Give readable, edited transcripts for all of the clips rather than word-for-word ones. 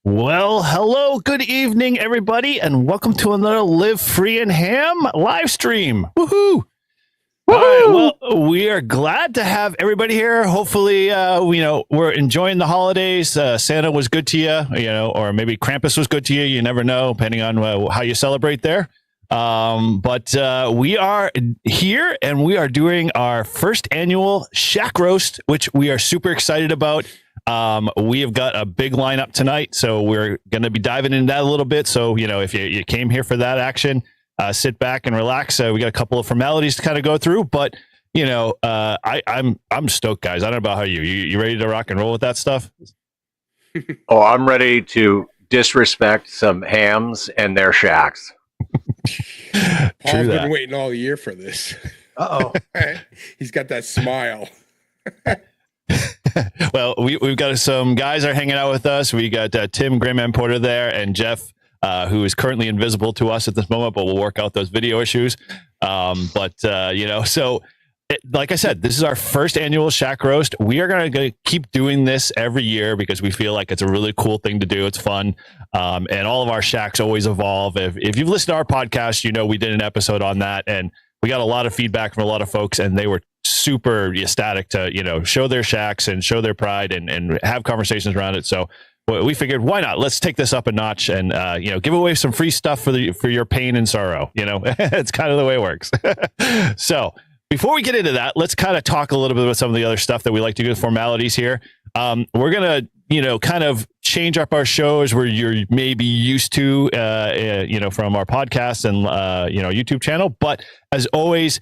Well, hello, good evening, everybody, and welcome to another Live Free and Ham live stream. Woohoo! All right, well, we are glad to have everybody here. Hopefully, we're enjoying the holidays. Santa was good to you, or maybe Krampus was good to you. You never know, depending on how you celebrate there. But we are here, and we are doing our first annual Shack Roast, which we are super excited about. We have got a big lineup tonight, so we're going to be diving into that a little bit. So, if you came here for that action, sit back and relax. We got a couple of formalities to kind of go through, but I'm stoked, guys. I don't know about how you ready to rock and roll with that stuff? Oh, I'm ready to disrespect some hams and their shacks. Paul's been waiting all year for this. Uh-oh. He's got that smile. Well, we've got some guys are hanging out with us. We got Tim Grayman Porter there and Jeff, who is currently invisible to us at this moment, but we'll work out those video issues. So like I said, this is our first annual Shack Roast. We are going to keep doing this every year because we feel like it's a really cool thing to do. It's fun. And all of our Shacks always evolve. If you've listened to our podcast, we did an episode on that, and we got a lot of feedback from a lot of folks, and they were super ecstatic to, show their Shacks and show their pride and have conversations around it. So we figured, why not? Let's take this up a notch and, give away some free stuff for your pain and sorrow. It's kind of the way it works. So before we get into that, let's kind of talk a little bit about some of the other stuff that we like to do with formalities here. We're going to, kind of change up our shows where you're maybe used to, from our podcast and, YouTube channel. But as always,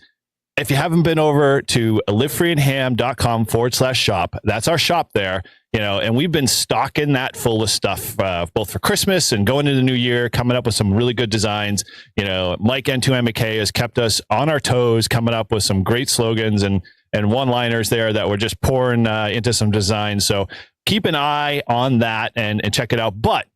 if you haven't been over to livefreeandham.com/shop, that's our shop there, and we've been stocking that full of stuff, both for Christmas and going into the new year, coming up with some really good designs. Mike N2MK has kept us on our toes, coming up with some great slogans and one-liners there that we're just pouring into some designs. So keep an eye on that and check it out. But,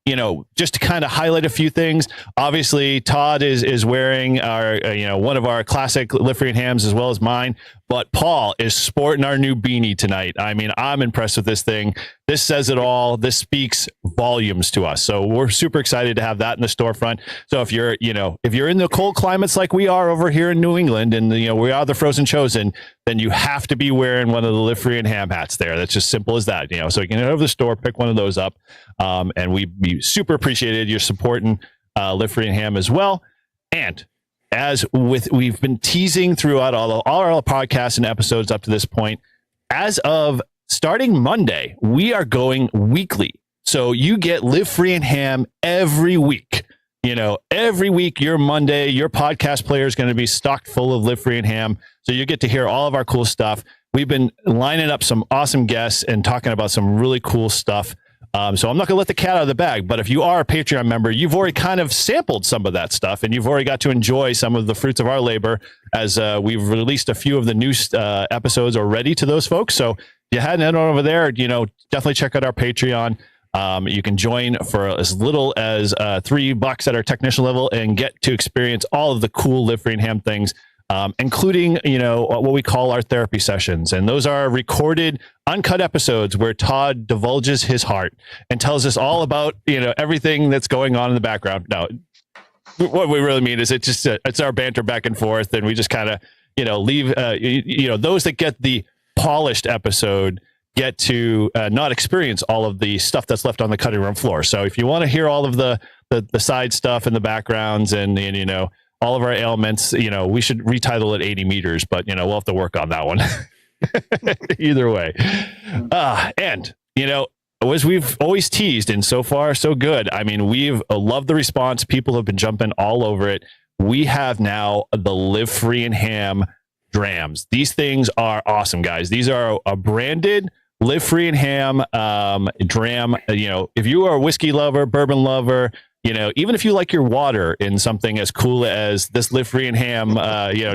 just to kind of highlight a few things, obviously Todd is wearing our, one of our classic Live Free and Hams as well as mine. But Paul is sporting our new beanie tonight. I mean, I'm impressed with this thing. This says it all. This speaks volumes to us. So we're super excited to have that in the storefront. So if you're in the cold climates like we are over here in New England, and we are the frozen chosen, then you have to be wearing one of the Live Free and Ham hats there. That's just simple as that. So you can head over to the store, pick one of those up, and we'd be super appreciated. You're supporting Live Free and Ham as well. And we've been teasing throughout all our podcasts and episodes up to this point, as of starting Monday, we are going weekly. So you get Live Free and Ham every week. Every week, your Monday, your podcast player is going to be stocked full of Live Free and Ham. So you get to hear all of our cool stuff. We've been lining up some awesome guests and talking about some really cool stuff. So I'm not going to let the cat out of the bag, but if you are a Patreon member, you've already kind of sampled some of that stuff, and you've already got to enjoy some of the fruits of our labor as we've released a few of the new episodes already to those folks. So if you hadn't head on over there, definitely check out our Patreon. You can join for as little as $3 at our technician level and get to experience all of the cool Live Free and Ham things, including, what we call our therapy sessions. And those are recorded, uncut episodes where Todd divulges his heart and tells us all about, everything that's going on in the background. Now, what we really mean is it's our banter back and forth, and we just kind of, leave, those that get the polished episode get to not experience all of the stuff that's left on the cutting room floor. So if you want to hear all of the side stuff and the backgrounds and all of our ailments, we should retitle it 80 meters, but we'll have to work on that one. Either way. And as we've always teased, and so far so good. I mean, we've loved the response. People have been jumping all over it. We have now the Live Free and Ham drams. These things are awesome, guys. These are a branded Live Free and Ham dram. If you are a whiskey lover, bourbon lover, even if you like your water in something as cool as this Live Free and Ham,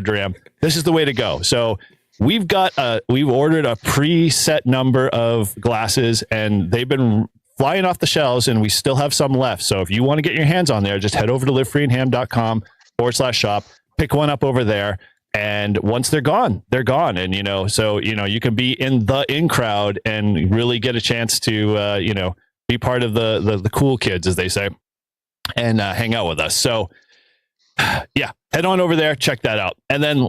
dram, this is the way to go. So we've ordered a preset number of glasses, and they've been flying off the shelves, and we still have some left. So if you want to get your hands on there, just head over to livefreeandham.com/shop, pick one up over there. And once they're gone, they're gone. And, you can be in crowd and really get a chance to, be part of the cool kids, as they say, and hang out with us. So yeah, head on over there, check that out. And then,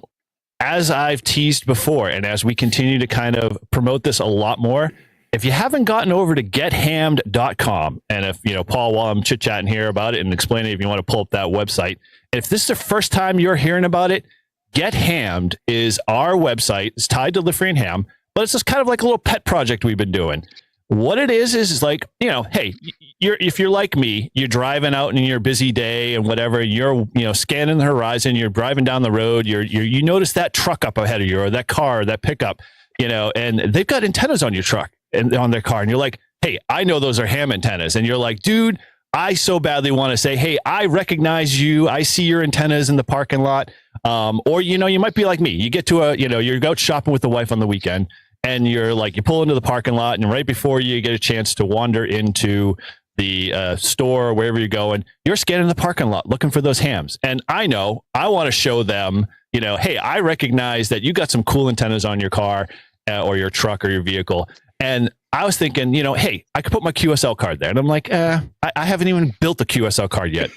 as I've teased before, and as we continue to kind of promote this a lot more, if you haven't gotten over to gethammed.com, and if, Paul, while I'm chit-chatting here about it and explaining, if you want to pull up that website, if this is the first time you're hearing about it, Get Hammed is our website. It's tied to liver free and ham, but it's just kind of like a little pet project we've been doing. What it is like, hey, if you're like me, you're driving out in your busy day and whatever, you're, scanning the horizon, you're driving down the road, you notice that truck up ahead of you, or that car, or that pickup, and they've got antennas on your truck and on their car. And you're like, hey, I know those are ham antennas. And you're like, dude, I so badly want to say, hey, I recognize you. I see your antennas in the parking lot. Or, you might be like me. You get to you're out shopping with the wife on the weekend, and you're like, you pull into the parking lot, and right before you get a chance to wander into the store or wherever you're going, you're scanning the parking lot looking for those hams. And I know I want to show them, hey, I recognize that you got some cool antennas on your car or your truck or your vehicle. And I was thinking, hey, I could put my QSL card there. And I'm like, I haven't even built the QSL card yet.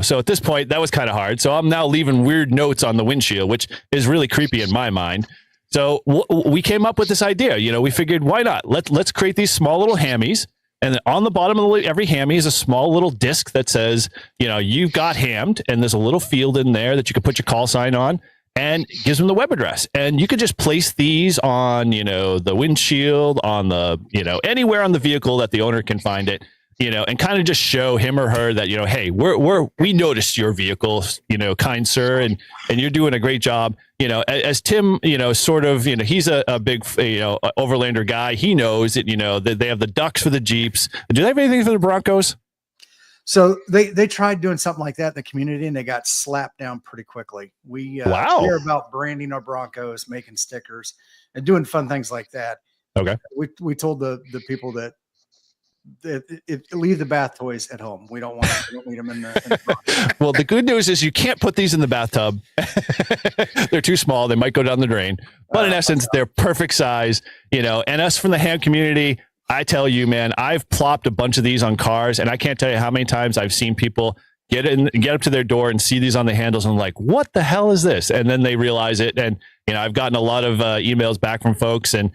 So at this point, that was kind of hard. So I'm now leaving weird notes on the windshield, which is really creepy in my mind. So we came up with this idea. We figured, why not? Let's create these small little hammies. And then on the bottom of every hammy is a small little disc that says, you've got hammed. And there's a little field in there that you can put your call sign on, and gives them the web address. And you could just place these on, the windshield, on the, anywhere on the vehicle that the owner can find it, and kind of just show him or her that, hey, we noticed your vehicle, kind sir, and you're doing a great job. As Tim, sort of, he's a big, Overlander guy. He knows that, that they have the ducks for the Jeeps. Do they have anything for the Broncos? So they tried doing something like that in the community, and they got slapped down pretty quickly. We care about branding our Broncos, making stickers, and doing fun things like that. Okay. We told the people that leave the bath toys at home. We don't need them in the Well, the good news is you can't put these in the bathtub. They're too small. They might go down the drain. But in essence, they're perfect size. And us from the ham community, I tell you, man, I've plopped a bunch of these on cars, and I can't tell you how many times I've seen people get up to their door and see these on the handles and like, what the hell is this? And then they realize it. And, I've gotten a lot of emails back from folks, and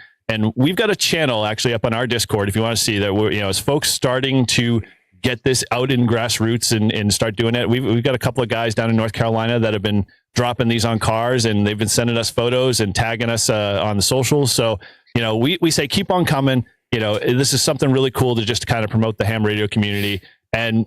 we've got a channel actually up on our Discord. If you want to see that, we're, as folks starting to get this out in grassroots and start doing it. We've got a couple of guys down in North Carolina that have been dropping these on cars, and they've been sending us photos and tagging us on the socials. So, we say, keep on coming. This is something really cool to just kind of promote the ham radio community. And,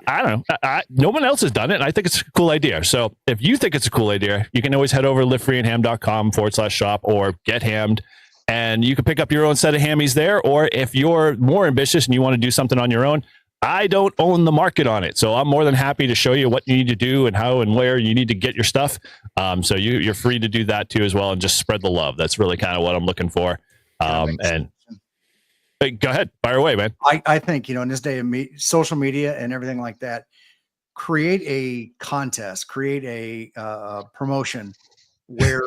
I don't know, no one else has done it. And I think it's a cool idea. So if you think it's a cool idea, you can always head over to liveFreeandHam.com/shop or Get Hammed, and you can pick up your own set of hammies there. Or if you're more ambitious and you want to do something on your own, I don't own the market on it. So I'm more than happy to show you what you need to do and how and where you need to get your stuff. So you're free to do that too as well, and just spread the love. That's really kind of what I'm looking for. Hey, go ahead, fire away, man. I think, in this day of social media and everything like that, create a contest, create a promotion where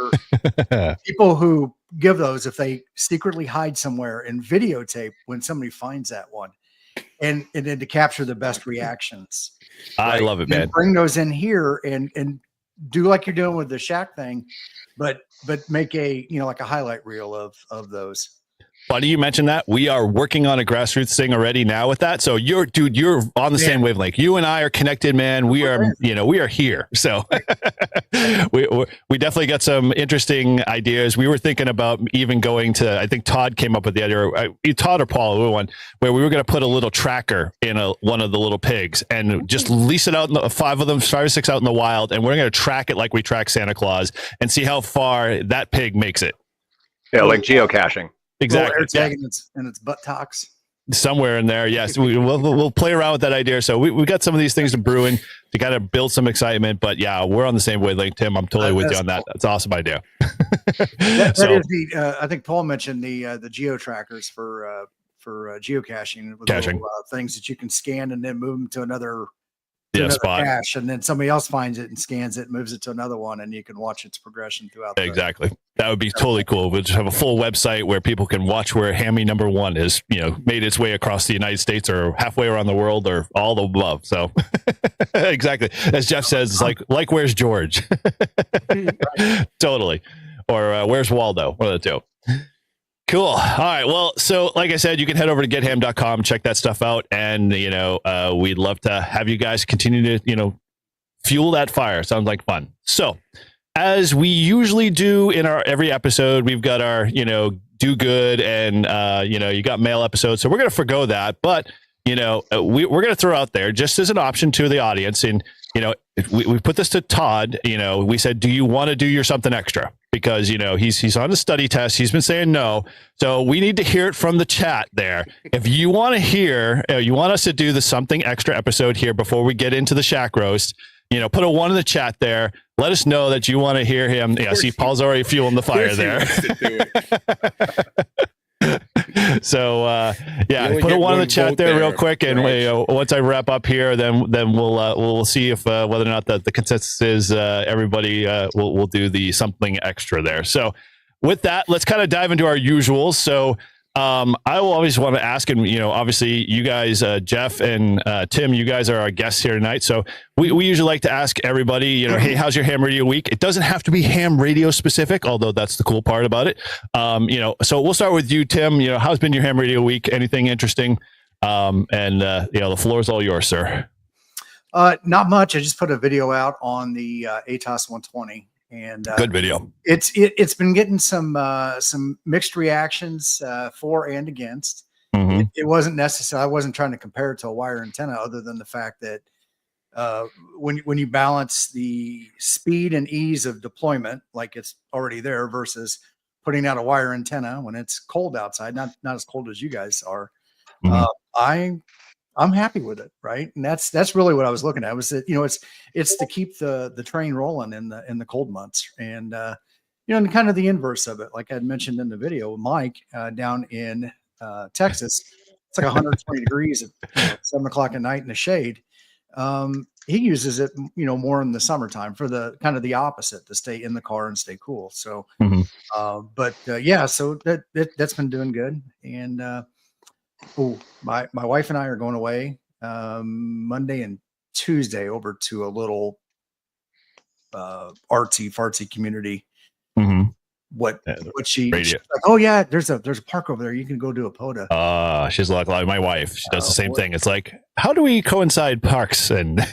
people who give those, if they secretly hide somewhere and videotape when somebody finds that one, and then to capture the best reactions. I love it, man. And bring those in here and do like you're doing with the Shaq thing, but make a, like a highlight reel of those. Funny you mentioned that. We are working on a grassroots thing already now with that. So you're on the same wavelength. You and I are connected, man. We are here. So we definitely got some interesting ideas. We were thinking about even going to, I think Todd came up with the idea, Todd or Paul, one where we were going to put a little tracker in one of the little pigs and just lease it out, five or six out in the wild. And we're going to track it like we track Santa Claus and see how far that pig makes it. Yeah, like geocaching. Exactly. Yeah. And its buttocks. Somewhere in there. Yes. We'll play around with that idea. So we got some of these things to brewing to kind of build some excitement, but yeah, we're on the same wavelength, Tim. I'm totally with you on that. That's an awesome idea. That is I think Paul mentioned the geo trackers for geocaching with little, things that you can scan and then move them to another to another spot. cache, and then somebody else finds it and scans it, moves it to another one, and you can watch its progression throughout. Exactly. That would be totally cool. We'll just have a full website where people can watch where Hammy number 1 is, made its way across the United States or halfway around the world or all the above. So exactly. As Jeff says, it's like where's George? Totally. Or where's Waldo? One of the two. Cool. All right. Well, so like I said, you can head over to getham.com, check that stuff out. And, we'd love to have you guys continue to, fuel that fire. Sounds like fun. So as we usually do in our every episode, we've got our, do good and, you got mail episodes. So we're going to forgo that. But, we're going to throw out there just as an option to the audience. And, we put this to Todd, we said, do you want to do your something extra? Because, he's on a study test. He's been saying no. So we need to hear it from the chat there. If you want to hear, you want us to do the something extra episode here before we get into the Shack roast, put a 1 in the chat there. Let us know that you want to hear him. Yeah, see, Paul's already fueling the fire there. So put a 1 in the chat there real quick, and once I wrap up here, then we'll see if whether or not the consensus is everybody will do the something extra there. So with that, let's kind of dive into our usuals. So I will always want to ask, and obviously you guys, Jeff and Tim, you guys are our guests here tonight. So we usually like to ask everybody, hey, how's your ham radio week? It doesn't have to be ham radio specific, although that's the cool part about it. So we'll start with you, Tim. How's been your ham radio week? Anything interesting? The floor is all yours, sir. Not much. I just put a video out on the ATOS 120. And good video. It's been getting some mixed reactions for and against. Mm-hmm. It wasn't necessary. I wasn't trying to compare it to a wire antenna, other than the fact that when you balance the speed and ease of deployment, like it's already there, versus putting out a wire antenna when it's cold outside, not as cold as you guys are. Mm-hmm. I'm happy with it, right? And that's really what I was looking at. Was that it's to keep the train rolling in the cold months, and and kind of the inverse of it, like I had mentioned in the video. Mike down in Texas, it's like 120 degrees at 7 o'clock at night in the shade. He uses it, more in the summertime for the kind of the opposite, to stay in the car and stay cool. So, mm-hmm. So that's been doing good, and. My wife and I are going away Monday and Tuesday over to a little artsy fartsy community. Mm-hmm. What she's like, oh yeah, there's a park over there. You can go do a POTA. She's like my wife. She does the same thing. It's like, how do we coincide parks and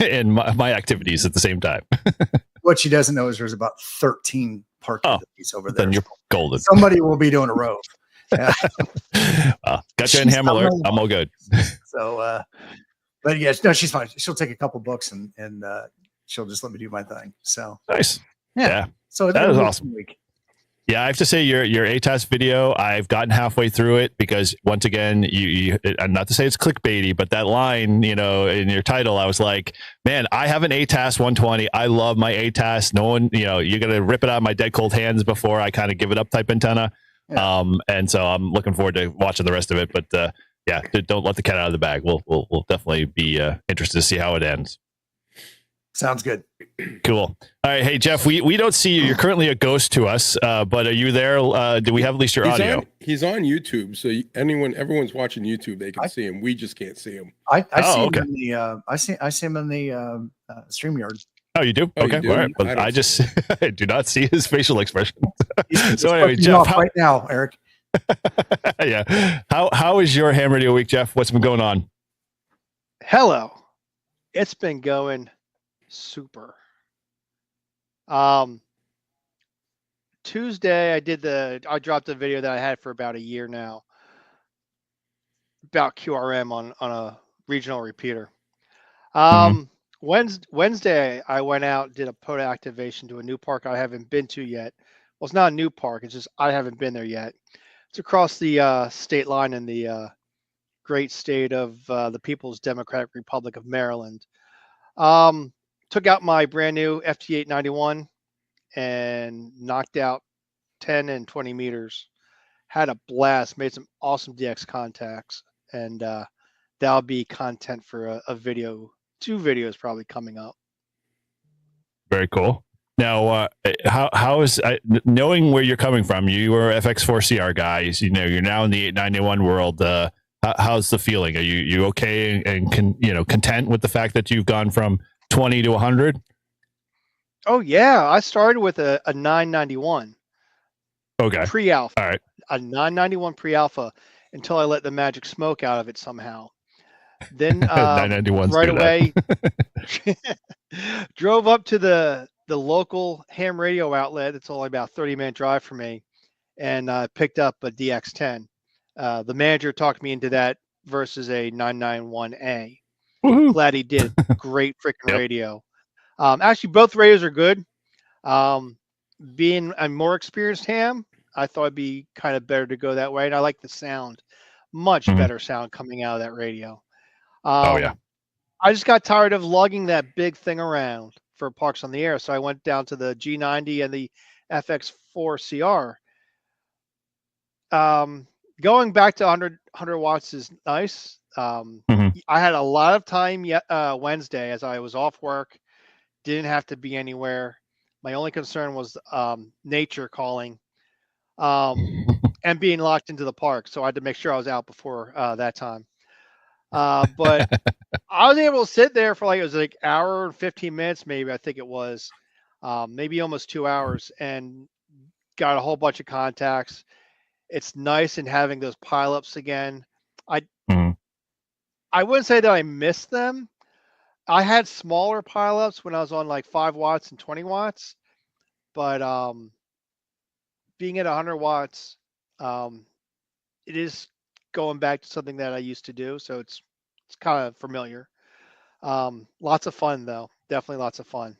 my activities at the same time? What she doesn't know is there's about 13 park activities over there. Then you're golden. Somebody will be doing a rove. Got you in ham alert. I'm all good. So, but yes, no, she's fine. She'll take a couple books and she'll just let me do my thing. So nice. Yeah. So that was awesome. Week. Yeah, I have to say your ATAS video, I've gotten halfway through it because once again, you not to say it's clickbaity, but that line, in your title, I was like, man, I have an ATAS 120. I love my ATAS. No one, you're going to rip it out of my dead cold hands before I kind of give it up type antenna. Yeah. And so I'm looking forward to watching the rest of it, but don't let the cat out of the bag. We'll definitely be interested to see how it ends. Sounds good. Cool. All right. Hey, Jeff, we don't see you. You're currently a ghost to us, but are you there? Do we have at least your audio? He's on YouTube. So everyone's watching YouTube. They can see him. We just can't see him. I see him in the, I see him in the StreamYard. Oh, you do? Okay. You do? All right. But I just I do not see his facial expression. So anyway, Jeff, right now, Eric. Yeah. How is your ham radio week, Jeff? What's been going on? Hello. It's been going super. Tuesday I dropped a video that I had for about a year now about QRM on a regional repeater. Wednesday I went out and did a POTA activation to a new park I haven't been to yet. Well, it's not a new park, it's just I haven't been there yet. It's across the state line in the great state of the People's Democratic Republic of Maryland. Took out my brand new FT891 and knocked out 10 and 20 meters. Had a blast, made some awesome DX contacts, and that'll be content for a video 2 videos probably coming up. Very cool. Now, how is knowing where you're coming from? You were FX4CR guys. You're now in the 891 world. How's the feeling? Are you okay and content with the fact that you've gone from 20 to 100? Oh yeah, I started with a 991. Okay. Pre-alpha. All right. A 991 pre-alpha until I let the magic smoke out of it somehow. Then 991's right away drove up to the local ham radio outlet. It's only about a 30-minute drive for me, and picked up a DX10. The manager talked me into that versus a 991A. Woohoo. Glad he did. Great freaking radio. Actually, both radios are good. Being a more experienced ham, I thought it'd be kind of better to go that way. And I like the sound. Much better sound coming out of that radio. Oh, yeah. I just got tired of lugging that big thing around for Parks on the Air. So I went down to the G90 and the FX4CR. Going back to 100 watts is nice. I had a lot of time Wednesday as I was off work. Didn't have to be anywhere. My only concern was nature calling and being locked into the park. So I had to make sure I was out before that time. But I was able to sit there for it was like hour and 15 minutes, maybe. I think it was maybe almost 2 hours, and got a whole bunch of contacts. It's nice in having those pileups again. I wouldn't say that I miss them. I had smaller pileups when I was on like 5 watts and 20 watts, but being at 100 watts, it is going back to something that I used to do. So it's kind of familiar. Lots of fun though. Definitely lots of fun.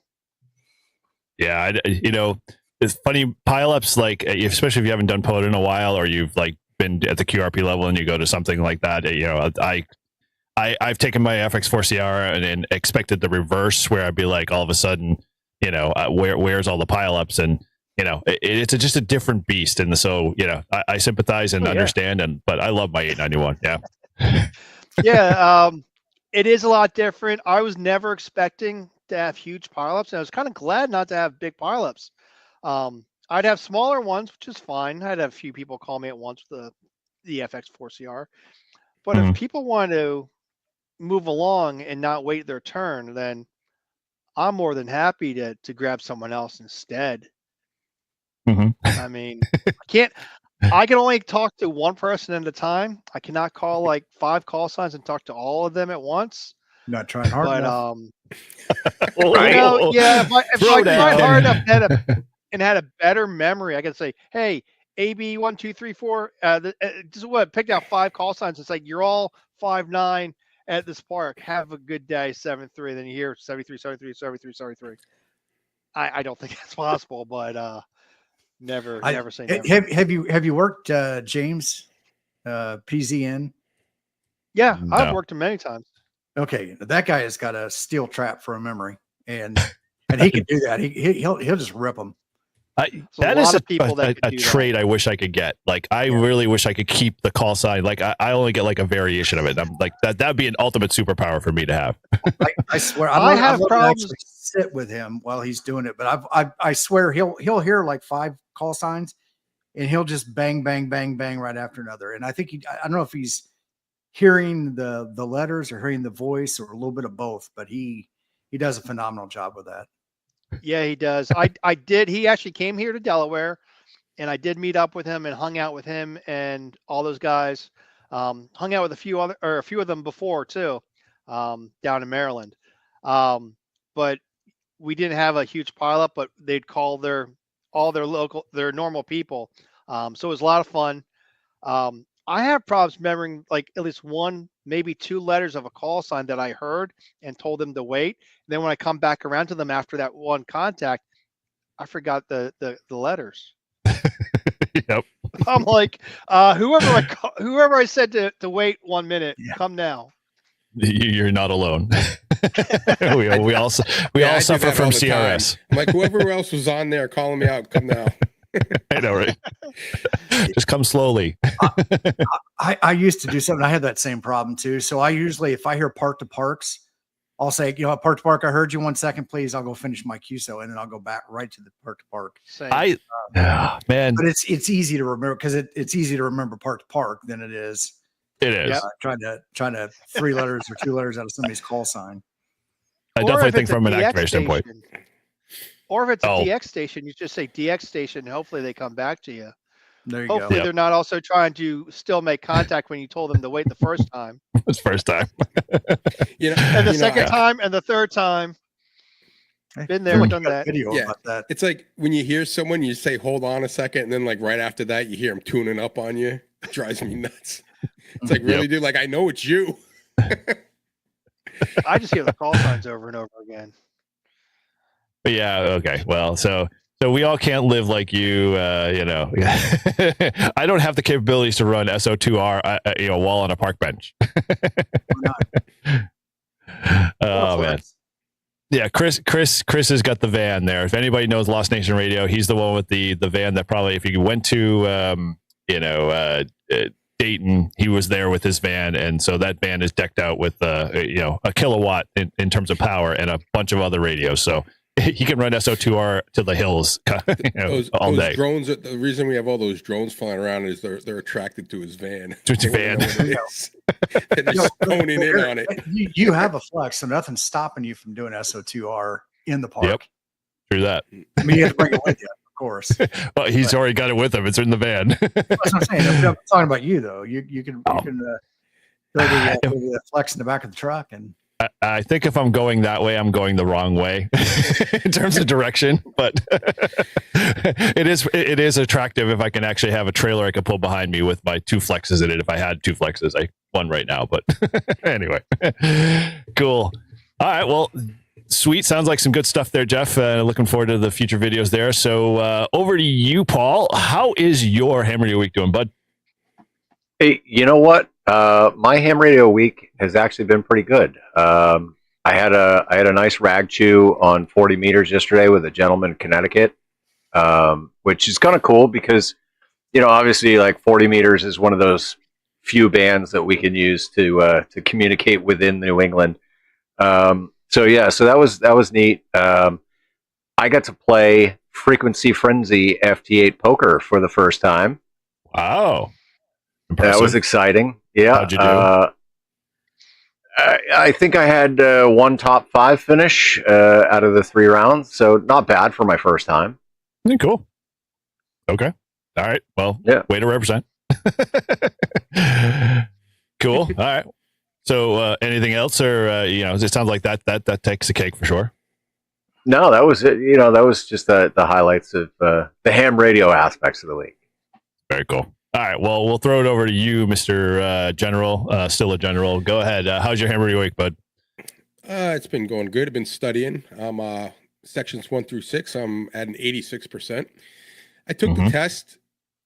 Yeah. It's funny pileups, like especially if you haven't done POTA in a while, or you've like been at the QRP level and you go to something like that. I've taken my FX4CR and expected the reverse, where I'd be like, all of a sudden, where's all the pileups? And it's just a different beast. And so I sympathize and understand, but I love my 891. Yeah. Yeah. It is a lot different. I was never expecting to have huge pileups, and I was kind of glad not to have big pileups. I'd have smaller ones, which is fine. I'd have a few people call me at once with the FX4CR. But if people want to move along and not wait their turn, then I'm more than happy to grab someone else instead. I mean, I can only talk to one person at a time. I cannot call like 5 call signs and talk to all of them at once. Not trying hard enough. Yeah, if I tried hard enough and had a better memory, I could say, hey, AB 1, 2, 3, 4. This is what picked out 5 call signs. It's like you're all 5'9" at this park. Have a good day, 7-3. Then you hear 73, 73, 73, 73. I don't think that's possible, but never say never. Have you worked James PZN? Yeah, No. I've worked him many times. Okay, that guy has got a steel trap for a memory, and he can do that. He'll just rip them. That is a trait I wish I could get. Like, I really wish I could keep the call sign. Like, I only get like a variation of it. I'm like, that'd be an ultimate superpower for me to have. I swear, I have problems. To sit with him while he's doing it, but I swear he'll hear like 5 call signs, and he'll just bang, bang, bang, bang right after another. And I think I don't know if he's hearing the letters or hearing the voice or a little bit of both, but he does a phenomenal job with that. Yeah, he does. I did. He actually came here to Delaware, and I did meet up with him and hung out with him and all those guys. Hung out with a few of them before too, down in Maryland. But we didn't have a huge pileup, but they'd call their normal people. So it was a lot of fun. I have problems remembering like at least 1, maybe 2 letters of a call sign that I heard and told them to wait. And then when I come back around to them after that one contact, I forgot the letters. Yep. I'm like, whoever I said to wait 1 minute, come now. You're not alone. we all suffer from CRS. I'm like, whoever else was on there calling me out, come now. I know, right? Just come slowly. I used to do something. I had that same problem too. So I usually, if I hear park to parks I'll say, park to park, I heard you 1 second, please. I'll go finish my QSO, and then I'll go back right to the park to park. Same. Man, But it's easy to remember because it's easy to remember park to park than it is it is. trying to 3 letters or 2 letters out of somebody's call sign. I Or definitely if think it's a from an DX activation standpoint. station. Or if it's a Oh. DX station, you just say DX station, and hopefully they come back to you. There you Hopefully Yep. they're not also trying to still make contact when you told them to wait the first time. It's first time. And the second time and the third time. go. Been there, done that. Video Yeah. about that. It's like when you hear someone, you say, hold on a second. And then like right after that, you hear them tuning up on you. It drives me nuts. It's like, really, dude? Like, I know it's you. I just hear the call signs over and over again. But yeah, okay. Well, so we all can't live like you. I don't have the capabilities to run SO2R, while on a park bench. Oh man, yeah. Chris has got the van there. If anybody knows Lost Nation Radio, he's the one with the van that probably, if you went to Dayton, he was there with his van, and so that van is decked out with a kilowatt in terms of power and a bunch of other radios. So he can run SO2R to the hills all day. Drones. The reason we have all those drones flying around is they're attracted to his van. To his They van. wanna know what it is. They're just honing in on it. You have a flex, so nothing's stopping you from doing SO2R in the park. Yep. True that. I mean, you have to bring it with you, of course. Well, he's already got it with him. It's in the van. That's what I'm saying. I'm talking about you, though. You can throw the flex in the back of the truck, and I think if I'm going that way, I'm going the wrong way in terms of direction. But it is attractive if I can actually have a trailer I can pull behind me with my 2 flexes in it. If I had 2 flexes, I one right now. But anyway, cool. All right. Well, sweet. Sounds like some good stuff there, Jeff. Looking forward to the future videos there. So over to you, Paul. How is your Ham Radio Week doing, bud? Hey, you know what? My ham radio week has actually been pretty good. I had a nice rag chew on 40 meters yesterday with a gentleman in Connecticut, which is kind of cool because, obviously like 40 meters is one of those few bands that we can use to communicate within New England. So that was neat. I got to play Frequency Frenzy FT8 poker for the first time. Wow. Impressive. That was exciting. Yeah. How'd you do? I think I had 1 top 5 finish out of the 3 rounds, so not bad for my first time. Cool. Okay. All right. Well, yeah. Way to represent. Cool. All right. So, anything else, or it sounds like that takes the cake for sure. No, that was it. That was just the highlights of the ham radio aspects of the week. Very cool. All right. Well, we'll throw it over to you, Mr. General. Still a general. Go ahead. How's your Ham Radio Week, bud? It's been going good. I've been studying. I'm sections 1 through 6. I'm at an 86%. I took the test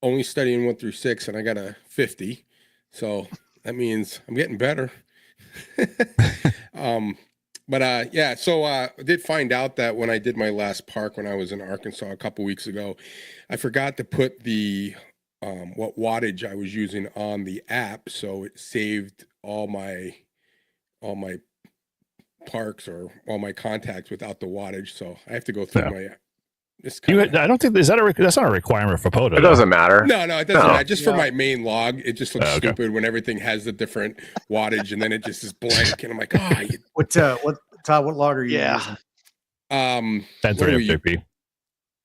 only studying 1 through 6, and I got a 50. So that means I'm getting better. So I did find out that when I did my last park when I was in Arkansas a couple weeks ago, I forgot to put the what wattage I was using on the app, so it saved all my parks or all my contacts without the wattage. So I have to go through my. I don't think that's not a requirement for POTA. It doesn't matter. No, it doesn't. No. Just for my main log, it just looks stupid when everything has the different wattage and then it just is blank, and I'm like, What Todd? What log are you using? 1030 FJP.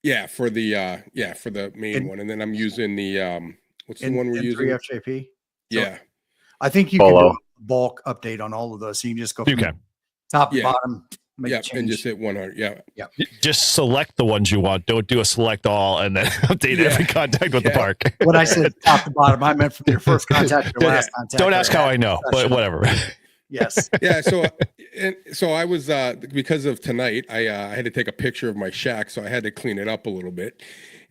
Yeah, for the main one, and then I'm using the what's the one we're using? FJP. Yeah, so I think you can do a bulk update on all of those, so you can just go from top to bottom. And just hit 100. Yeah. Just select the ones you want. Don't do a select all and then update every contact with the park. When I said top to bottom, I meant from your first contact to your last contact. Don't ask how I know, but whatever. Yes. Yeah. So I was because of tonight, I had to take a picture of my shack, so I had to clean it up a little bit,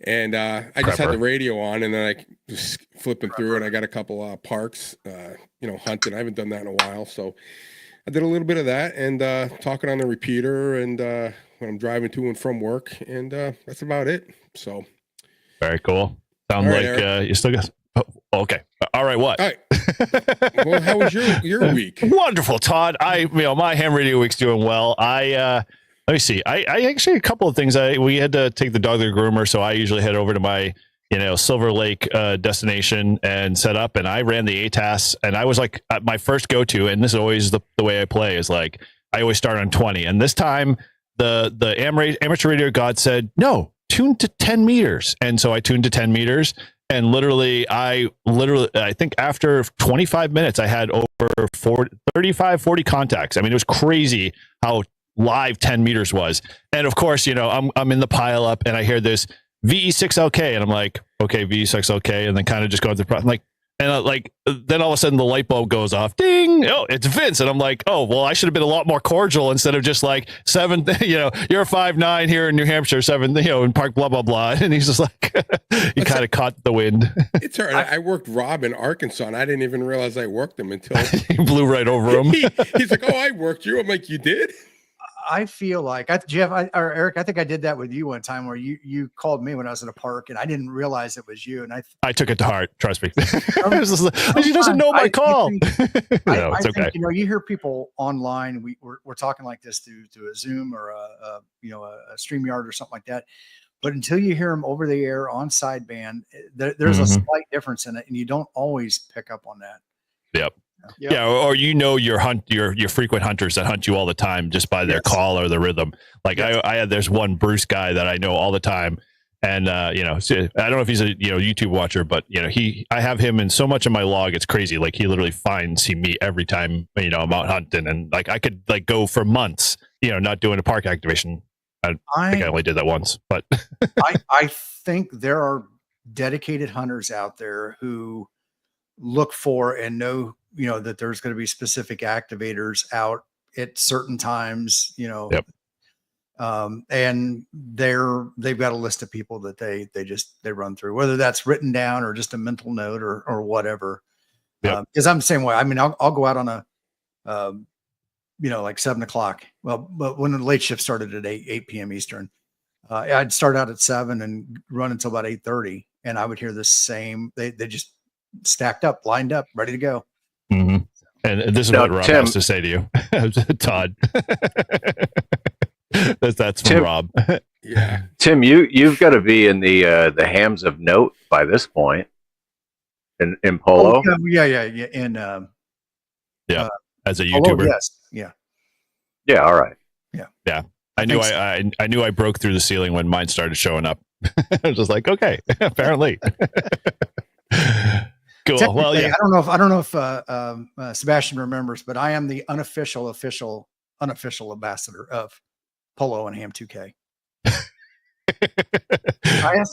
and I just had the radio on, and then I was flipping through, and I got a couple parks, hunting. I haven't done that in a while, so I did a little bit of that and talking on the repeater, and when I'm driving to and from work, and that's about it. So very cool. Sounds like you still got. Okay. All right. What? All right. Well, how was your week? Wonderful, Todd. My ham radio week's doing well. Let me see. I actually a couple of things. We had to take the dog to the groomer, so I usually head over to my Silver Lake destination and set up. And I ran the ATAS, and I was like my first go to. And this is always the way I play is like I always start on 20. And this time the amateur radio god said no, tune to 10 meters, and so I tuned to 10 meters. And I think after 25 minutes, I had over 40 contacts. I mean, it was crazy how live 10 meters was. And of course, I'm in the pile up and I hear this VE6LK and I'm like, okay, VE6LK. And then kind of just going through the process. Then all of a sudden the light bulb goes off. Ding! Oh, it's Vince. And I'm like, oh, well, I should have been a lot more cordial instead of just like 7, you're a 5'9" here in New Hampshire, 7, in Park, blah, blah, blah. And he's just like, he kind of caught the wind. It's all right. I worked Rob in Arkansas and I didn't even realize I worked him until he blew right over him. He's like, oh, I worked you. I'm like, you did? I feel like Jeff or Eric, I think I did that with you one time where you called me when I was in a park and I didn't realize it was you. And I took it to heart. Trust me. She doesn't know my call. No, it's okay. Think, you hear people online. We're talking like this to a Zoom or a StreamYard or something like that. But until you hear them over the air on sideband, there's a slight difference in it, and you don't always pick up on that. Yep. Yep. Yeah, or your frequent hunters that hunt you all the time just by their call or the rhythm. Like there's one Bruce guy that I know all the time, and I don't know if he's a YouTube watcher, but I have him in so much of my log, it's crazy. Like he literally finds me every time I'm out hunting, and like I could like go for months not doing a park activation. I think I only did that once, but I think there are dedicated hunters out there who look for and know that there's going to be specific activators out at certain times, Yep. And they've got a list of people that they run through, whether that's written down or just a mental note or whatever. Yep. Because I'm the same way. I mean, I'll go out on a, like 7:00. Well, but when the late shift started at 8 p.m. Eastern, I'd start out at 7 and run until about 8:30, and I would hear the same. They just stacked up, lined up, ready to go. Mm-hmm. And this is what Rob has to say to you, Todd. That's from Rob. Yeah, Tim, you've got to be in the hams of note by this point. In Polo. Oh, yeah. And as a YouTuber, Polo, yes, yeah. All right. Yeah. I knew I broke through the ceiling when mine started showing up. I was just like, okay, apparently. Cool. Well, yeah. I don't know if Sebastian remembers, but I am the unofficial ambassador of Polo and Ham 2K.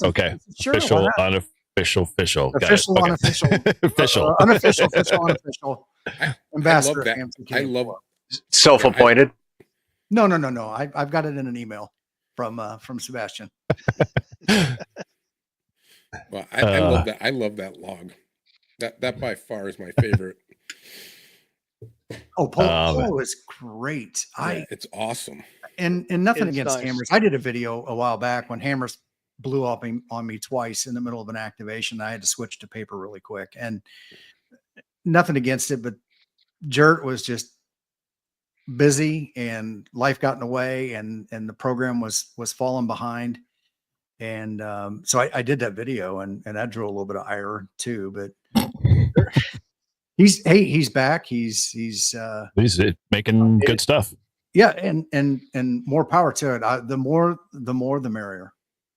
Okay. Sure, official, unofficial, unofficial, unofficial ambassador of Ham 2K. I love self-appointed. No. I've got it in an email from Sebastian. Well, I love that. I love that log. That by far is my favorite. Oh, Polo is great. It's awesome. And nothing against hammers. I did a video a while back when hammers blew up on me twice in the middle of an activation. I had to switch to paper really quick, and nothing against it, but Jert was just busy and life got in the way, and the program was falling behind. And so I did that video, and that drew a little bit of ire too. But he's back. He's making good stuff. Yeah, and more power to it. The more the merrier.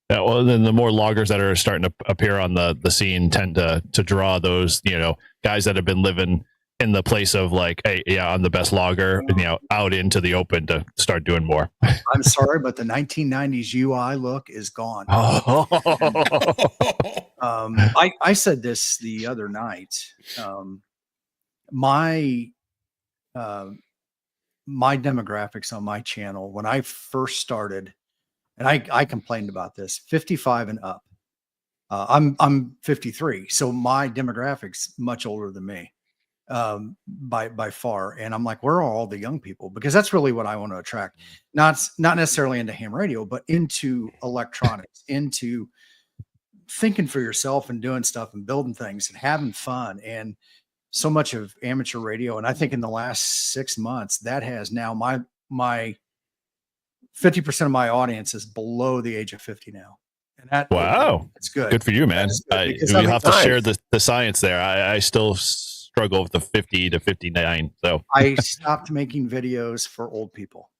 Yeah, well, then the more loggers that are starting to appear on the scene tend to draw those guys that have been living in the place of like, hey, yeah, I'm the best logger, out into the open to start doing more. I'm sorry, but the 1990s UI look is gone. I said this the other night. My demographics on my channel when I first started, and I complained about this, 55 and up. I'm 53, so my demographics much older than me. By far. And I'm like, where are all the young people? Because that's really what I want to attract. Not necessarily into ham radio, but into electronics, into thinking for yourself and doing stuff and building things and having fun. And so much of amateur radio, and I think in the last 6 months, that has now my 50% of my audience is below the age of 50 now. And that, wow, it's good. Good for you, man. We have to share the science there. I still struggle with the 50 to 59. So I stopped making videos for old people.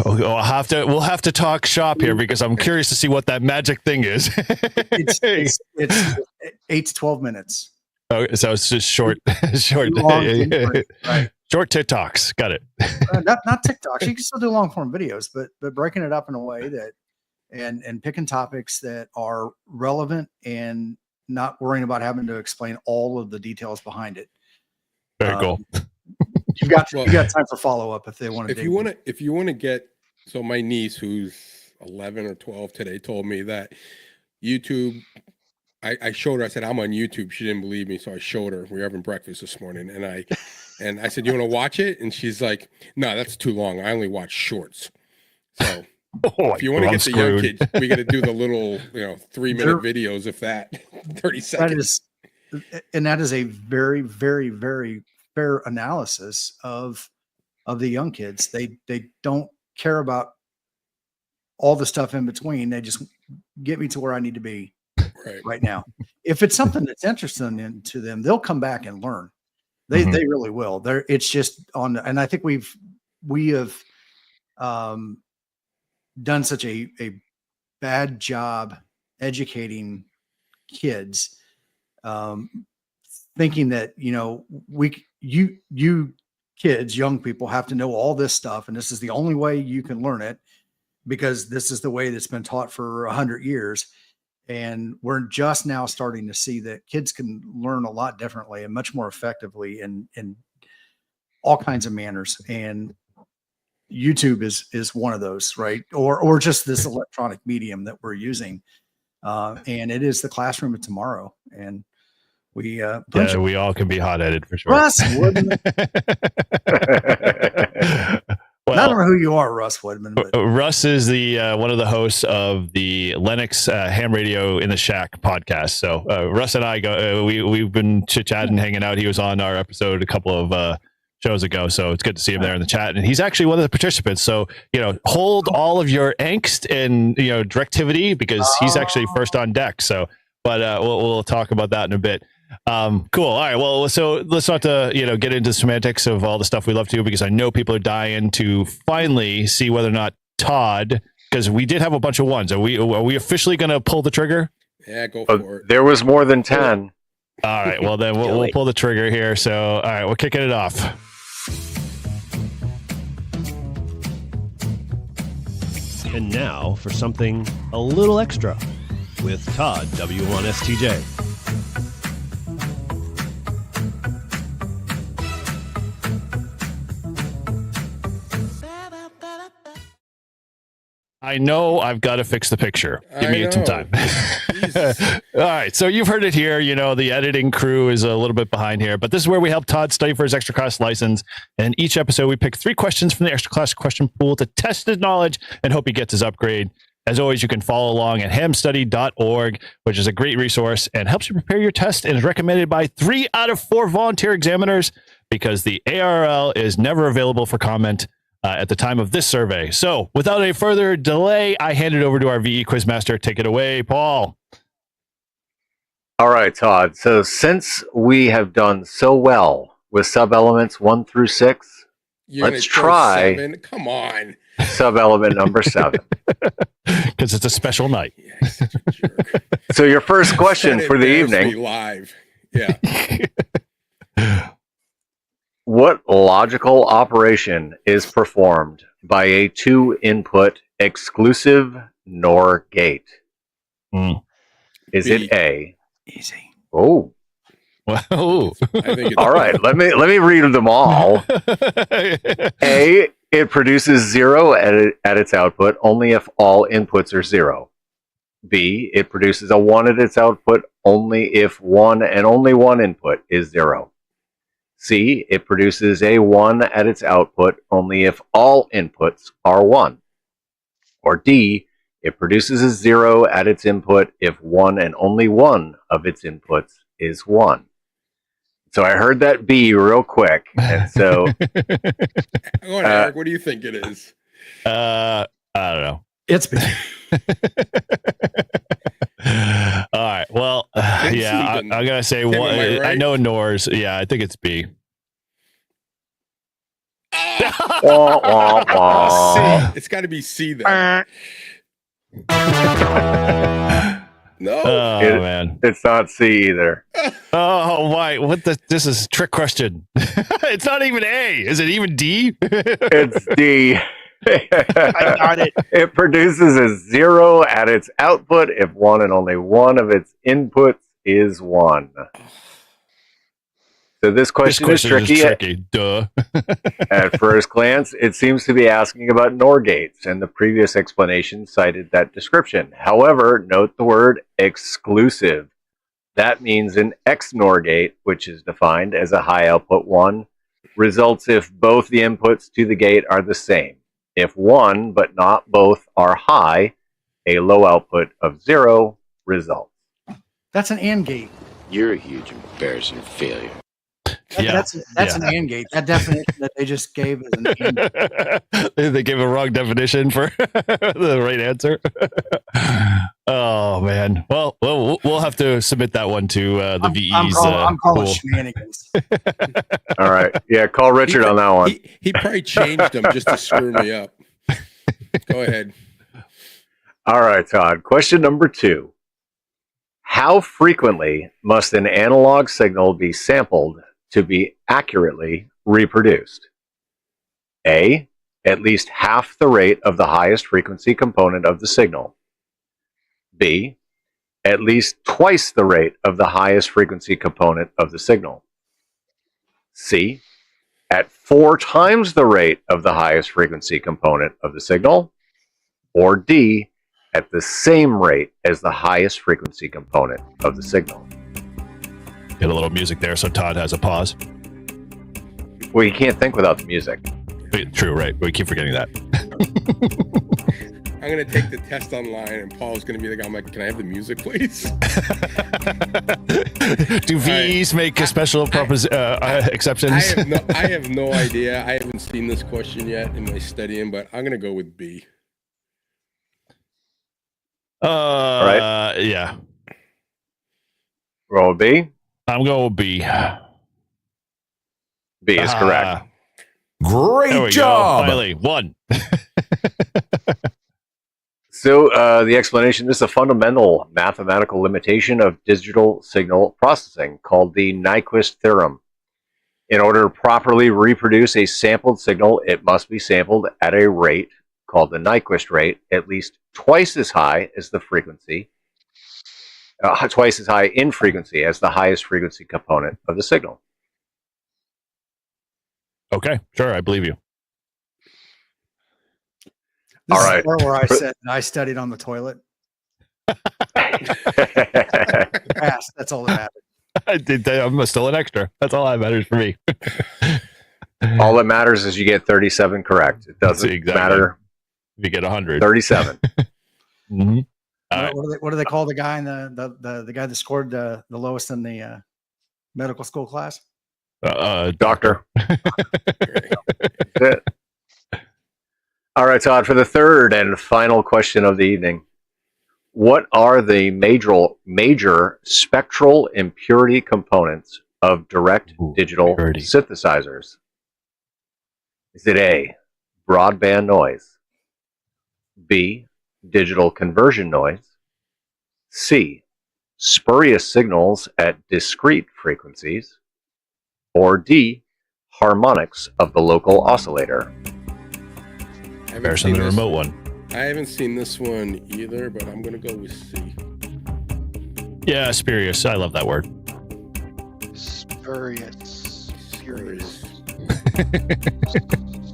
we'll have to talk shop here because I'm curious to see what that magic thing is. It's 8 to 12 minutes. Oh, so it's just short, short, right. Short TikToks. Got it. Not TikToks. You can still do long form videos, but breaking it up in a way that and picking topics that are relevant and not worrying about having to explain all of the details behind it. Very cool. You got time for follow up if they want to. If you want to get, so my niece who's 11 or 12 today told me that YouTube. I showed her. I said I'm on YouTube. She didn't believe me, so I showed her. We were having breakfast this morning, and I said, "You want to watch it?" And she's like, "No, that's too long. I only watch shorts." So if you want to get the young kids, we got to do the little 3-minute videos, if that 30 seconds. That is a very, very, very fair analysis of the young kids. They don't care about all the stuff in between. They just get me to where I need to be right now. If it's something that's interesting to them, they'll come back and learn. They really will. It's just and I think we have done such a bad job educating kids, thinking that you kids, young people, have to know all this stuff, and this is the only way you can learn it because this is the way that's been taught for 100 years. And we're just now starting to see that kids can learn a lot differently and much more effectively in all kinds of manners. And YouTube is one of those, right? Or just this electronic medium that we're using. And it is the classroom of tomorrow. And we all can be hot-headed for sure. Russ Woodman. Well, I don't know who you are, Russ Woodman. But. Russ is the one of the hosts of the Lennox Ham Radio in the Shack podcast. So Russ and I we've been chit-chatting, hanging out. He was on our episode a couple of shows ago, so it's good to see him there in the chat. And he's actually one of the participants. So hold all of your angst and directivity because he's actually first on deck. So, but we'll talk about that in a bit. Cool. All right. Well, so let's not get into the semantics of all the stuff we love to, because I know people are dying to finally see whether or not Todd, because we did have a bunch of ones. Are we officially going to pull the trigger? Yeah, go for it. There was more than 10. All right. Well, then we'll pull the trigger here. So, all right, we're kicking it off. And now for something a little extra with Todd W1STJ. I know I've got to fix the picture. Give me some time. All right. So you've heard it here. The editing crew is a little bit behind here, but this is where we help Todd study for his extra class license. And each episode, we pick 3 questions from the extra class question pool to test his knowledge and hope he gets his upgrade. As always, you can follow along at hamstudy.org, which is a great resource and helps you prepare your test and is recommended by 3 out of 4 volunteer examiners because the ARL is never available for comment at the time of this survey. So without any further delay, I hand it over to our VE Quizmaster. Take it away, Paul. All right, Todd. So since we have done so well with sub-elements 1 through 6, let's try 7. Come on. Sub-element number 7. Because it's a special night. Yeah, such a jerk. So your first question for the evening. Live. Yeah. What logical operation is performed by a 2-input exclusive NOR gate? Is it A? Easy. Oh. Whoa. I think All right. Let me read them all. A, it produces 0 at its output only if all inputs are 0. B, it produces a 1 at its output only if one and only one input is 0. C, it produces a 1 at its output only if all inputs are 1. Or D, It produces a 0 at its input if one and only one of its inputs is 1. So I heard that B real quick. And so. Go on, Eric. What do you think it is? I don't know. It's B. All right. Well, yeah, I'm gonna say Tim, one. am I right? I know Nor's. Yeah, I think it's B. Wah, wah, wah. It's got to be C then. No. Oh man, It's not C either. oh why? What the? This is a trick question. It's not even A. Is it even D? It's D. I got it. It produces a 0 at its output if one and only one of its inputs is 1. So this question is tricky. Duh. At first glance, it seems to be asking about NOR gates, and the previous explanation cited that description. However, note the word exclusive. That means an XNOR gate, which is defined as a high output 1, results if both the inputs to the gate are the same. If one, but not both, are high, a low output of 0 results. That's an AND gate. You're a huge embarrassing failure. That's an AND gate. That definition that they just gave is an AND gate. They gave a wrong definition for the right answer. Oh man. Well, we'll have to submit that one to the VE's. I'm calling pool. shenanigans. All right. Yeah, call Richard on that one. He probably changed them just to screw me up. Go ahead. All right, Todd. Question number 2. How frequently must an analog signal be sampled to be accurately reproduced? A, at least half the rate of the highest frequency component of the signal. B, at least twice the rate of the highest frequency component of the signal. C, at 4 times the rate of the highest frequency component of the signal. Or D, at the same rate as the highest frequency component of the signal. Get a little music there so Todd has a pause. Well, you can't think without the music. True, right? We keep forgetting that. I'm going to take the test online, and Paul's going to be the guy. I'm like, can I have the music, please? Do VEs make a special exceptions? I have no idea. I haven't seen this question yet in my studying, but I'm going to go with B. All right. Yeah. Roll B. I'm going with B. B is correct. Great job. Finally, 1. So the explanation, this is a fundamental mathematical limitation of digital signal processing called the Nyquist theorem. In order to properly reproduce a sampled signal, it must be sampled at a rate called the Nyquist rate, at least twice as high as the frequency, twice as high in frequency as the highest frequency component of the signal. Okay, sure, I believe you. This All is right. where I said I studied on the toilet. Passed. That's all that mattered. I'm still an extra. That's all that matters for me. All that matters is you get 37 correct. It doesn't matter. If you get 100. 37. Mm-hmm. Right. What do they call the guy in the guy that scored the lowest in the medical school class? Doctor. That's it. All right, Todd, for the third and final question of the evening. What are the major spectral impurity components of direct digital synthesizers? Is it A, broadband noise, B, digital conversion noise, C, spurious signals at discrete frequencies, or D, harmonics of the local oscillator? Comparison to the remote one. I haven't seen this one either, but I'm going to go with C. Yeah, spurious. I love that word. Spurious. Spurious.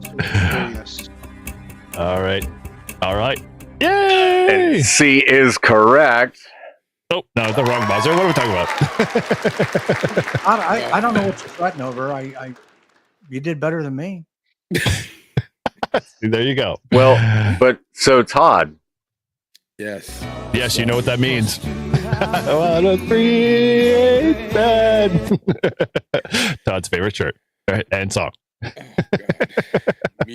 Spurious. All right. Yay! And C is correct. Oh, no, the wrong buzzer. What are we talking about? I don't know what you're sweating over. You did better than me. There you go. Well, but so Todd, Yes. Yes, you know what that means. I want to create bed. Todd's favorite shirt and song. Oh,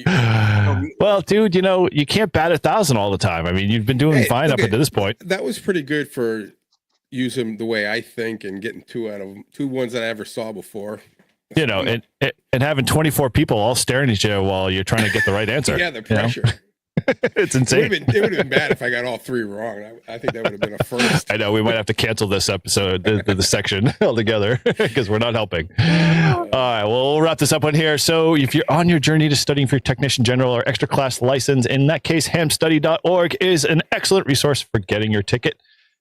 God. Well, dude, you can't bat 1,000 all the time. I mean, you've been doing fine up until this point. That was pretty good for using the way I think and getting 2 out of 2 ones that I ever saw before. And having 24 people all staring at you while you're trying to get the right answer. Yeah, the pressure. It's insane. It would have been bad if I got all 3 wrong. I think that would have been a first. I know we might have to cancel this episode, the section altogether, because we're not helping. All right, well, we'll wrap this up on here. So if you're on your journey to studying for your technician general or extra class license, in that case, hamstudy.org is an excellent resource for getting your ticket.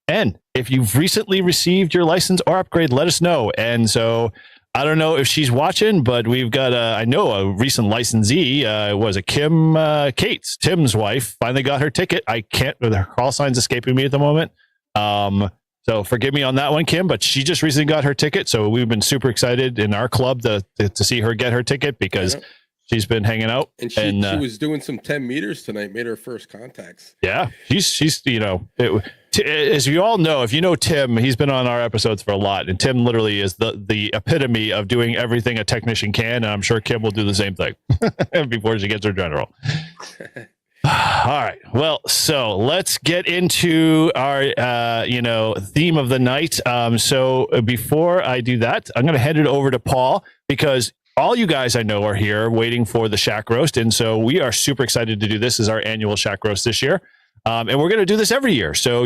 And if you've recently received your license or upgrade, let us know. And so I don't know if she's watching, but we've got I know a recent licensee was a Kim Cates, Tim's wife, finally got her ticket. I can't, her call sign's escaping me at the moment. So forgive me on that one, Kim, but she just recently got her ticket. So we've been super excited in our club to see her get her ticket because she's been hanging out. And she was doing some 10 meters tonight, made her first contacts. Yeah, she's as you all know, if you know Tim, he's been on our episodes for a lot, and Tim literally is the epitome of doing everything a technician can, and I'm sure Kim will do the same thing before she gets her general. All right, well, so let's get into our theme of the night. So before I do that, I'm going to hand it over to Paul because all you guys I know are here waiting for the Shack Roast, and so we are super excited to do this as our annual Shack Roast this year. And we're going to do this every year. So,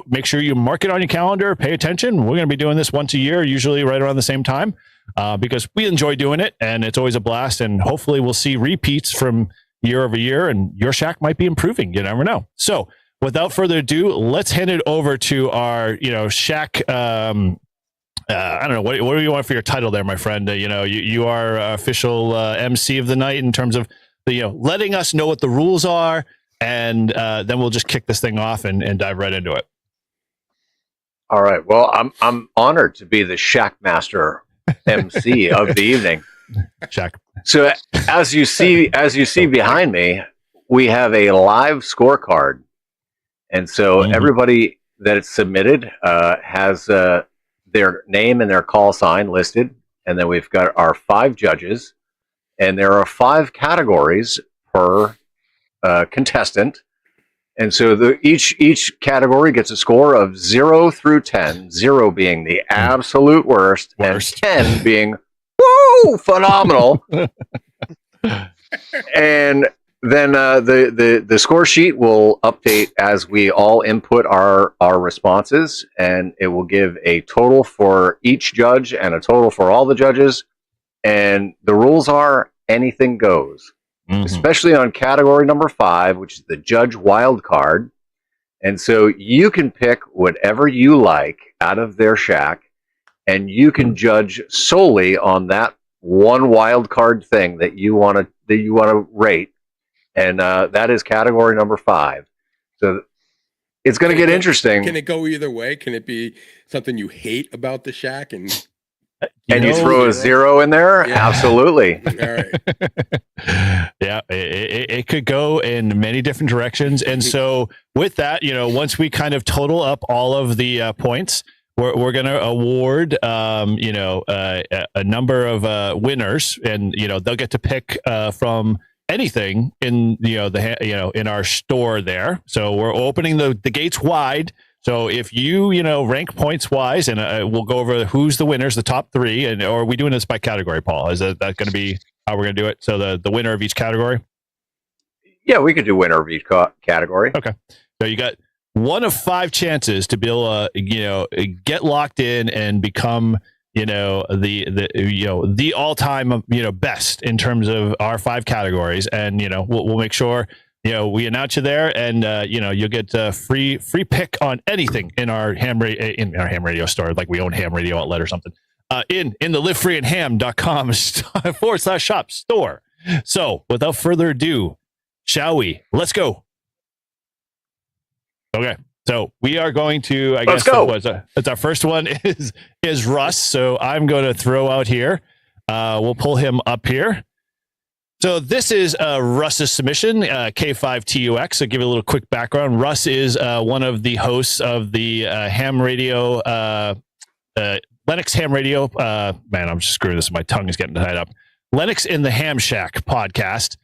make sure you mark it on your calendar, pay attention. We're going to be doing this once a year, usually right around the same time, because we enjoy doing it and it's always a blast. And hopefully we'll see repeats from year over year and your shack might be improving. You never know. So without further ado, let's hand it over to our, shack. I don't know. What do you want for your title there, my friend? You are official MC of the night in terms of letting us know what the rules are. And then we'll just kick this thing off and dive right into it. All right. Well, I'm honored to be the Shack Master MC of the evening. Shack. So as you see behind me, we have a live scorecard, and so everybody that is submitted has their name and their call sign listed, and then we've got our 5 judges, and there are 5 categories per contestant, and so each category gets a score of 0 through 10, 0 being the absolute worst. And 10 being woo phenomenal. And then the score sheet will update as we all input our responses, and it will give a total for each judge and a total for all the judges, and the rules are anything goes. Especially on category number 5, which is the judge wild card. And so you can pick whatever you like out of their shack, and you can judge solely on that one wild card thing that you want to rate, and that is category number 5. So it's going to get interesting. Can it go either way? Can it be something you hate about the shack and you throw a 0 in there? Yeah. Absolutely. All right. Yeah, it could go in many different directions. And so with that, once we kind of total up all of the points, we're going to award, a number of winners, and, they'll get to pick from anything in, in our store there. So we're opening the gates wide. So if you, rank points wise, and we'll go over who's the winners, the top 3, or are we doing this by category, Paul? Is that going to be how we're going to do it? So the winner of each category? Yeah, we could do winner of each category. Okay. So you got 1 of 5 chances to be able to, get locked in and become, the all-time, best in terms of our 5 categories. And, we'll make sure we announce you there, and you'll get a free pick on anything in our ham radio store, like we own Ham Radio Outlet or something. In the livefreeandham.com/shop store. So without further ado, shall we? Let's go. Okay, so we are going to. Let's go. It's our first one is Russ. So I'm going to throw out here. We'll pull him up here. So this is Russ's submission, K5TUX. So give you a little quick background. Russ is one of the hosts of the ham radio, Lennox Ham Radio. Man, I'm just screwing this. My tongue is getting tied up. Lennox in the Ham Shack podcast.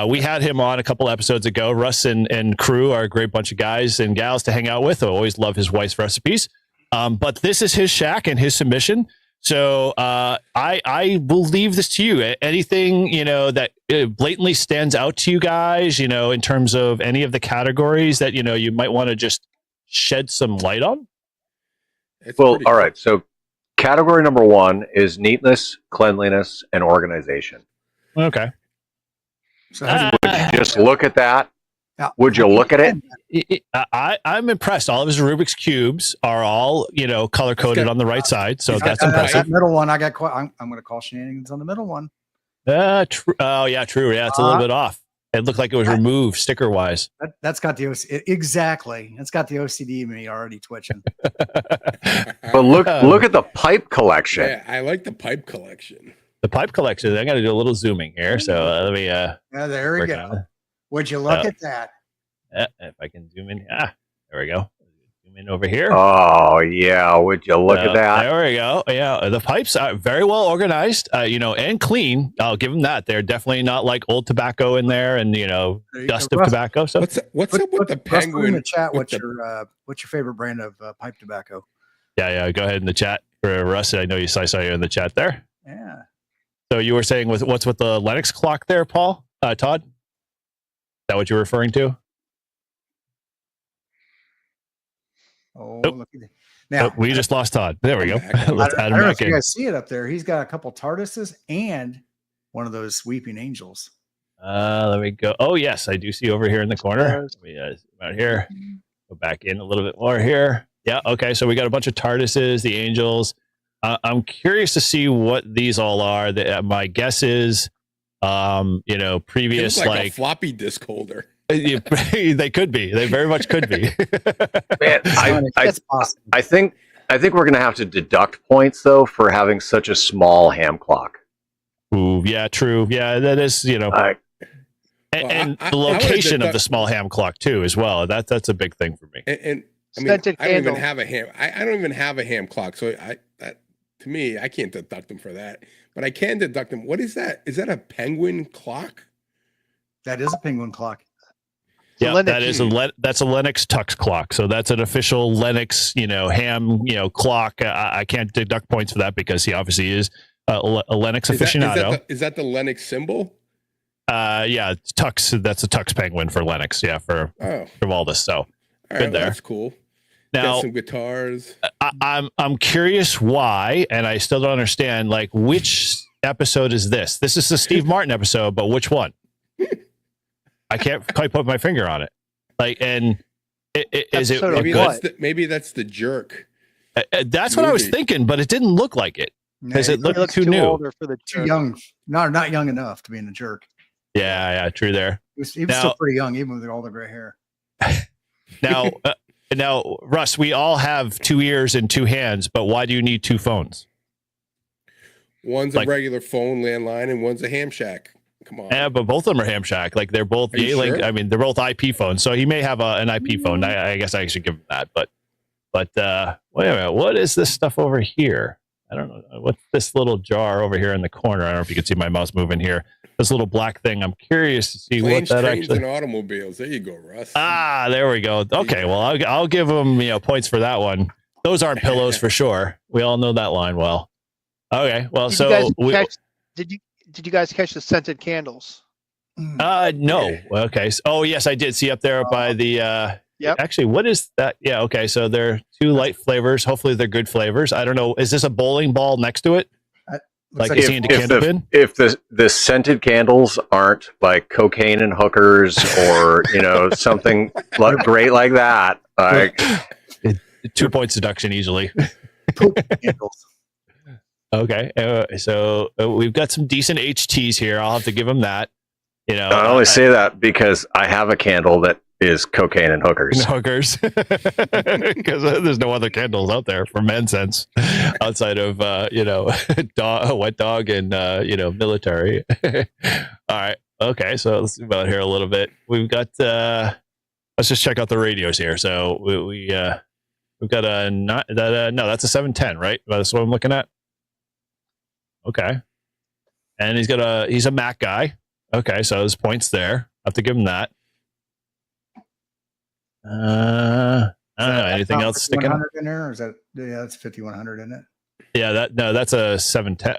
We had him on a couple episodes ago. Russ and crew are a great bunch of guys and gals to hang out with. I always love his wife's recipes. But this is his shack and his submission. So I will leave this to you. Anything, that blatantly stands out to you guys, in terms of any of the categories that, you might want to just shed some light on? Well, all right. So category number 1 is neatness, cleanliness, and organization. Okay. So Would you just look at that? Would you look at it? I'm impressed. All of his Rubik's cubes are all, color coded on the right side. So that's impressive. That middle one, I'm going to call shenanigans on the middle one. Oh, yeah, true. Yeah, it's a little bit off. It looked like it was removed sticker wise. That's got the exactly. It's got the OCD in me already twitching. But look at the pipe collection. Yeah, I like the pipe collection. The pipe collection. I got to do a little zooming here. So let me. Yeah, there we go. Would you look at that? If I can zoom in. There we go. Zoom in over here. Oh, yeah. Would you look at that? There we go. Yeah. The pipes are very well organized, and clean. I'll give them that. They're definitely not like old tobacco in there and, dust of tobacco. So what's up with the penguin? In the chat, what's your favorite brand of pipe tobacco? Yeah. Go ahead in the chat for Russ. I know I saw you in the chat there. Yeah. So you were saying what's with the Lennox clock there, Paul? Todd? Is that what you're referring to? Oh, nope. Look at that. Now we just lost Todd. There we go. Let's add him I don't know back if you in. guys see it up there. He's got a couple TARDISes and one of those weeping angels. Let me go. Oh, yes, I do see over here in the corner. Let me out here. Go back in a little bit more here. Yeah, okay. So we got a bunch of TARDISes, the angels. I'm curious to see what these all are. My guess is, previous like a floppy disk holder. They could be. They very much could be. Man, I think we're going to have to deduct points though for having such a small ham clock. Ooh, yeah, true. Yeah, that is. And the location of the small ham clock too, as well. That's a big thing for me. And I mean, I don't even have a ham. I don't even have a ham clock, so to me, I can't deduct them for that. But I can deduct them. What is that? Is that a penguin clock? That is a penguin clock. Yeah, that's a Lennox Tux clock. So that's an official Lennox, ham, clock. I can't deduct points for that because he obviously is a Lennox aficionado. Is that the Lennox symbol? Yeah, Tux. That's a Tux penguin for Lennox. Yeah, for all this. So good there. That's cool. Now, got some guitars. I'm curious why, and I still don't understand. Like, which episode is this? This is the Steve Martin episode, but which one? I can't quite put my finger on it. Like, and is it maybe that's the Jerk. That's what I was thinking, but it didn't look like it because it looked too new. Older for the too young. Not young enough to be in the Jerk. Yeah, true there. He was still pretty young, even with all the gray hair. Now, Russ, we all have 2 ears and 2 hands, but why do you need 2 phones? One's a regular phone landline and one's a ham shack. Come on. Yeah, but both of them are ham shack. Like they're both Yealink. Sure? I mean, they're both IP phones. So he may have an IP phone. I guess I should give him that. But wait a minute. What is this stuff over here? I don't know. What's this little jar over here in the corner? I don't know if you can see my mouse moving here. This little black thing. I'm curious to see Planes, what that trains, actually. and automobiles. There you go, Russ. There we go. Okay, well, I'll give him points for that one. Those aren't pillows for sure. We all know that line well. Okay, well, did you guys catch the scented candles? No. Okay. Yes, I did see up there by the. Yep. Actually, what is that? Yeah. Okay. So they're 2 light flavors. Hopefully, they're good flavors. I don't know. Is this a bowling ball next to it? Like a candle pin? If the scented candles aren't like cocaine and hookers or something great like that, 2 points deduction easily. Candles. Okay, so we've got some decent HTs here. I'll have to give them that. I only say that because I have a candle that is cocaine and hookers. Hookers, because there's no other candles out there for men's sense outside of wet dog and military. All right, okay, so let's move out here a little bit. We've got let's just check out the radios here. So we've got a no, that's a 710, right? That's what I'm looking at. Okay, and he's a Mac guy. Okay, so there's points there. I have to give him that. I don't know. Anything else sticking out in there? Or is that that's 5100 in it? Yeah, that's a 710.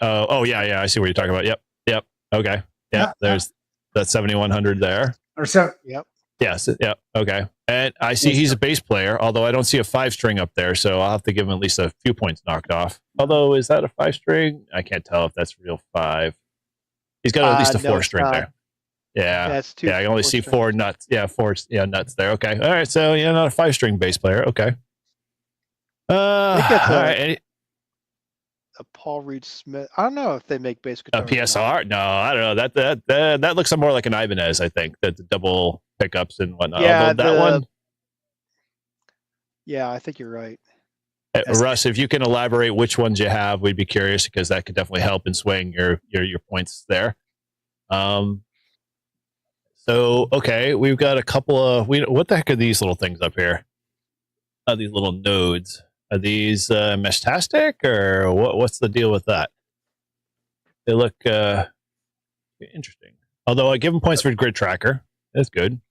Yeah. I see what you're talking about. Yep. Okay. Yeah, there's that 7100 there. Or so. Yep. Yes. Yep. Okay. And I see he's a bass player, although I don't see a 5-string up there, so I'll have to give him at least a few points knocked off. Although, is that a 5-string? I can't tell if that's real 5. He's got at least a 4-string there. Yeah. That's two. Yeah, I only see 4 nuts. Yeah, 4 nuts there. Okay. All right. So not a 5-string bass player. Okay. I think that's all right. a Paul Reed Smith. I don't know if they make bass guitars. A PSR? No, I don't know. That looks more like an Ibanez, I think. The double pickups and whatnot. Yeah, that one. Yeah, I think you're right. Russ, if you can elaborate which ones you have, we'd be curious because that could definitely help in swaying your points there. So okay, we've got a couple of what the heck are these little things up here? These little nodes. Are these Meshtastic or what's the deal with that? They look interesting. Although I give them points for grid tracker. That's good.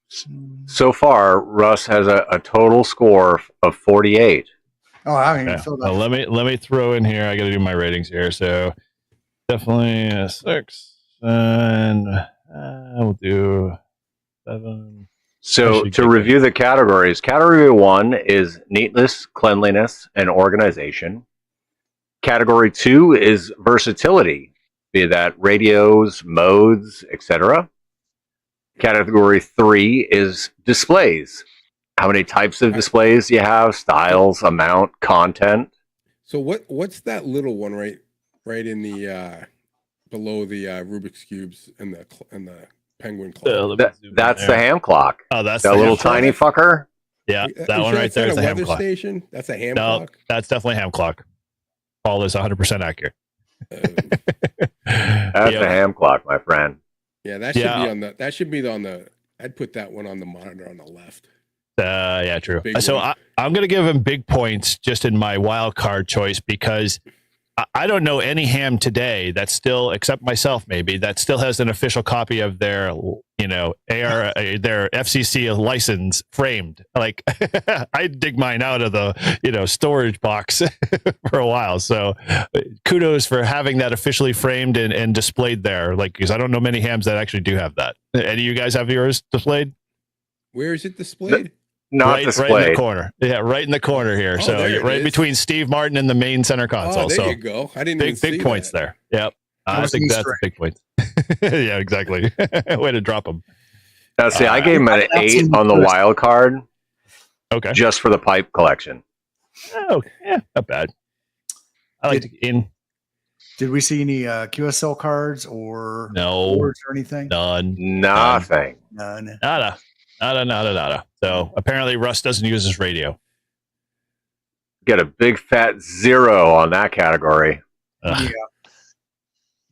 So far, Russ has a total score of 48. Oh, I mean, well, let me throw in here. I got to do my ratings here. So definitely a 6, and we'll do 7. So to review the categories, category 1 is neatness, cleanliness, and organization. Category 2 is versatility, be that radios, modes, etc. Category 3 is displays. How many types of displays you have, styles, amount, content. So what's that little one right in the below the Rubik's cubes and the penguin clock? That's the ham clock. Oh, that's that little tiny fucker. Yeah, that one right there is the ham clock. Station? That's a ham clock. That's definitely a ham clock. Paul is 100% accurate. That's a ham clock, my friend. Yeah, that should be on the. That should be on the. I'd put that one on the monitor on the left. Yeah, true. So I'm going to give him big points just in my wild card choice because I don't know any ham today that still, except myself maybe, that still has an official copy of their, their FCC license framed. Like I dig mine out of the, storage box for a while. So kudos for having that officially framed and displayed there. Like, because I don't know many hams that actually do have that. Any of you guys have yours displayed? Where is it displayed? Not displayed. Right in the corner. Yeah, right in the corner here. So right between Steve Martin and the main center console. There you go. I didn't big points there. Yep. I think that's big points. Yeah, exactly. Way to drop them. Now, see, I gave him an 8 on the wild card. Okay. Just for the pipe collection. Oh, yeah, not bad. I like in. Did we see any QSL cards or boards or anything? Nothing. None. Nada. So apparently Russ doesn't use his radio. Get a big fat 0 on that category. Yeah.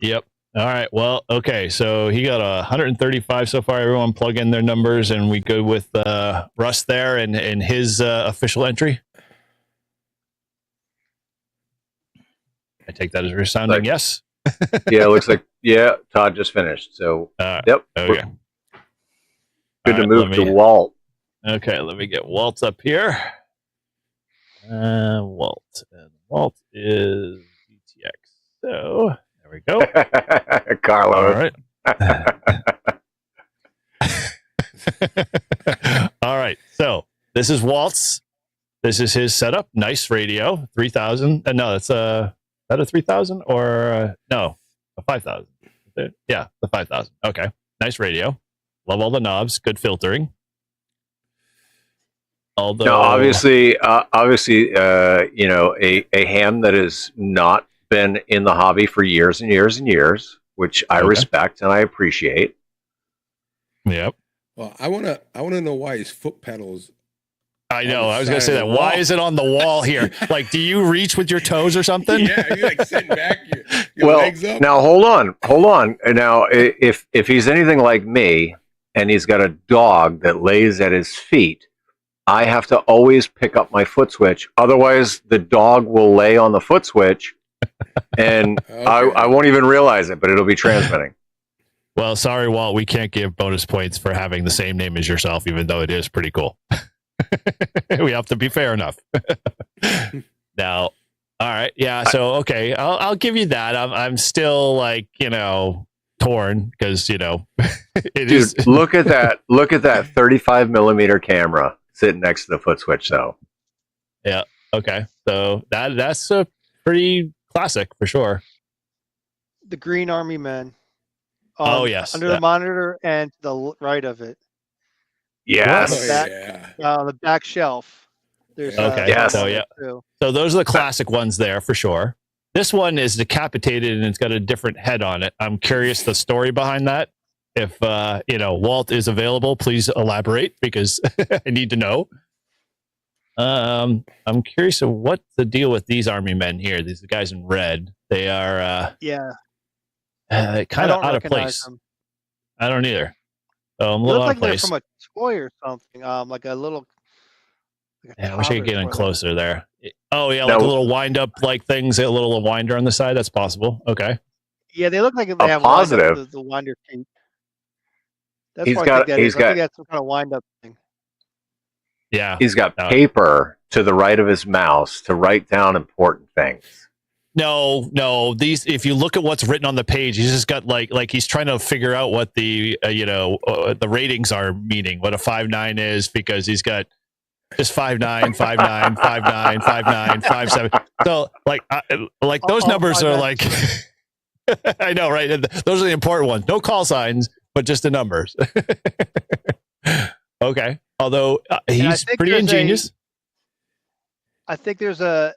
Yep. All right. Well, okay. So he got 135 so far. Everyone plug in their numbers and we go with Russ there and his official entry. I take that as a resounding yes. Yeah, it looks like, Todd just finished. So, yep. Okay. Good to move to Walt. Okay, let me get Walt up here. Walt. And Walt is GTX. So, there we go. Carlos. All right. All right. So, this is Walt's. This is his setup. Nice radio. 3000. No, that's a 3000 or no, a 5000. Yeah, the 5000. Okay. Nice radio. Love all the knobs. Good filtering. Although, now, obviously, a ham that has not been in the hobby for years and years and years, which I respect and I appreciate. Yep. Well, I wanna know why his foot pedals. I know. I was going to say that. Why is it on the wall here? Like, do you reach with your toes or something? Yeah, you like sitting back, your Well, legs up. now hold on. Now, if he's anything like me, and he's got a dog that lays at his feet, I have to always pick up my foot switch. Otherwise, the dog will lay on the foot switch, and Okay. I won't even realize it, but it'll be transmitting. Well, sorry, Walt. We can't give bonus points for having the same name as yourself, even though it is pretty cool. We have to be fair enough. Now, all right, yeah. So, okay, I'll give you that. I'm still like, torn because it Dude, is. look at that! Look at that 35 millimeter camera sitting next to the foot switch, though. Yeah. Okay. So that's a pretty classic for sure. The Green Army Men. Oh, yes, Under the monitor and to the right of it. Yes. Oh, Back- yeah. The back shelf. There's Okay. Yes. So yeah. So those are the classic ones there for sure. This one is decapitated and it's got a different head on it. I'm curious the story behind that. If Walt is available, please elaborate because I need to know. I'm curious of what's the deal with these army men here. These guys in red. They are kind of out of place. Them. I don't either. So I'm a They little look out like of they're place. from a toy or something. Like a little. Yeah, I wish I could get in toy. closer there. Oh yeah, Now- like a little wind up like things, a little winder on the side. That's possible. Okay. Yeah, they look like they have positive. the winder feet. That's He's what got- I think that he's is. I got- think that's some kind of wind up thing. Yeah. He's got paper to the right of his mouse to write down important things. No. These, if you look at what's written on the page, he's just got like he's trying to figure out what the the ratings are meaning, what a 5.9 is, because he's got just 5.9, 5.9, 5.9, 5.9, 5.7. So like those numbers are like, I know, right? Those are the important ones. No call signs, but just the numbers. Okay. Although he's pretty ingenious. I think there's a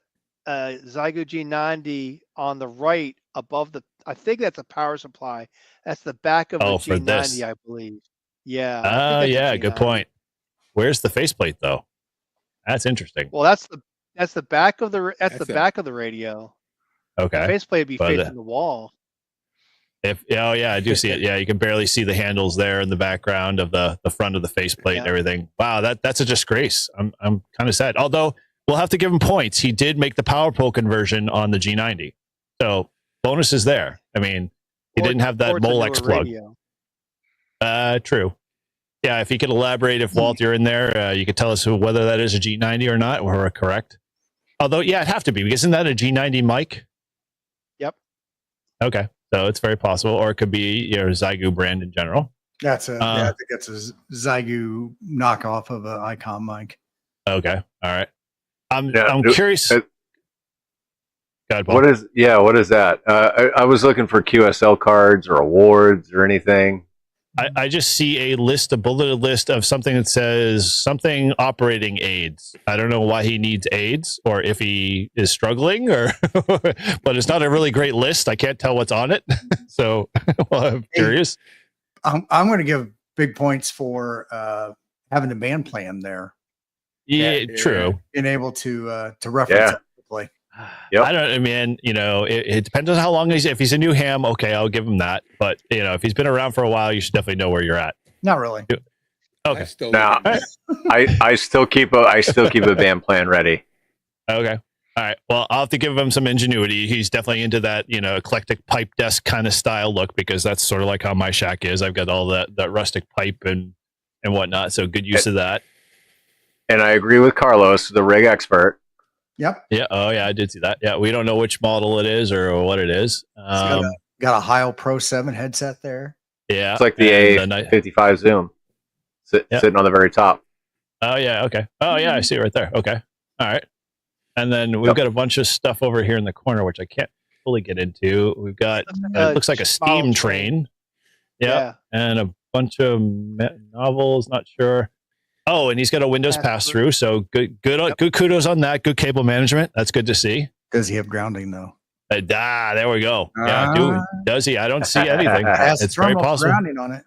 Zygo G90 on the right above the. I think that's a power supply. That's the back of the for G90, this. I believe. Yeah. Oh, I think that's a yeah. Good G90. point. Where's the faceplate though? That's interesting. Well, that's the back of the That's the a- back of the radio. Okay. The faceplate would be But, facing the wall. Oh yeah, I do see it. Yeah, you can barely see the handles there in the background of the front of the faceplate and everything. Wow, that's a disgrace. I'm kind of sad. Although we'll have to give him points. He did make the power pole conversion on the G90, so bonus is there. I mean, he didn't have that Or it's a Molex newer plug. radio. True. Yeah, if you could elaborate, if Walt, you're in there, you could tell us whether that is a G90 or not, or we're correct. Although, yeah, it'd have to be, because isn't that a G90 mic? Yep. Okay, so it's very possible, or it could be your Zygo brand in general. That's I think that's a Zygo knockoff of an Icon mic. Okay, all right. I'm Yeah, curious. Go ahead, Paul. What is that? I was looking for QSL cards or awards or anything. I just see a bulleted list of something that says something operating aids. I don't know why he needs aids or if he is struggling but it's not a really great list. I can't tell what's on it. So I'm curious. I'm going to give big points for having the band plan there. Yeah, true. Being able to reference it quickly. Yep. I don't. I mean, it depends on how long if he's a new ham. Okay, I'll give him that. But if he's been around for a while, you should definitely know where you're at. Not really. Okay. Now, I still keep a band plan ready. Okay. All right. Well, I'll have to give him some ingenuity. He's definitely into that, eclectic pipe desk kind of style look, because that's sort of like how my shack is. I've got all that rustic pipe and whatnot. So good use of that. And I agree with Carlos, the rig expert. Yep. Yeah. Oh, yeah. I did see that. Yeah. We don't know which model it is or what it is. Got a Heil Pro 7 headset there. Yeah. It's like the A55 Zoom sitting on the very top. Oh, yeah. Okay. Oh, yeah. I see it right there. Okay. All right. And then we've got a bunch of stuff over here in the corner, which I can't fully get into. We've got, it looks like a steam train. Yeah. And a bunch of novels. Not sure. Oh, and he's got a Windows pass-through, so good kudos on that. Good cable management. That's good to see. Does he have grounding though? There we go. Yeah, does he? I don't see anything. Has It's very thermal possible. grounding on it.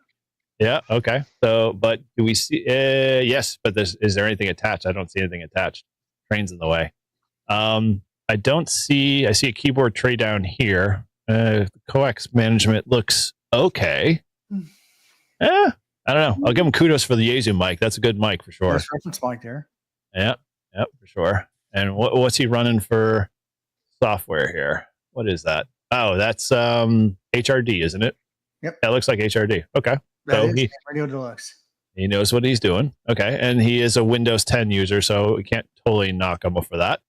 Yeah. Okay. So, but do we see? Yes, but is there anything attached? I don't see anything attached. Train's in the way. I don't see. I see a keyboard tray down here. Coax management looks okay. I don't know. I'll give him kudos for the Yaesu mic. That's a good mic for sure. Nice reference mic there. Yeah. Yep, for sure. And what's he running for software here? What is that? Oh, that's HRD, isn't it? Yep. That looks like HRD. Okay. That So is Radio Deluxe. he knows what he's doing. Okay. And he is a Windows 10 user, so we can't totally knock him for that.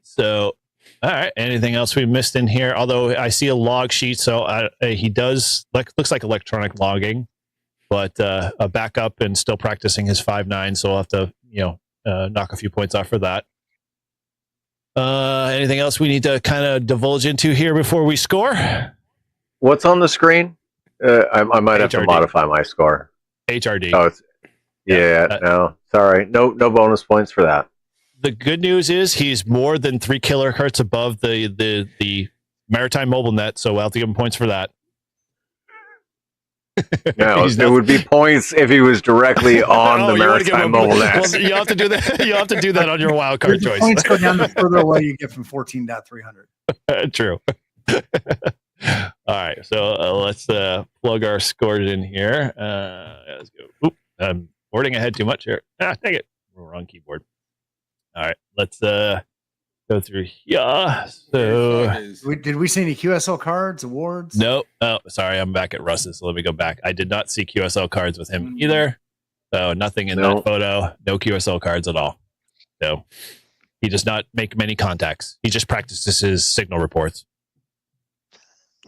So, all right. Anything else we missed in here? Although I see a log sheet, so he does looks like electronic logging, but a backup and still practicing his 5.9. So we'll have to knock a few points off for that. Anything else we need to kind of divulge into here before we score? What's on the screen? I might have to HRD. modify my score. HRD. Oh, no, sorry, no bonus points for that. The good news is he's more than 3 kilohertz above the Maritime Mobile Net, so we'll have to give him points for that. No, it would be points if he was directly on the Maritime Mobile Net. Well, you have to do that. You have to do that on your wild card choice. Points go down the further away you get from 14.300. True. All right, so let's plug our scores in here. Let's go. Oop, I'm boarding ahead too much here. Dang it. Wrong keyboard. All right, let's go through here. So, did we see any QSL cards, awards? no. Oh, sorry, I'm back at Russ's. So let me go back. I did not see QSL cards with him either. So nothing in that photo. No QSL cards at all. So he does not make many contacts. He just practices his signal reports.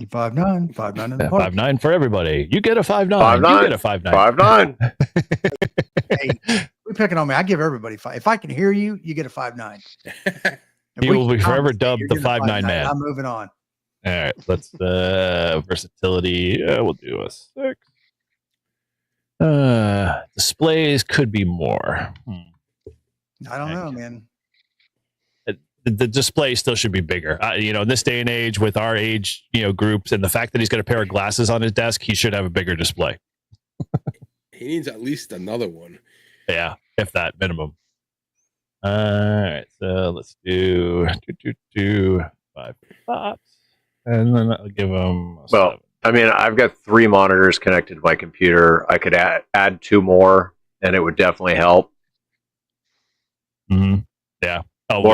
5.9, 5.9 in the 5.9 for everybody. You get a 5.9. 5.9. You get a 5.9. 5.9. Hey, we're picking on me. I give everybody 5. If I can hear you, you get a 5.9. He will be forever dubbed the 5.9 man. I'm moving on. All right, let's versatility. We'll do a 6. Displays could be more. I don't know, man. The display still should be bigger. In this day and age, with our age, groups, and the fact that he's got a pair of glasses on his desk, he should have a bigger display. He needs at least another one. Yeah, if that minimum. All right, so let's do 5 pops, and then I'll give him. Well, 7. I mean, I've got 3 monitors connected to my computer. I could add 2 more, and it would definitely help. Mm-hmm. Yeah. Oh,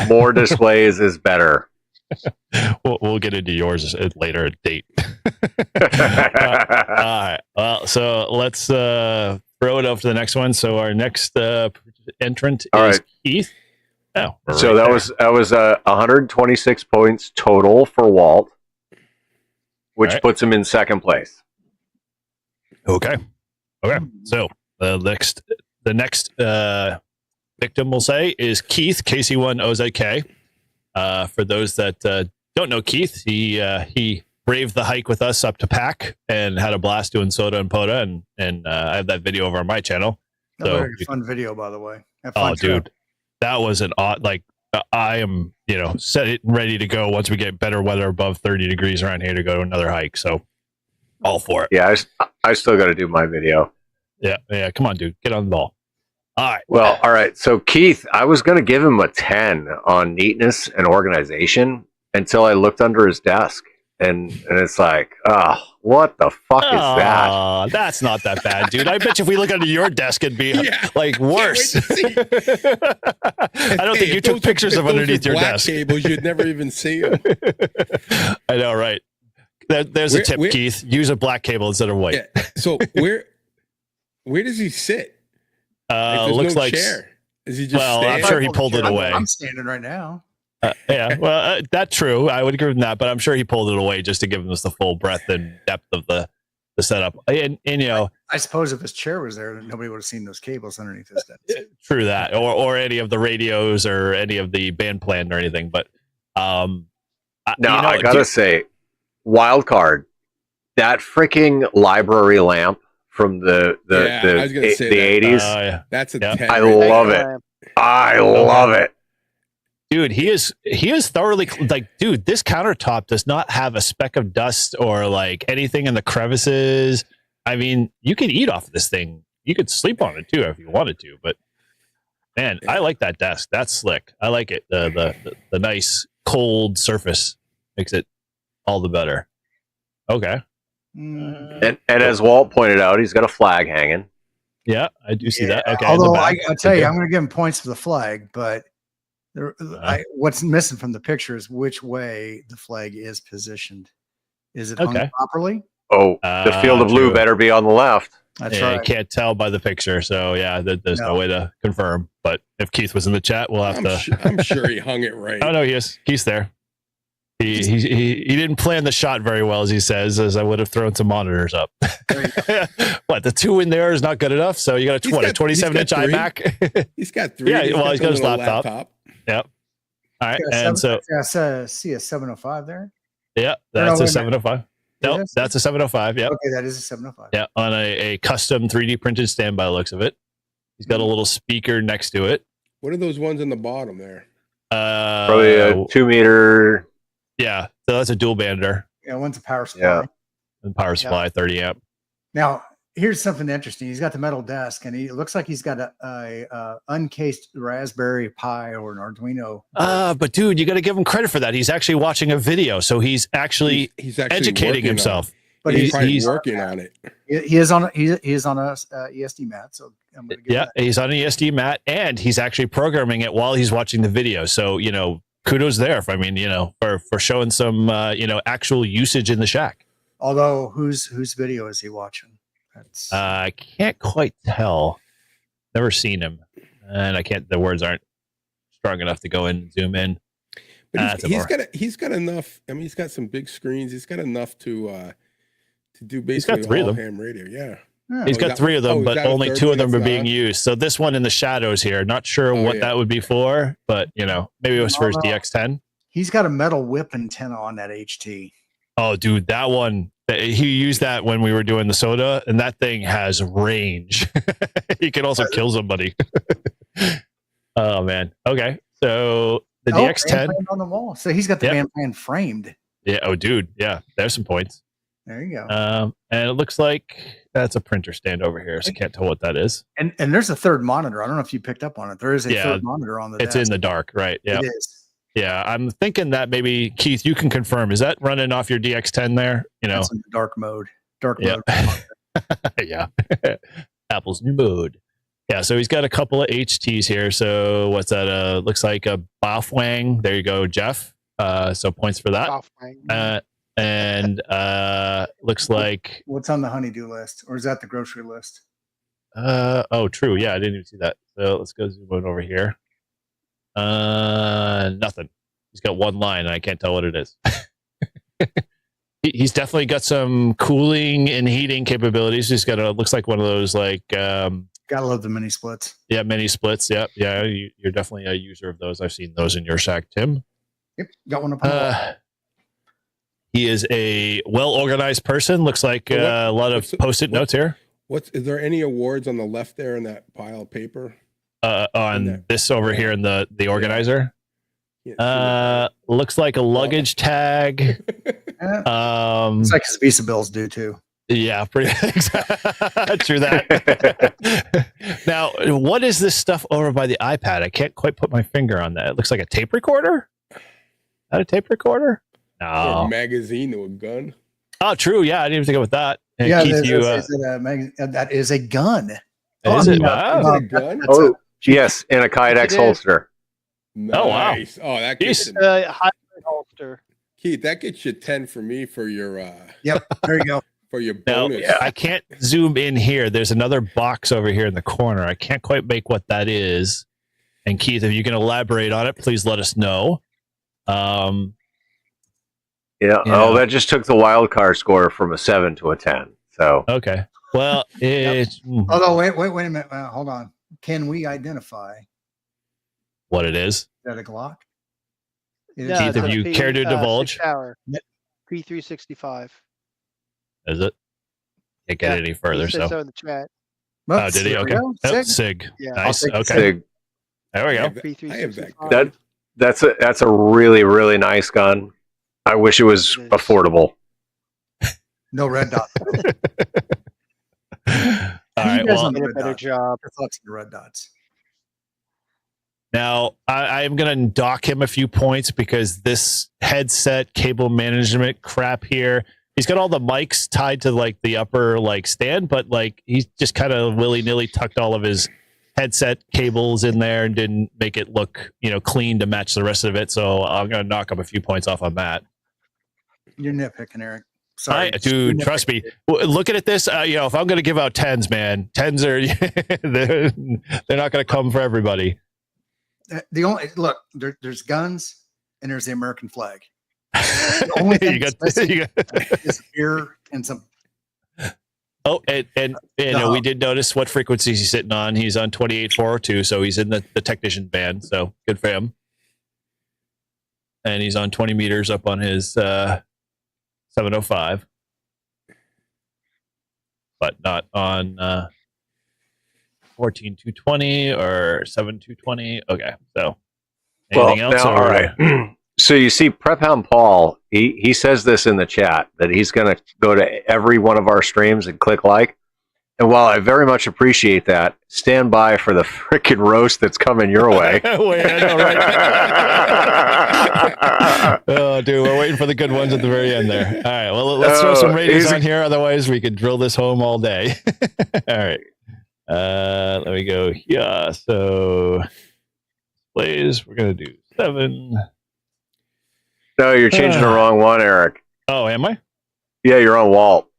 more displays is better. We'll get into yours at a later date. All right. Well, so let's throw it up to the next one. So our next entrant is Keith. Oh, so that was 126 points total for Walt, which puts him in second place. Okay. So the next victim, we'll say, is Keith, KC1OZK. For those that don't know Keith, he braved the hike with us up to PAC and had a blast doing soda and poda, and I have that video over on my channel. So fun video, by the way. Dude, that was an odd. I am set it and ready to go once we get better weather above 30 degrees around here to go to another hike. So all for it. Yeah, I still got to do my video. Yeah. Come on, dude, get on the ball. All right. Well, all right. So Keith, I was going to give him a 10 on neatness and organization until I looked under his desk, and it's like, what the fuck is that? That's not that bad, dude. I bet you if we look under your desk, it'd be worse. I don't think you took pictures of underneath your desk. Cables, you'd never even see them. I know, right? There's a tip, Keith. Use a black cable instead of white. Yeah. So where does he sit? Looks like chair. Is he just I'm sure he pulled it away. I'm standing right now. That's true. I would agree with that, but I'm sure he pulled it away just to give us the full breadth and depth of the setup. And I suppose if his chair was there, nobody would have seen those cables underneath his desk. True that, or any of the radios or any of the band plan or anything. But I gotta say, wild card, that freaking library lamp from the 80s. That's a 10. I love it. I love it. Dude, he is thoroughly like, dude, this countertop does not have a speck of dust or like anything in the crevices. I mean, you could eat off of this thing. You could sleep on it too if you wanted to, but man, I like that desk. That's slick. I like it. The nice cold surface makes it all the better. Okay. And as Walt pointed out, he's got a flag hanging. Yeah, I do see that. Okay. Although I'll tell you, I'm going to give him points for the flag, but what's missing from the picture is which way the flag is positioned. Is it hung properly? Oh, the field of blue better be on the left. That's right. You can't tell by the picture, so yeah, there's no way to confirm. But if Keith was in the chat, we'll have to. I'm sure he hung it right. Oh no, he is. He's there. He didn't plan the shot very well, as he says, as I would have thrown some monitors up. What, the 2 in there is not good enough? So you got a 27-inch iMac? He's got 3. Yeah, he's got his laptop. Yep. All right, and so see a 705 there. Yeah, that's a 705. No, that's a 705. Yeah. Okay, that is a 705. Yeah, on a custom 3D printed stand by the looks of it. He's got a little speaker next to it. What are those ones in the bottom there? Probably a 2 meter. Yeah, so that's a dual bander. Yeah, one's a power supply. Yeah. And power supply, 30 amp. Now, here's something interesting. He's got the metal desk, and it looks like he's got a uncased Raspberry Pi or an Arduino. But dude, you got to give him credit for that. He's actually watching a video, so he's actually educating himself. But he's working on it. He is on a ESD mat. So I'm gonna give he's on an ESD mat, and he's actually programming it while he's watching the video. So kudos there. For showing some actual usage in the shack. Although whose video is he watching? I can't quite tell. Never seen him, and I can't. The words aren't strong enough to go in and zoom in. But he's got enough. I mean, he's got some big screens. He's got enough to do basically the whole ham radio. Yeah. He's got 3 of them, but only 2 of them are being used. So this one in the shadows here, not sure what that would be for, but maybe it was for his DX10. He's got a metal whip antenna on that HT. Oh, dude, that one, he used that when we were doing the soda, and that thing has range. He can also kill somebody. Oh, man. Okay. So the DX10 on the wall. So he's got the Van framed. Yeah. Oh, dude. Yeah. There's some points. There you go. And it looks like that's a printer stand over here, so I can't tell what that is. And there's a third monitor. I don't know if you picked up on it. There is a third monitor on the desk. It's in the dark, right? Yeah. It is. Yeah, I'm thinking that maybe, Keith, you can confirm. Is that running off your DX10 there? It's in dark mode. Dark mode. Yeah. Apple's new mode. Yeah, so he's got a couple of HTs here. So what's that? Looks like a Baofeng. There you go, Jeff. So points for that. And looks like... What's on the honeydew list? Or is that the grocery list? Oh, true. Yeah, I didn't even see that. So let's go zoom in over here. Nothing. He's got one line, and I can't tell what it is. He's definitely got some cooling and heating capabilities. He's got looks like one of those gotta love the mini splits. Yeah, mini splits. Yeah. You're definitely a user of those. I've seen those in your shack, Tim. Yep, got one up on the wall. He is a well-organized person. Looks like a lot of post-it notes here. Is there any awards on the left there in that pile of paper? On this over here in the organizer. Looks like a luggage tag. It's like his Visa bills do too. Yeah, pretty true that. Now, what is this stuff over by the iPad? I can't quite put my finger on that. It looks like a tape recorder. Is that a tape recorder? No. Or a magazine to a gun. Oh, true. Yeah, I didn't even think about that. And yeah, Keith, that is a gun. Is it? Wow. Is it a gun? Oh, yes, in a Kydex holster. Nice. Oh, wow. Oh, that gets high holster. Keith, that gets you 10 for me for your Yep, there you go. For your now, bonus. I can't zoom in here. There's another box over here in the corner. I can't quite make what that is. And Keith, if you can elaborate on it, please let us know. Oh, that just took the wild card score from a 7 to a 10. So okay. Well, it's although wait a minute. Hold on. Can we identify what it is? Is that a Glock? Keith, if you care to divulge. P365. Is it? Can't get any further. He said so in the chat. Oh, did he? Okay. Sig. Sig. Yeah, nice. Okay. Sig. There we go. I have that. That's a really, really nice gun. I wish it was affordable. No red dots. All right. Well, Did a better job. Thoughts on the red dots. now I am going to dock him a few points because this headset cable management crap here. He's got all the mics tied to like the upper like stand, but like he's just kind of willy nilly tucked all of his headset cables in there and didn't make it look, clean to match the rest of it. So I'm going to knock him a few points off on that. You're nitpicking, Eric. Sorry, dude, trust me. Looking at this, if I'm going to give out 10s, man, 10s are they're not going to come for everybody. The only there's guns and there's the American flag. The only thing you got is beer and some. Oh, and we did notice what frequency he's sitting on. He's on 28402, so he's in the technician band. So good for him. And he's on 20 meters up on his 705, but not on 14220 or 7220. Okay, so anything else? Now, all right. So you see, Prep Hound Paul, he says this in the chat that he's going to go to every one of our streams and click like. And while I very much appreciate that, stand by for the freaking roast that's coming your way. I know, right? Oh, dude, we're waiting for the good ones at the very end there. All right, well, let's throw some ratings on here. Otherwise, we could drill this home all day. All right. Let me go here. So, plays, we're going to do 7. No, you're changing the wrong one, Eric. Oh, am I? Yeah, you're on Walt.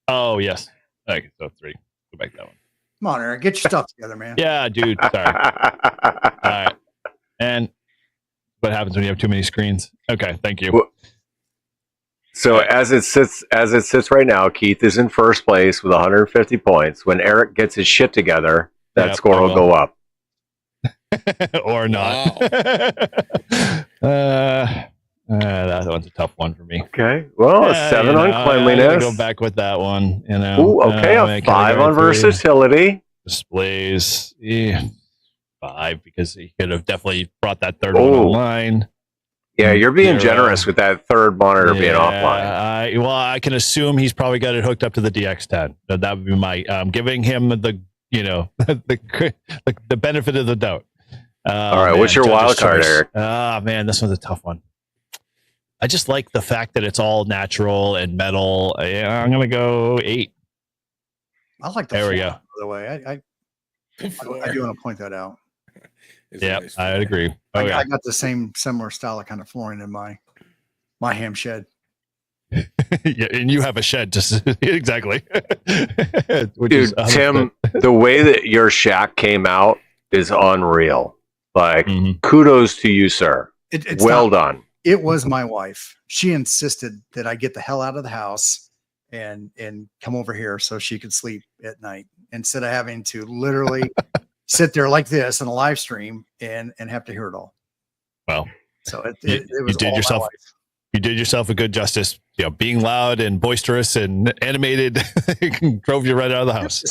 Oh, yes. Okay, so 3. Go back that one. Come on, Eric, get your stuff together, man. Yeah, dude. Sorry. All right. And what happens when you have too many screens? Okay, thank you. So as it sits right now, Keith is in first place with 150 points. When Eric gets his shit together, that score will go up. Or not. Wow. That one's a tough one for me. Okay. Well, a 7 on cleanliness. Go back with that one. Ooh, okay, a 5 on versatility. Displays. 5 because he could have definitely brought that third one online. Yeah, you're being generous with that third monitor being offline. I can assume he's probably got it hooked up to the DX10. That would be my giving him the the benefit of the doubt. All right, what's your wild card, Eric? Man, this one's a tough one. I just like the fact that it's all natural and metal. I'm gonna go 8. I like the. There we floor, go. By the way, I do want to point that out. Yeah, I would agree. I got the similar style of kind of flooring in my ham shed. Yeah, and you have a shed, just exactly. Dude, Tim, the way that your shack came out is unreal. Like, kudos to you, sir. It's well done. It was my wife. She insisted that I get the hell out of the house and come over here so she could sleep at night instead of having to literally sit there like this in a live stream and have to hear it all. Well, so it was you did yourself a good justice. Being loud and boisterous and animated drove you right out of the house.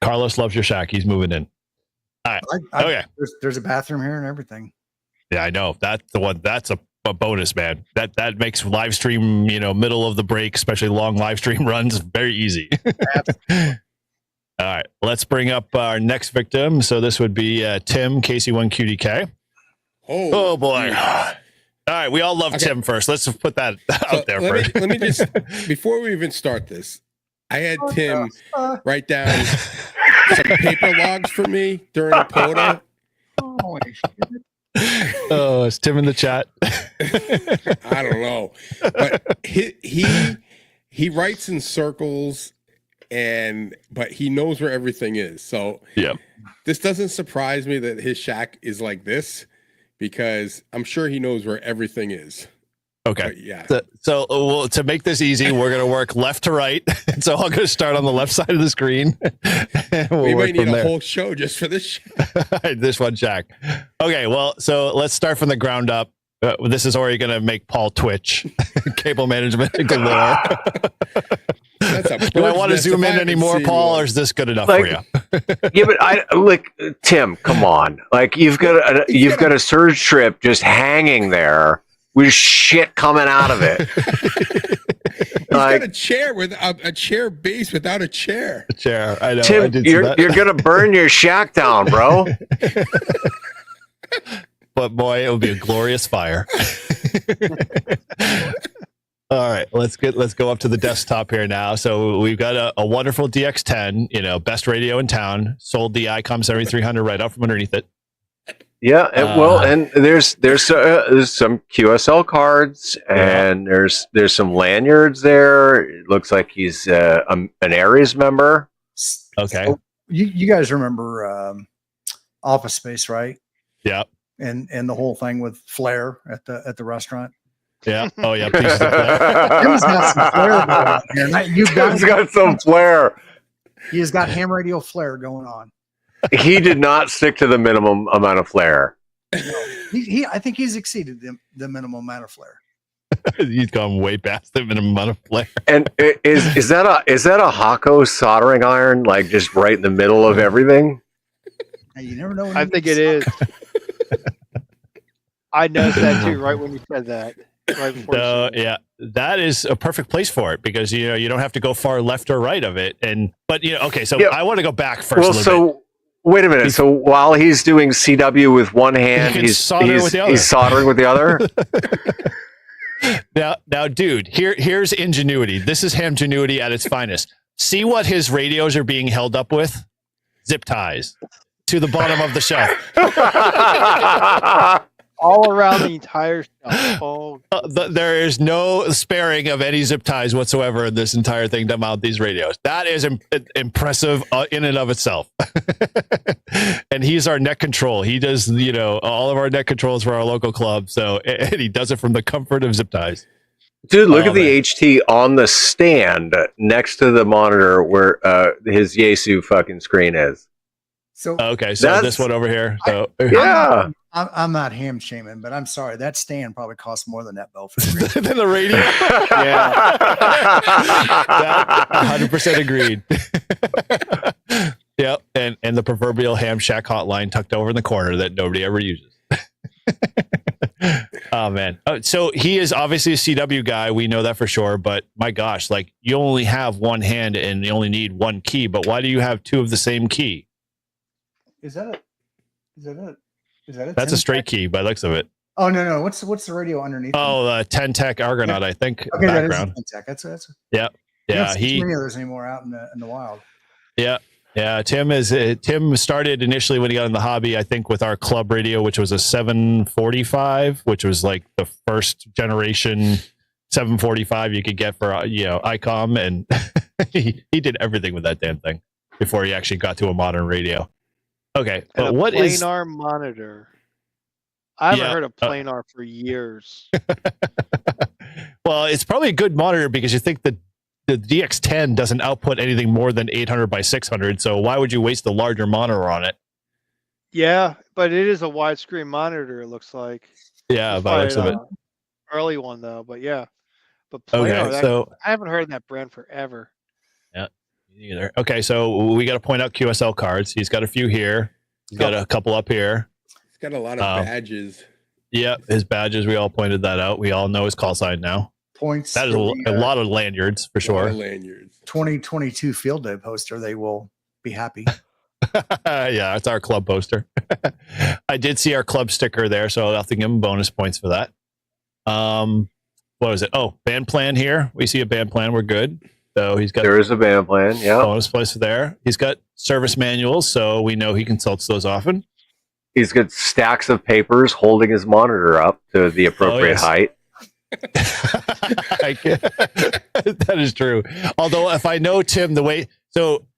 Carlos loves your shack. He's moving in. All right. Okay. There's a bathroom here and everything. Yeah, I know. That's the one. That's a bonus, man. That makes live stream, middle of the break, especially long live stream runs, very easy. All right, let's bring up our next victim. So this would be Tim, KC1QDK. Oh boy. All right, we all love Tim first. Let's put that out there first. Let me just, before we even start this, I had Tim write down some paper logs for me during a POTA. Oh, oh, is Tim in the chat? I don't know, but he writes in circles, but he knows where everything is. So yeah, this doesn't surprise me that his shack is like this because I'm sure he knows where everything is. Okay. But yeah. So to make this easy, we're going to work left to right. So I'm going to start on the left side of the screen. We might need a whole show just for this. This one, Jack. Okay. Well, so let's start from the ground up. This is already going to make Paul twitch. Cable management galore. That's a Do I want to zoom in anymore, Paul, or is this good enough for you? Yeah, but Tim, come on. Like you've got a surge strip just hanging there with shit coming out of it. He's got a chair with a chair base without a chair. A chair. I know. Tim, you're gonna burn your shack down, bro. But boy, it would be a glorious fire. All right, let's go up to the desktop here now. So we've got a wonderful DX10, best radio in town. Sold the ICOM 7300 right out from underneath it. Yeah, and there's some QSL cards, and there's some lanyards there. It looks like he's an Aries member. Okay. So you guys remember Office Space, right? Yeah. And the whole thing with Flair at the restaurant. Yeah. Oh yeah. Pieces of Flair. Tim's got some Flair going on here. Tim's got some Flair. He has got ham radio Flair going on. He did not stick to the minimum amount of Flair. I think he's exceeded the minimum amount of Flair. He's gone way past the minimum amount of Flair. And is that a Hakko soldering iron, like just right in the middle of everything? You never know. I think it is. I noticed that too, right when you said that. Right before yeah, that is a perfect place for it because you don't have to go far left or right of it. Okay, so I want to go back first. Well, wait a minute. So while he's doing CW with one hand, he's soldering with the other. Now, dude, here's ingenuity. This is hamgenuity at its finest. See what his radios are being held up with? Zip ties to the bottom of the shelf. all around the entire shelf. There is no sparing of any zip ties whatsoever in this entire thing to mount these radios. That is impressive in and of itself. And he's our net control. He does, all of our net controls for our local club. So, and he does it from the comfort of zip ties. Dude, look at the HT on the stand next to the monitor where his Yaesu fucking screen is. So this one over here. So yeah. I'm not ham shaming, but I'm sorry. That stand probably costs more than that bell for than the radio. Yeah, 100% agreed. Yep, and the proverbial ham shack hotline tucked over in the corner that nobody ever uses. Oh man! So he is obviously a CW guy. We know that for sure. But my gosh, like you only have one hand and you only need one key. But why do you have two of the same key? Is that a That's a straight key by the looks of it. Oh no! What's the radio underneath? Oh, 10 Tech Argonaut, I think. Okay, background. that is 10 Tech. That's yeah. Don't see many of those anymore out in the wild. Yeah. Yeah, Tim started initially when he got in the hobby, I think, with our club radio, which was a 745, which was like the first generation 745 you could get for ICOM, and he did everything with that damn thing before he actually got to a modern radio. Okay, and but what is planar monitor? I haven't heard of planar for years. Well, it's probably a good monitor because you think that the DX10 doesn't output anything more than 800 by 600, so why would you waste a larger monitor on it? Yeah, but it is a widescreen monitor, it looks like. Yeah, by the looks of it. Early one, though, but yeah. But Plano, I haven't heard that brand forever. Yeah, me neither. Okay, so we got to point out QSL cards. He's got a few here. He's got a couple up here. He's got a lot of badges. Yeah, his badges, we all pointed that out. We all know his call sign now. Points. That is a lot of lanyards for sure. 2022 field day poster. They will be happy. Yeah, it's our club poster. I did see our club sticker there, so I'll have to give him bonus points for that. What was it? Oh, band plan here. We see a band plan. We're good. So there is a band plan. Yeah. Bonus points there. He's got service manuals, so we know he consults those often. He's got stacks of papers holding his monitor up to the appropriate height. That is true. Although if I know Tim the way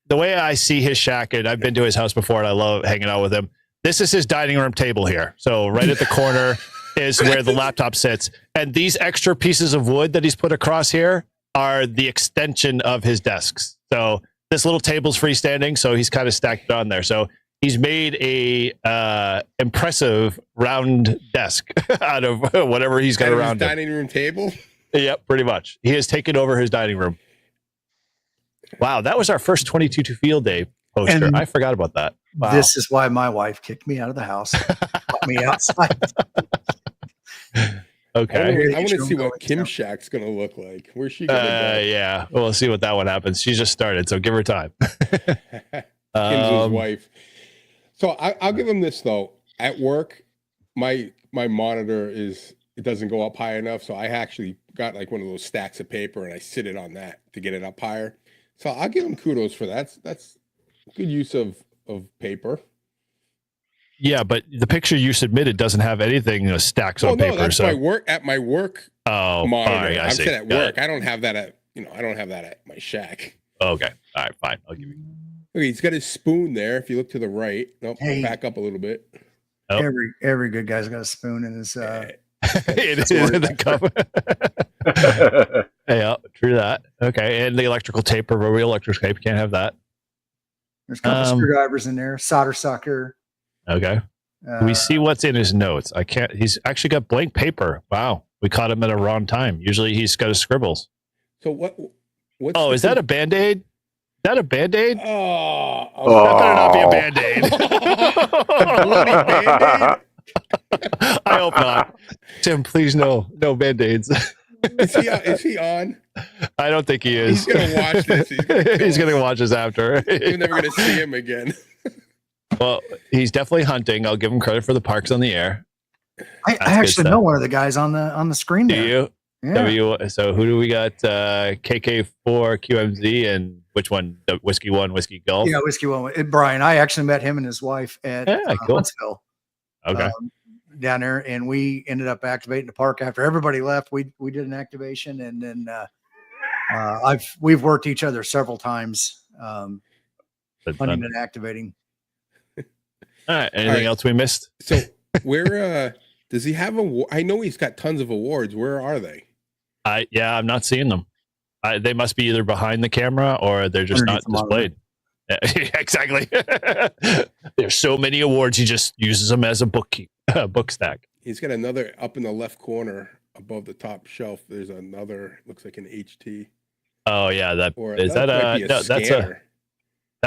I see his shack, and I've been to his house before and I love hanging out with him, this is his dining room table here. So right at the corner is where the laptop sits, and these extra pieces of wood that he's put across here are the extension of his desks. So this little table's freestanding, so he's kind of stacked it on there. So he's made a impressive round desk out of whatever he's got around him. Dining room table? Yep, pretty much. He has taken over his dining room. Wow, that was our first 22 Field Day poster. And I forgot about that. Wow. This is why my wife kicked me out of the house, put me outside. Okay. I want to see what Kim's shack's going to look like. Where's she going to go? Yeah, we'll see what that one happens. She just started, so give her time. Kim's his wife. So I'll give him this though. At work, my monitor it doesn't go up high enough, so I actually got like one of those stacks of paper and I sit it on that to get it up higher. So I'll give him kudos for that. That's good use of paper. Yeah, but the picture you submitted doesn't have anything stacks on paper. That's so my work at my work monitor. Right, I see. said at work. I don't have that at my shack. Okay. All right, fine. I'll give you. Okay, he's got his spoon there. If you look to the right, back up a little bit. Oh. Every good guy's got a spoon in his. It is in the cup. Yeah, true that. Okay, and the electrical tape or real electrical tape. Can't have that. There's a couple screwdrivers in there. Solder sucker. Okay. Can we see what's in his notes? I can't. He's actually got blank paper. Wow, we caught him at a wrong time. Usually he's got his scribbles. So what? Oh, is that a Band-Aid? Is that a Band-Aid? Oh, that better not be a Band-Aid. Bloody Band-Aid? I hope not. Tim, please no Band-Aids. Is he on? I don't think he is. He's gonna watch this. He's gonna watch this after. You're never gonna see him again. Well, he's definitely hunting. I'll give him credit for the parks on the air. I actually know one of the guys on the screen there. Do you? Yeah. So who do we got? KK4 QMZ and which one? The Whiskey 1, Whiskey Golf? Yeah, Whiskey 1. Brian, I actually met him and his wife at cool. Huntsville. Okay. Down there, and we ended up activating the park after everybody left. We did an activation, and then we've worked each other several times, hunting and activating. All right. Anything else we missed? So where does he have I know he's got tons of awards. Where are they? I'm not seeing them. They must be either behind the camera or they're just not displayed. Exactly. There's so many awards. He just uses them as a book stack. He's got another up in the left corner above the top shelf. There's another. Looks like an HT. Oh yeah, that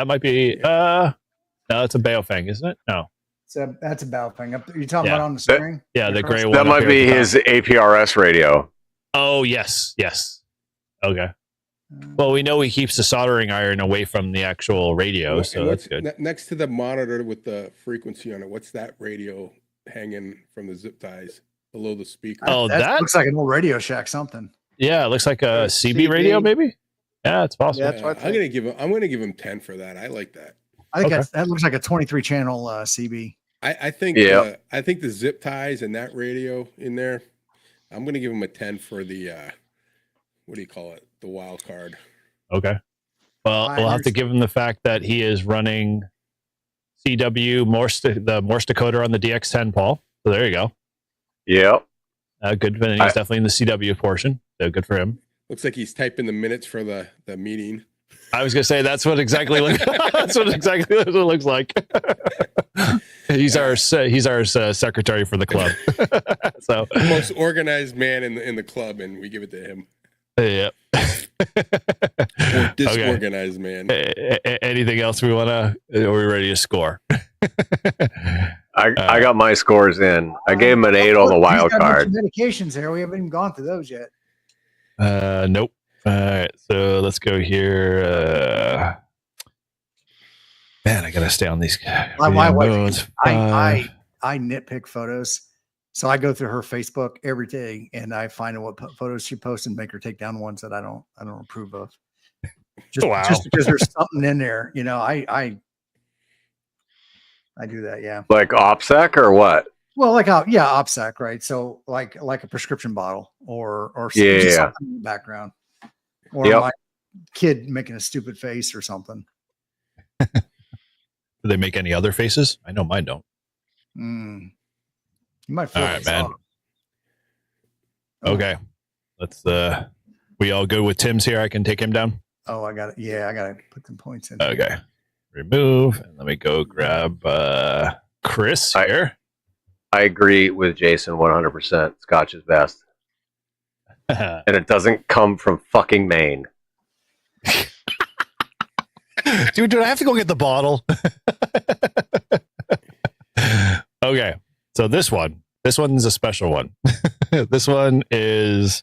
might be. No, that's a Baofeng, isn't it? No. So that's a Baofeng. You talking about on the screen? Yeah, the gray one. That might be his APRS radio. Oh yes. Okay. Well, we know he keeps the soldering iron away from the actual radio, so that's good. Next to the monitor with the frequency on it, what's that radio hanging from the zip ties below the speaker? Oh, that looks like an old Radio Shack something. Yeah, it looks like a CB radio, maybe. Yeah, it's possible. Yeah, I'm gonna give him 10 for that. I like that. I think that looks like a 23 channel CB. I think the zip ties and that radio in there, I'm gonna give him a 10 for the what do you call it? The wild card. Okay. Well, we'll have to give him the fact that he is running CW the Morse decoder on the DX10, Paul. So there you go. Yep. Good. And he's definitely in the CW portion. So good for him. Looks like he's typing the minutes for the meeting. I was gonna say that's what exactly it looks like. He's our secretary for the club. So most organized man in the club, and we give it to him. Yeah. Disorganized man. Anything else we want to? Are we ready to score? I got my scores in. I gave him an 8 on the wild card. Medications here. We haven't even gone through those yet. Nope. All right, so let's go here. Man, I gotta stay on these. My wife, I nitpick photos, so I go through her Facebook every day and I find what photos she posts and make her take down ones that I don't approve of. Just because there's something in there, I do that. Yeah, like OPSEC or what? Well, OPSEC, right? So like a prescription bottle or something in the background. Or my kid making a stupid face or something. Do they make any other faces? I know mine don't. You might. All right, man. Okay, let's. We all good with Tim's here? I can take him down. Oh, I got it. Yeah, I got to put some points in. Okay, remove, and let me go grab Chris here. I agree with Jason 100%. Scotch is best. And it doesn't come from fucking Maine. Dude, do I have to go get the bottle? Okay, so this one's a special one. This one is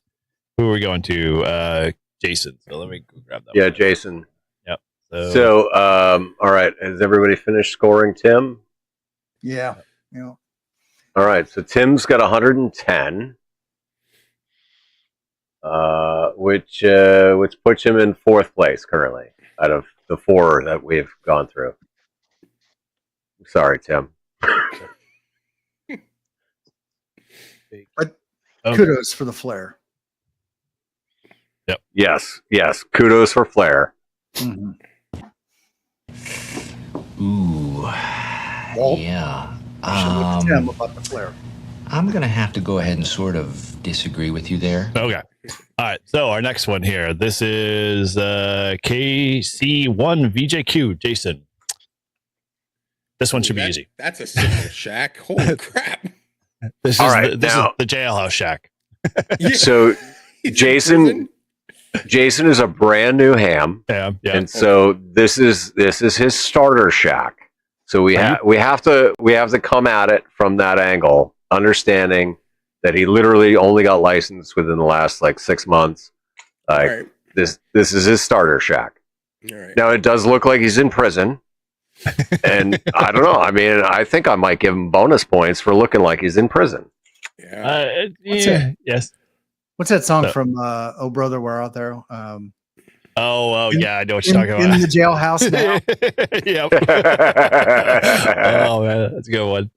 who are we going to? Jason. So let me go grab that. Yeah, Jason. Yep. So, all right. Has everybody finished scoring, Tim? Yeah. All right. So Tim's got 110, which puts him in fourth place currently out of the four that we've gone through. Sorry, Tim. But kudos for the flair. Yep. Yes. Kudos for flair. Mm-hmm. Ooh. Walt? Yeah. Tim about the flair. I'm going to have to go ahead and sort of disagree with you there. Okay. All right. So our next one here. This is KC1 VJQ, Jason. This one should be easy. That's a simple shack. Holy crap. This All is right, this now- is the jailhouse shack. Yeah. So He's in Jason is a brand new ham. Yeah. And so this is his starter shack. So we have to come at it from that angle, understanding that he literally only got licensed within the last 6 months. Right. This is his starter shack. All right. Now it does look like he's in prison. And I don't know. I mean, I think I might give him bonus points for looking like he's in prison. Yeah. Yes. What's that song from Oh Brother, We're Out There? Yeah, I know what you're talking about. In the jailhouse now. Yep. Oh man, that's a good one.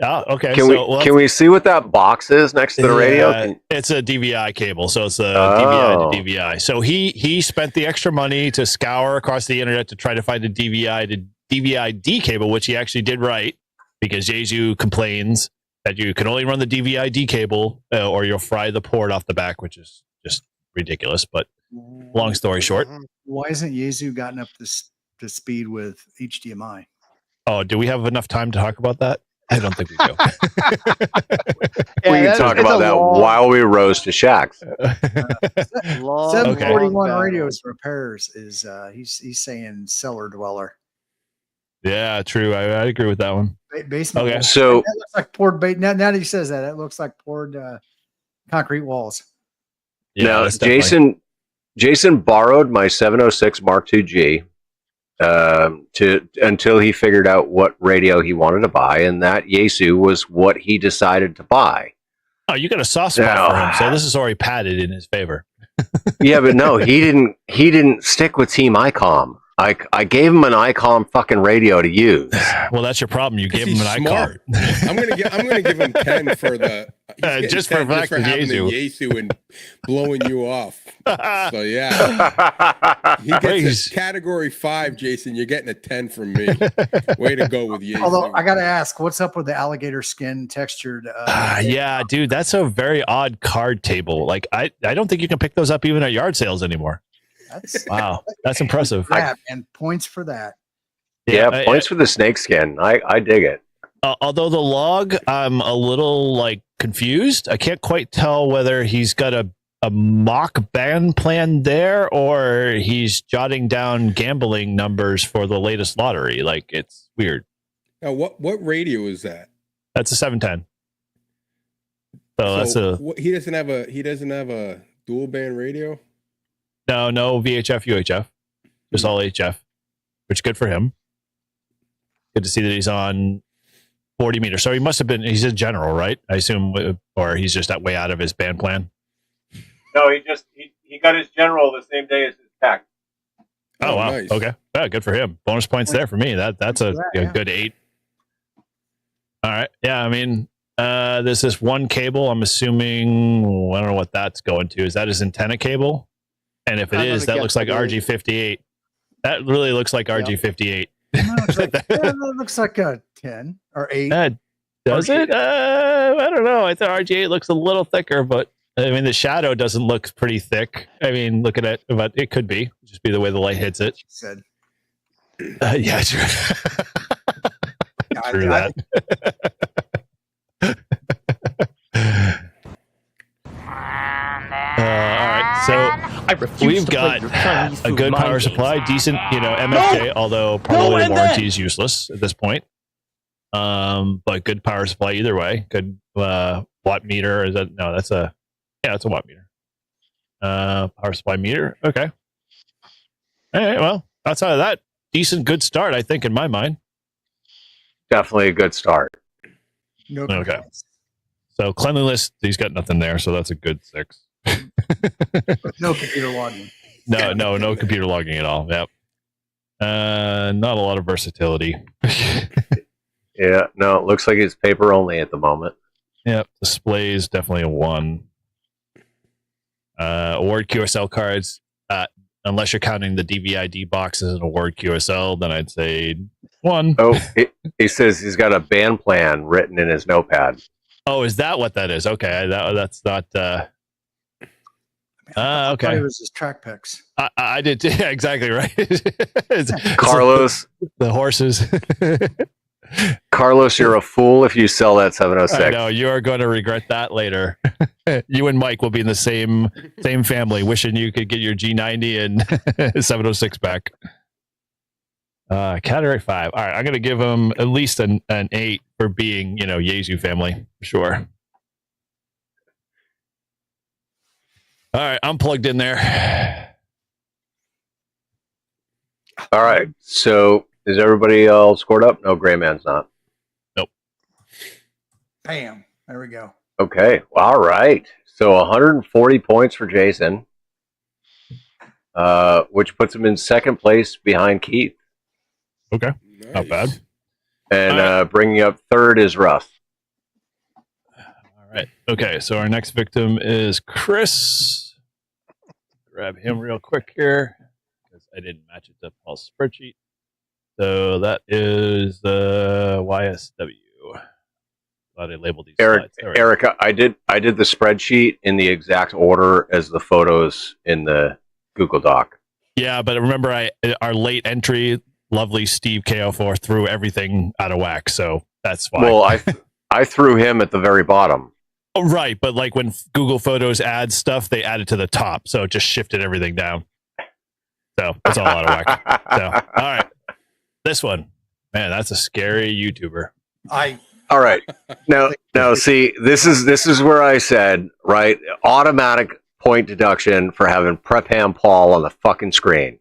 Okay. Can we see what that box is next to the radio? It's a DVI cable, so it's a DVI to DVI. So he spent the extra money to scour across the internet to try to find a DVI to DVI-D cable, which he actually did right, because Jesu complains that you can only run the DVI-D cable or you'll fry the port off the back, which is just ridiculous. But long story short, why hasn't Jesu gotten up to speed with HDMI? Oh, do we have enough time to talk about that? I don't think we do. We can talk about that while we roast the shacks. 741 Radios Repairs is he's saying cellar dweller. Yeah, true. I agree with that one. Basement. Okay, so that looks like poured bait. Now that he says that, it looks like poured concrete walls. Yeah, now Jason borrowed my 706 Mark II-G until he figured out what radio he wanted to buy, and that Yaesu was what he decided to buy. Oh, you got a soft spot for him, so this is already padded in his favor. Yeah, but no, he didn't stick with Team ICOM. I gave him an ICOM fucking radio to use. Well, that's your problem. You gave him an smart. ICOM. I'm gonna give him 10 for the just for having the Yaesu and blowing you off. So yeah, he gets a category 5. Jason, you're getting a 10 from me. Way to go with Yaesu. Although I gotta ask, what's up with the alligator skin textured? Yeah, dude, that's a very odd card table. Like I don't think you can pick those up even at yard sales anymore. Wow, that's impressive. And points for that. Yeah, points for the snake skin. I dig it. Although the log, I'm a little confused. I can't quite tell whether he's got a mock band plan there or he's jotting down gambling numbers for the latest lottery. It's weird. Now, what radio is that? That's a 710. So he doesn't have a dual band radio. No VHF, UHF, just all HF, which is good for him. Good to see that he's on 40 meters. So he's a general, right? I assume, or he's just that way out of his band plan. No, he got his general the same day as his tech. Oh wow. Nice. Okay. Yeah, good for him. Bonus points there for me. That's a good 8. All right. Yeah, I mean, there's this one cable. I'm assuming, I don't know what that's going to. Is that his antenna cable? And if it is, that looks like RG58. That really looks like RG58. That looks like a 10 or 8. Does it? I don't know. I thought RG8 looks a little thicker, but I mean, the shadow doesn't look pretty thick. I mean, look at it, but it could be. Just be the way the light hits it. Said. Yeah, true. True that. right, so we've got a good power supply, decent, MFJ, although probably the warranty is useless at this point. But good power supply either way. Good watt meter. Is that no? That's a watt meter. Power supply meter. Okay. All right. Well, outside of that, decent, good start. I think in my mind. Definitely a good start. No Okay. complaints. So cleanliness, he's got nothing there. So that's a good 6. No computer logging. No computer logging at all. Yep. Not a lot of versatility. Yeah, no, it looks like it's paper only at the moment. Yep. Displays definitely a 1. Award QSL cards, unless you're counting the DVID box as an award QSL, then I'd say 1. Oh, he says he's got a band plan written in his notepad. Oh, is that what that is? Okay, that's not. I thought Okay. it was his track picks. I did. Yeah, exactly right. It's Carlos, the horses. Carlos, you're a fool if you sell that 706. I know you are going to regret that later. You and Mike will be in the same family, wishing you could get your G90 and 706 back. Category 5. All right, I'm going to give him at least an 8 for being, Yaesu family, for sure. All right, I'm plugged in there. All right, so is everybody all scored up? No, Gray Man's not. Nope. Bam. There we go. Okay, all right. So 140 points for Jason, which puts him in second place behind Keith. Okay, Nice. not bad. And bringing up third is Russ. All right. Okay, so our next victim is Chris. Grab him real quick here because I didn't match it to Paul's spreadsheet. So that is YSW. Glad I labeled these slides. Erica, I did the spreadsheet in the exact order as the photos in the Google Doc. Yeah, but remember, our late entry, lovely Steve KO4 threw everything out of whack, so that's why. Well, I threw him at the very bottom. Oh, right, but like when Google Photos adds stuff, they add it to the top, so it just shifted everything down. So it's all out of whack. So, all right, this one, man, that's a scary YouTuber. All right, now, see, this is where I said, right, automatic point deduction for having Prep Ham Paul on the fucking screen.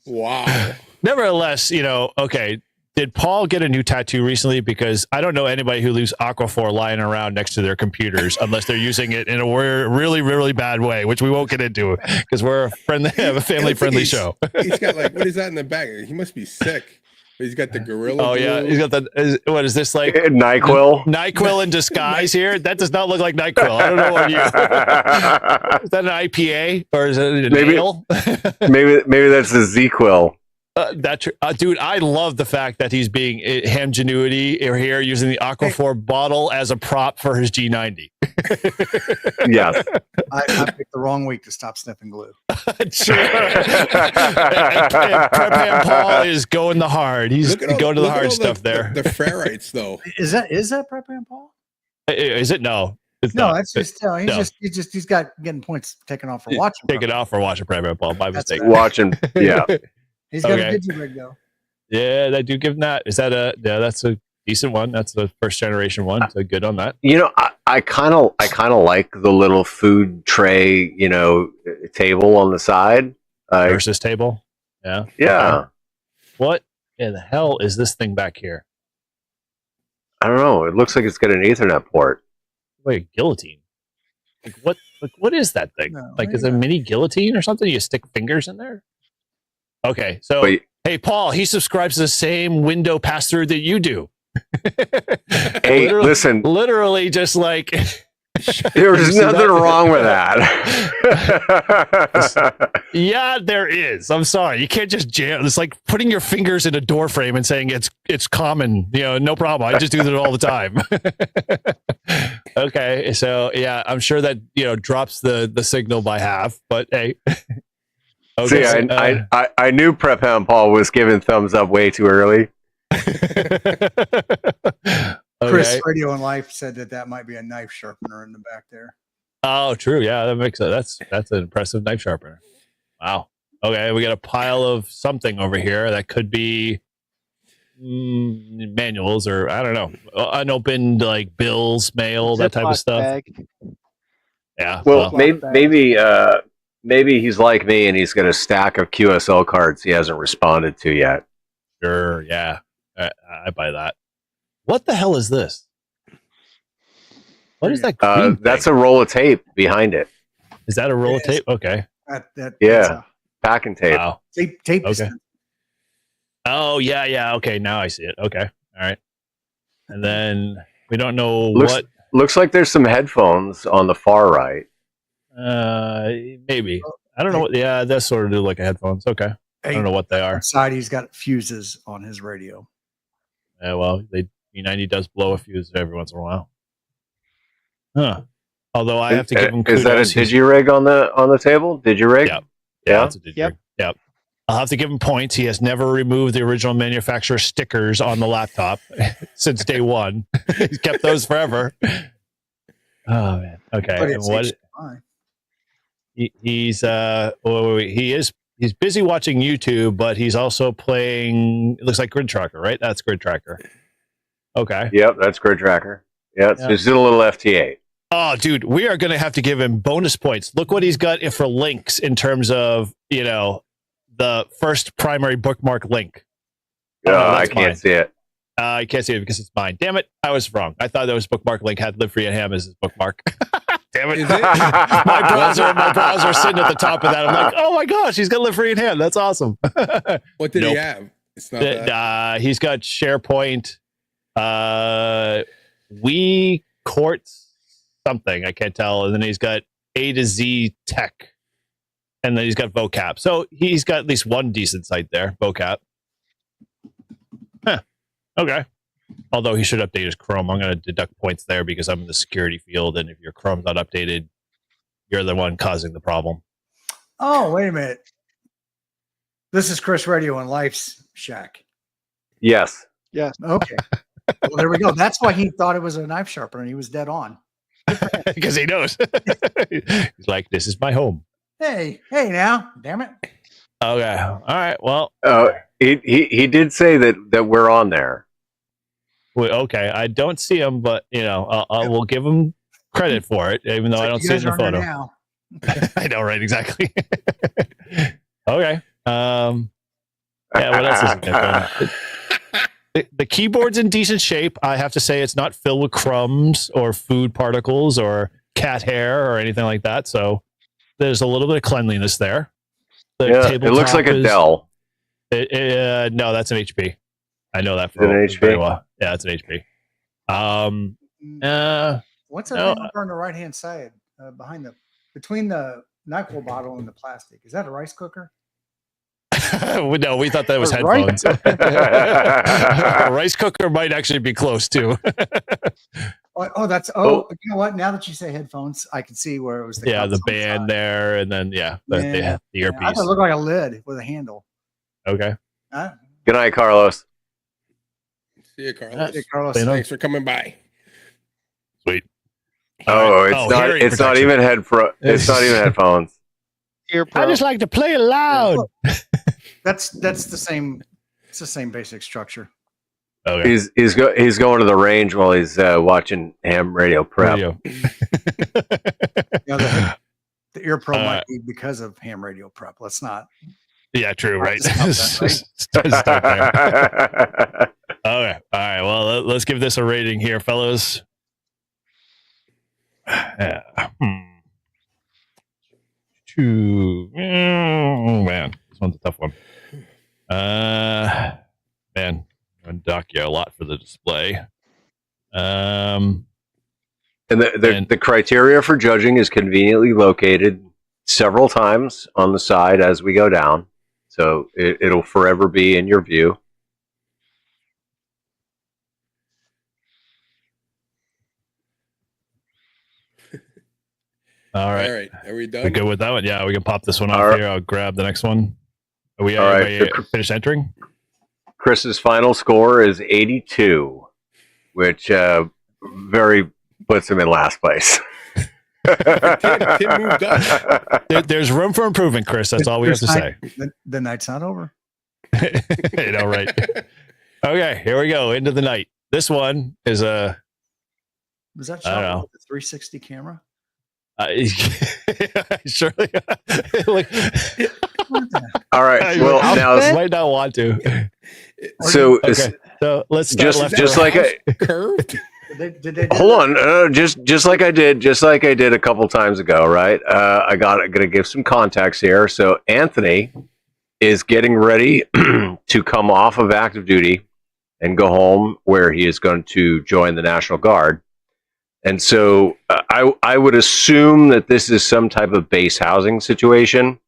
Wow. Nevertheless, okay, did Paul get a new tattoo recently? Because I don't know anybody who leaves Aquaphor lying around next to their computers unless they're using it in a really, really bad way, which we won't get into because we're a family-friendly show. He's got what is that in the back? He must be sick. He's got the gorilla. Oh, yeah. He's got what is this like? NyQuil? NyQuil in disguise here? That does not look like NyQuil. I don't know what you. Is that an IPA or is it an ale? maybe that's a Z-Quil. Dude, I love the fact that he's being Hamgenuity here using the Aquaphor bottle as a prop for his G90. Yes. I picked the wrong week to stop sniffing glue. Sure. and Prep Ham Paul is going the hard. He's going to the hard stuff there. The ferrites, though. Is that Prep Ham Paul? Is it? No. It's No, not. that's just he's got getting points taken off for watching. Take it off for watching Prep Ham Paul. My mistake. Watching, yeah. He's got a digi-rig though. Yeah, I do give him that. Is that that's a decent one. That's the first generation one. So good on that. I kind of like the little food tray, table on the side. Versus table. Yeah. Yeah. What in the hell is this thing back here? I don't know. It looks like it's got an Ethernet port. Like a guillotine. What is that thing? No, is it a mini guillotine or something? You stick fingers in there? Okay, so hey, Paul, he subscribes to the same window pass through that you do. Hey, listen, literally, just like there's nothing wrong with that. Yeah, there is. I'm sorry, you can't just jam. It's like putting your fingers in a door frame and saying it's common. No problem. I just do that all the time. Okay, so yeah, I'm sure that drops the signal by half, but hey. Okay, see, I knew Prep Ham Paul was giving thumbs up way too early. Chris Radio and Life said that might be a knife sharpener in the back there. Oh, true. Yeah, that makes it. That's an impressive knife sharpener. Wow. Okay, we got a pile of something over here that could be manuals or I don't know, unopened like bills, mail, that type of stuff. Bag. Yeah. Well, maybe he's like me and he's got a stack of QSL cards he hasn't responded to yet. Sure. Yeah, I buy that. What the hell is this? What is that? That's a roll of tape behind it. Is that a roll of tape? Okay. Yeah. Packing tape. Wow. Tape. Okay. Oh, yeah. Okay, now I see it. Okay. All right. And then we don't know what. Looks like there's some headphones on the far right. Maybe. I don't know what. Yeah, that sort of do like a headphones. Okay. I don't know what they are. Inside, he's got fuses on his radio. Yeah, well, E90 does blow a fuse every once in a while. Huh. Although I have to give him kudos. Is that a digi-rig on the table? Digi-rig? Yeah. Yeah, it's a digi-rig. Yep. I'll have to give him points. He has never removed the original manufacturer stickers on the laptop since day one. He's kept those forever. Oh man. Okay. And what? He's busy watching YouTube, but he's also playing. It looks like Grid Tracker, right? That's Grid Tracker. Okay. Yep, that's Grid Tracker. Yeah, it's just a little FT8. Oh, dude, we are going to have to give him bonus points. Look what he's got for links in terms of, the first primary bookmark link. I can't see it. I can't see it because it's mine. Damn it. I was wrong. I thought that was bookmark link had Live Free and Ham as his bookmark. Damn it. My browser sitting at the top of that. I'm like, oh my gosh, he's got Live Free and Ham. That's awesome. What did he have? It's not that. He's got SharePoint, We Courts something. I can't tell. And then he's got A to Z Tech. And then he's got vocab. So he's got at least one decent site there, vocab. Huh. Okay. Although he should update his Chrome. I'm going to deduct points there because I'm in the security field. And if your Chrome's not updated, you're the one causing the problem. Oh, wait a minute. This is Chris Radio and Life's shack. Yes. Yes. Okay. Well, there we go. That's why he thought it was a knife sharpener and he was dead on. Because he knows. He's like, this is my home. Hey now. Damn it. Okay. All right. Well. He did say that we're on there. Okay. I don't see him, but, I will give him credit for it, even though I don't see it in the photo. Now. I know, right? Exactly. Okay. Yeah, what else is it? The keyboard's in decent shape. I have to say it's not filled with crumbs or food particles or cat hair or anything like that. So there's a little bit of cleanliness there. It looks like a Dell. No, that's an HP. I know that an HP? very well. Yeah, it's an HP. What's that thing over on the right-hand side between the NyQuil bottle and the plastic? Is that a rice cooker? No, we thought that was headphones. A rice cooker might actually be close too. You know what? Now that you say headphones, I can see where it was. The band there, and then the earpiece. It looked like a lid with a handle. Okay. Good night, Carlos. See you, Carlos. Hey, Carlos. Thanks for coming by. Sweet. It's not even headphones. I just like to play it loud. That's the same. It's the same basic structure. Okay. He's going to the range while he's watching ham radio prep. The ear pro might be because of ham radio prep. Let's not. Yeah, true. Right. Right? Okay. All right. Well, let's give this a rating here, fellas. Man, this one's a tough one. Man, I'm gonna dock you a lot for the display. And the criteria for judging is conveniently located several times on the side as we go down, so it'll forever be in your view. All right. Are we done? We good with that one? Yeah, we can pop this one off here. I'll grab the next one. Are we finished entering? Chris's final score is 82. which very puts him in last place. Tim moved up. There's room for improvement, Chris. That's all we have to say. The night's not over. You know, right? Okay, here we go into the night. This one is a. Was that I don't shot know. with the 360 camera? Surely. Like, All right. Well, now might not want to. so Okay, so let's start just like I Curved. Did they do hold that? on, just like I did a couple times ago, right? I'm gonna give some context here. So Anthony is getting ready to come off of active duty and go home, where he is going to join the National Guard. And so I would assume that this is some type of base housing situation.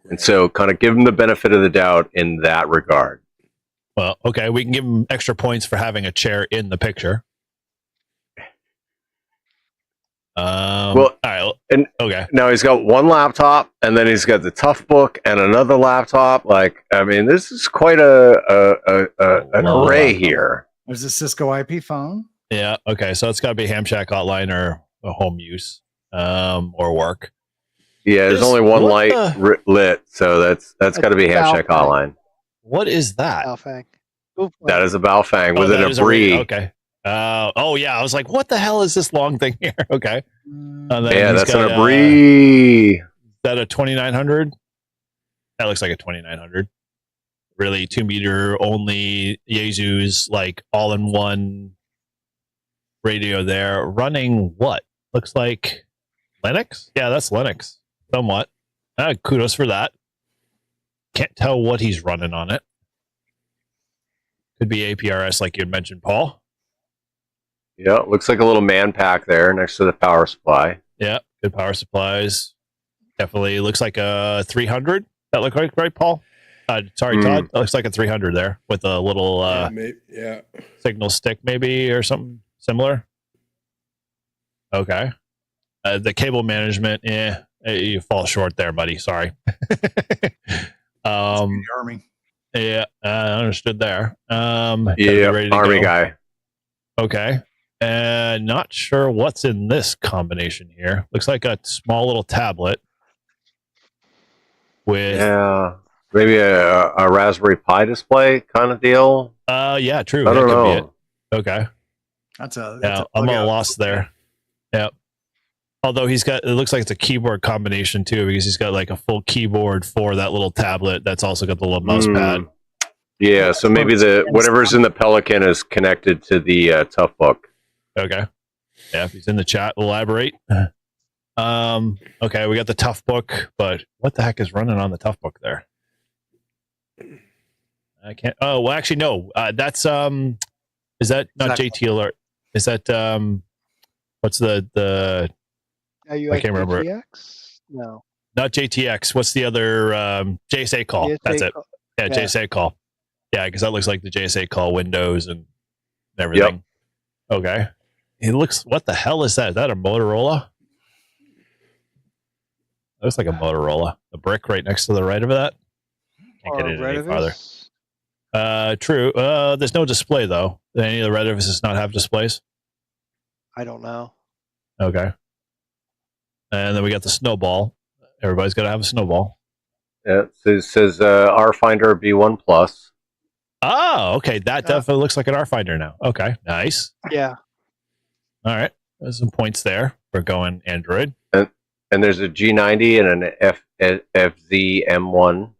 And so kind of give him the benefit of the doubt in that regard. Well, okay, we can give him extra points for having a chair in the picture. Well, all right, and okay. now he's got one laptop, and then he's got the Tough Book and another laptop. Like, I mean, this is quite an array here. There's a Cisco IP phone. Yeah, okay, so it's got to be ham shack hotline or a home use or work. Yeah, there's only one light lit, so that's got to be ham shack hotline. What is that? Baofeng. That is a Baofeng with that an is Abri. okay. Oh yeah, I was like, what the hell is this long thing here? Okay. Yeah, that's an Abri. Is that a 2900? That looks like a 2900. Really, 2 meter only Yaesu's like all-in-one radio there. Running what? Looks like Linux? Yeah, that's Linux. Somewhat. Kudos for that. Can't tell what he's running on it. Could be APRS like you had mentioned, Paul. Yeah, looks like a little man pack there next to the power supply. Yeah, good power supplies. Definitely looks like a 300. That look right, Paul? Sorry, Todd. That looks like a 300 there with a little signal stick maybe or something similar. Okay. The cable management, you fall short there, buddy. Sorry. The Army. Yeah, understood there. Yeah, Army guy. Okay. Not sure what's in this combination here. Looks like a small little tablet with maybe a Raspberry Pi display kind of deal. Yeah, true. I don't That could know. be it. Okay. That's a I'm a loss there. Yep. Although it looks like it's a keyboard combination too, because he's got like a full keyboard for that little tablet that's also got the little mouse pad. Yeah, so maybe whatever's in the Pelican is connected to the Tough Book. Okay. Yeah, if he's in the chat, elaborate. Okay, we got the Tough Book, but what the heck is running on the Tough Book there? I can't. Oh, well, actually, no. That's is that not JT Alert? Is that what's the? I can't remember. JTX? No, not JTX. What's the other JSA call? JSA That's it. call. Yeah, JSA call. Yeah, because that looks like the JSA call Windows and everything. Yep. Okay. It looks. What the hell is that? Is that a Motorola? That looks like a Motorola. The brick right next to the right of that. Can't get it any farther. True. There's no display though. Do any of the Red Edifices not have displays? I don't know. Okay. And then we got the snowball. Everybody's got to have a snowball. Yeah, it says R-Finder B1 Plus. Oh, okay. That definitely looks like an R-Finder now. Okay, nice. Yeah. All right. There's some points there for going Android. And there's a G90 and an FZ M1.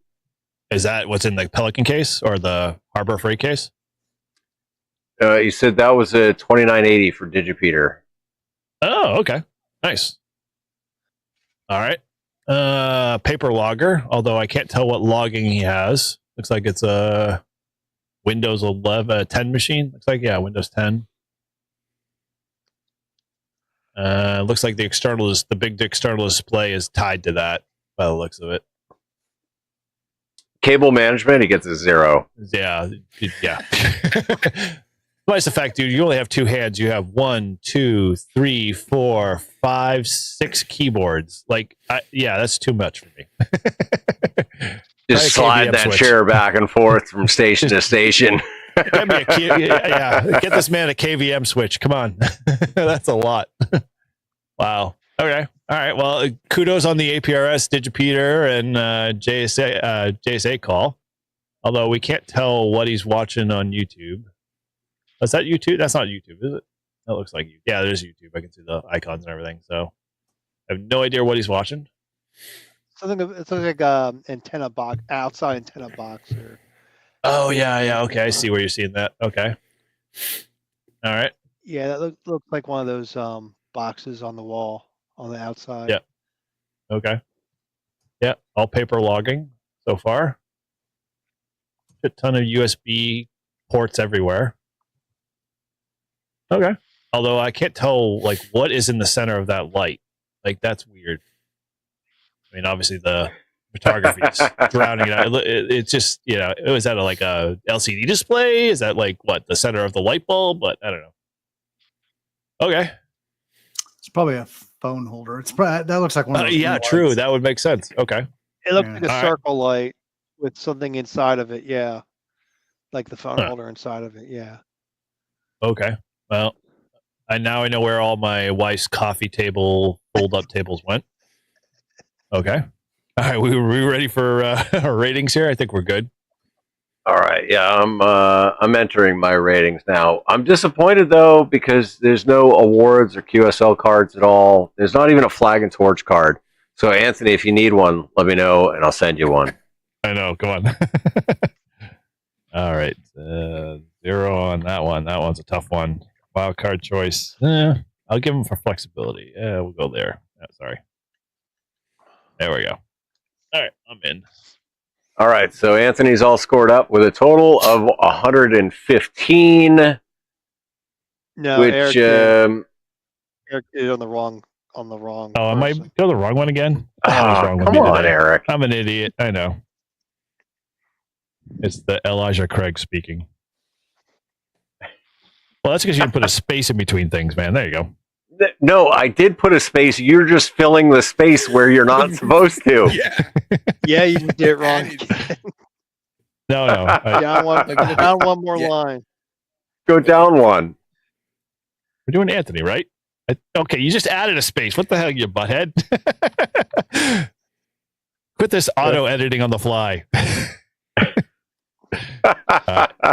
Is that what's in the Pelican case or the Harbor Freight case? You said that was a 2980 for Digipeater. Oh, okay. Nice. All right. Paper logger, although I can't tell what logging he has. Looks like it's a Windows 11, 10 machine. Looks like, yeah, Windows 10. Looks like the big external display is tied to that by the looks of it. Cable management, he gets a 0. Yeah. But it's the fact, dude, you only have 2 hands. You have 1, 2, 3, 4, 5, 6 keyboards. Like, that's too much for me. Just slide that chair back and forth from station to station. Get me get this man a KVM switch. Come on. That's a lot. Wow. Okay. All right. Well, kudos on the APRS, Digipeater, and JSA call. Although we can't tell what he's watching on YouTube. Is that YouTube? That's not YouTube, is it? That looks like you. Yeah, there's YouTube. I can see the icons and everything. So I have no idea what he's watching. It's like antenna box, outside antenna box. Or... Oh yeah. Okay, I see where you're seeing that. Okay. All right. Yeah, that looks like one of those boxes on the wall on the outside. Yeah. Okay. Yeah, all paper logging so far. A ton of USB ports everywhere. Okay. Although I can't tell like what is in the center of that light. Like that's weird. I mean, obviously the photography is drowning it out. It's just, is that like a LCD display? Is that like what the center of the light bulb? But I don't know. Okay. It's probably a phone holder. It's probably, that looks like one of those. Yeah, true. That would make sense. Okay. It looks like a circle light with something inside of it. Yeah. Like the phone holder inside of it. Yeah. Okay. Well, I know where all my wife's coffee table fold-up tables went. Okay. All right. We ready for our ratings here? I think we're good. All right. Yeah, I'm entering my ratings now. I'm disappointed though because there's no awards or QSL cards at all. There's not even a flag and torch card. So Anthony, if you need one, let me know and I'll send you one. I know. Come on. All right. 0 on that one. That one's a tough one. Wild card choice. I'll give him for flexibility. Yeah, we'll go there. Sorry. There we go. All right. I'm in. All right, so Anthony's all scored up with a total of 115. No, which Eric did on the wrong. Oh, I might go the wrong one again. Wrong come on, Eric. I'm an idiot. I know. It's the Elijah Craig speaking. Well, that's because you didn't put a space in between things, man. There you go. No, I did put a space. You're just filling the space where you're not supposed to. Yeah, you did it wrong. No. Down one more line. Go down one. We're doing Anthony, right? Okay, you just added a space. What the hell, you butthead? Quit this auto editing on the fly.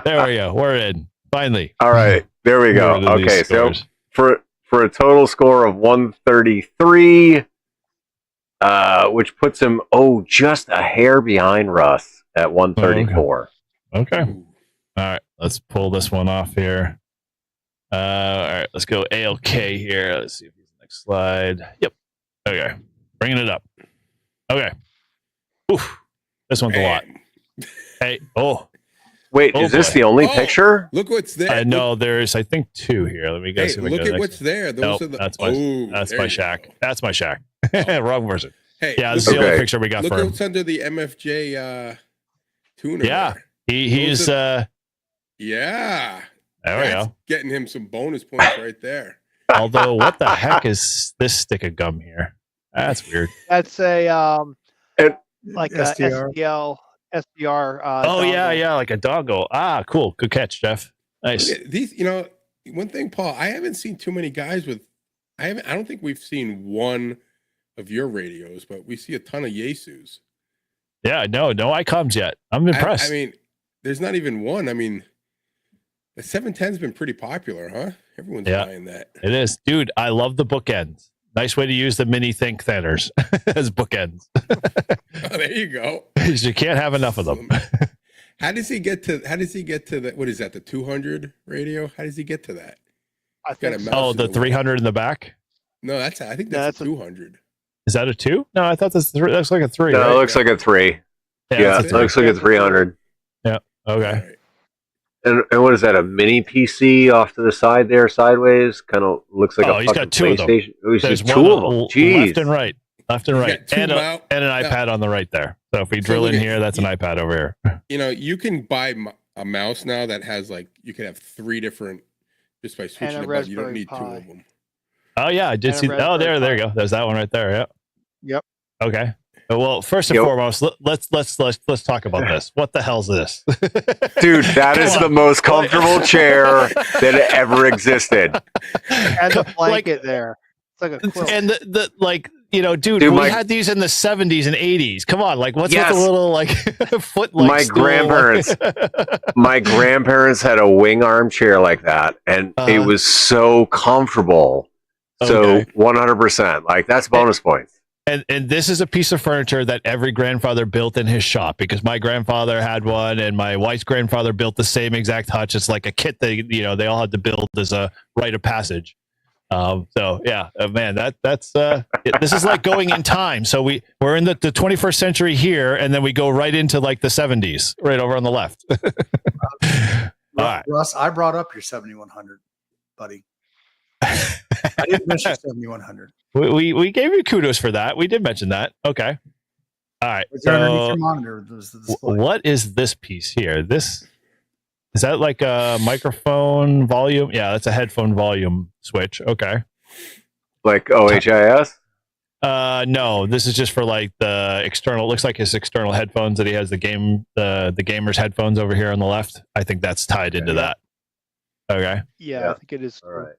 There we go. We're in. Finally. All right. There we go. Okay, so for a total score of 133, which puts him just a hair behind Russ at 134. Okay. All right, let's pull this one off here. All right, let's go ALK here. Let's see if he's the next slide. Yep. Okay, bringing it up. Okay. Oof. This one's a lot. Hey. Wait, is this the only picture? Look what's there. I know there's, I think, 2 here. Let me go see. Look at what's there. Those are the, that's my shack. That's my shack. Wrong person. Hey, yeah, this is the only picture we got look for him. What's under the MFJ tuner. Yeah, he's yeah. There we go. Getting him some bonus points right there. Although, what the heck is this stick of gum here? That's weird. That's a like SDR. SDR. SDR. Yeah, like a doggo. Ah, cool. Good catch, Jeff. Nice. These, one thing, Paul, I haven't seen too many guys with. I don't think we've seen one of your radios, but we see a ton of Yaesus. Yeah, no icons yet. I'm impressed. I mean, there's not even one. I mean, the 710's been pretty popular, huh? Everyone's buying that. It is, dude. I love the bookends. Nice way to use the mini think thinners as bookends. Oh, there you go. You can't have enough of them. How does he get to that? What is that? The 200 radio? How does he get to that? The 300 in the back. No, I think that's a 200. Is that a 2? No, I thought that's like a 3. No, right? It looks like a 3. Yeah, it looks like a 300. Yeah. Okay. Right. And what is that? A mini PC off to the side there, sideways? Kind of looks like he's got 2 of them. There's 2 of them. Jeez. Left and right, and an iPad on the right there. So if we drill in here, that's an iPad over here. You can buy a mouse now that has you can have 3 different just by switching the button. You don't need 2 of them. Oh yeah, I did see. Oh, there you go. There's that one right there. Yep. Yep. Okay. Well, first and foremost, let's talk about this. What the hell's this, dude? That is the most comfortable chair that ever existed. And the blanket there. It's like a quilt. And the like, dude, we had these in the 70s and 80s. Come on, like, what's with the little like foot? Like, my grandparents, my grandparents had a wing armchair like that, and it was so comfortable. So 100%, like that's bonus points. And this is a piece of furniture that every grandfather built in his shop, because my grandfather had one and my wife's grandfather built the same exact hutch. It's like a kit they all had to build as a rite of passage. So yeah, man, that's this is like going in time. So we're in the 21st century here, and then we go right into like the 70s, right over on the left. All right. Russ, I brought up your 7100, buddy. I didn't mention 7100. We gave you kudos for that. We did mention that. Okay. All right. Underneath your monitor, what is this piece here? Is that like a microphone volume? Yeah, that's a headphone volume switch. Okay. Like OHIS? No, this is just for like the external. Looks like his external headphones that he has. The gamer's headphones over here on the left. I think that's tied into that. Okay. Yeah, I think it is. All right.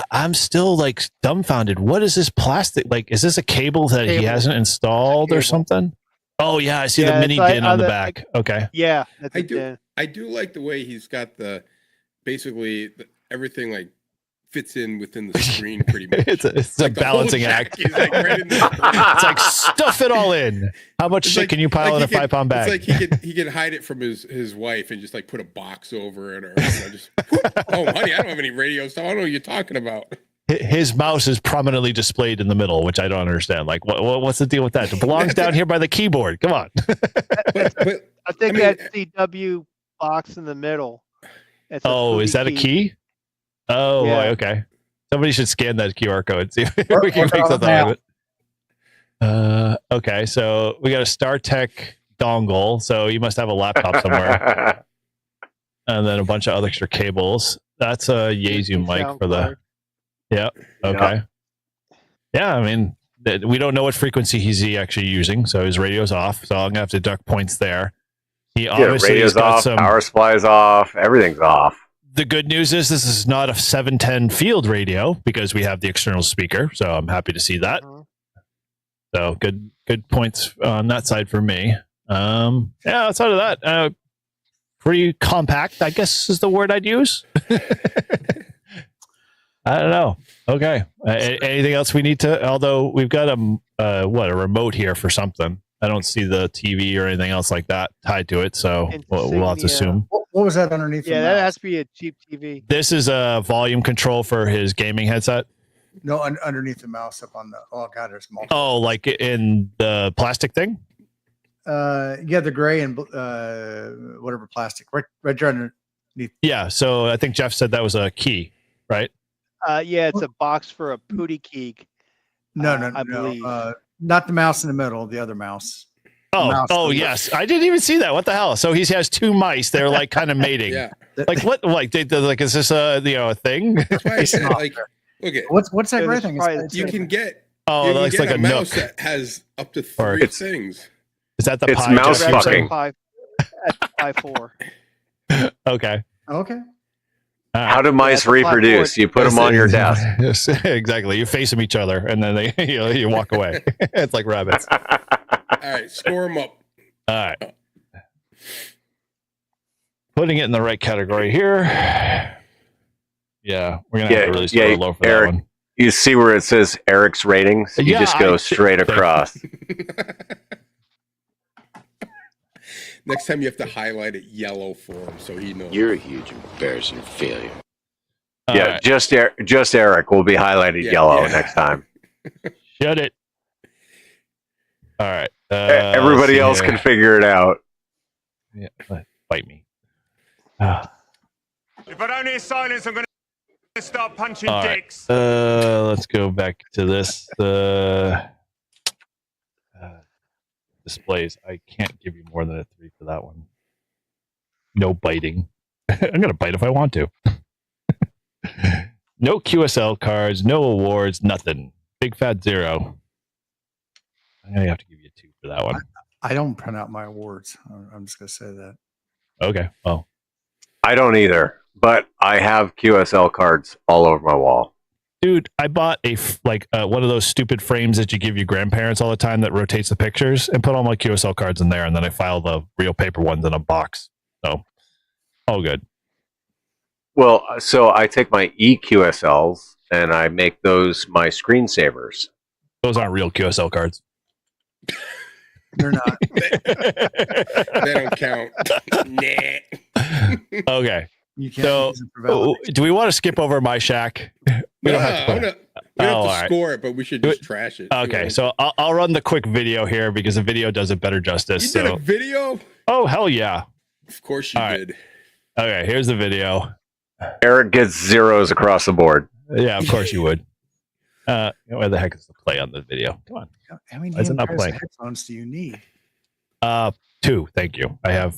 I'm still like dumbfounded. What is this plastic? Like, is this a cable that he hasn't installed or something? Oh yeah, I see the mini din on the back. Okay. Yeah, I do like the way he's got everything like fits in within the screen pretty much. it's like a balancing act. It's like stuff it all in. How much shit can you pile in a 5-pound bag? It's like he can hide it from his wife and just like put a box over it, or just oh honey, I don't have any radio stuff. I don't know what you're talking about. His mouse is prominently displayed in the middle, which I don't understand. Like, what's the deal with that? It belongs down here by the keyboard. Come on. But I think that CW box in the middle. Is that a key? Oh, yeah. Okay. Somebody should scan that QR code and see if we can make something out of it. Okay, so we got a StarTech dongle, so you must have a laptop somewhere. And then a bunch of other extra cables. That's a Yaesu mic for the... Yeah, okay. Yeah, I mean, we don't know what frequency he's actually using, so his radio's off, so I'm going to have to duck points there. He obviously radio's off, power supply's off, everything's off. The good news is this is not a 710 field radio because we have the external speaker, so I'm happy to see that. So good points on that side for me. Yeah, outside of that, pretty compact, I guess is the word I'd use. I don't know. Okay. Anything else we need to? Although we've got a remote here for something. I don't see the TV or anything else like that tied to it, so we'll have to assume. What was that underneath? Yeah, that has to be a cheap TV. This is a volume control for his gaming headset. No, underneath the mouse up on the. Oh god, there's multiple. Oh, like in the plastic thing. Yeah, the gray and whatever plastic, right underneath. Yeah, so I think Jeff said that was a key, right? Yeah, it's a box for a Pooty key. No, I believe. Not the mouse in the middle, the other mouse. Oh, yes. I didn't even see that. What the hell? So he has two mice. They're like kind of mating. Yeah. Like what? Like is this a thing? That's why I said, like, look at what's that great thing? You can get that's like a mouse Nook that has up to 3 things. Is that the it's pie? Mouse fucking. 5.4. Okay. How do mice reproduce? You put them on your desk. Yes, exactly. You face them each other, and then they you walk away. It's like rabbits. All right, score them up. All right. Putting it in the right category here. Yeah, we're gonna have to really score low for Eric, that one. You see where it says Eric's ratings? You just go straight across. Next time you have to highlight it yellow for him so he knows. You're a huge embarrassing failure. Yeah, just Eric will be highlighted yellow next time. Shut it. All right. Everybody else can figure it out. Yeah, bite me. If I don't hear silence, I'm going to start punching dicks. Let's go back to this. Displays. I can't give you more than a 3 for that one. No biting. I'm gonna bite if I want to. No QSL cards, no awards, nothing. Big fat 0. I have to give you a 2 for that one. I don't print out my awards. I'm just gonna say that. Okay. Well, I don't either, but I have QSL cards all over my wall. dude, I bought one of those stupid frames that you give your grandparents all the time that rotates the pictures, and put all my QSL cards in there, and then I file the real paper ones in a box. So, all good. Well, so I take my EQSLs and I make those my screensavers. Those aren't real QSL cards. They're not. They don't count. Nah. Okay. You can't So, use it for validation. do we want to skip over my shack? We don't have to. We don't have to score it, but we should just trash it. Okay, so I'll run the quick video here because the video does it better justice. You did a video? Oh, hell yeah. Of course you did. Okay, here's the video. Eric gets zeros across the board. Yeah, of course you would. Where the heck is the play on the video? Come on. How many Why is it not pairs of playing? headphones do you need? 2, thank you. I have.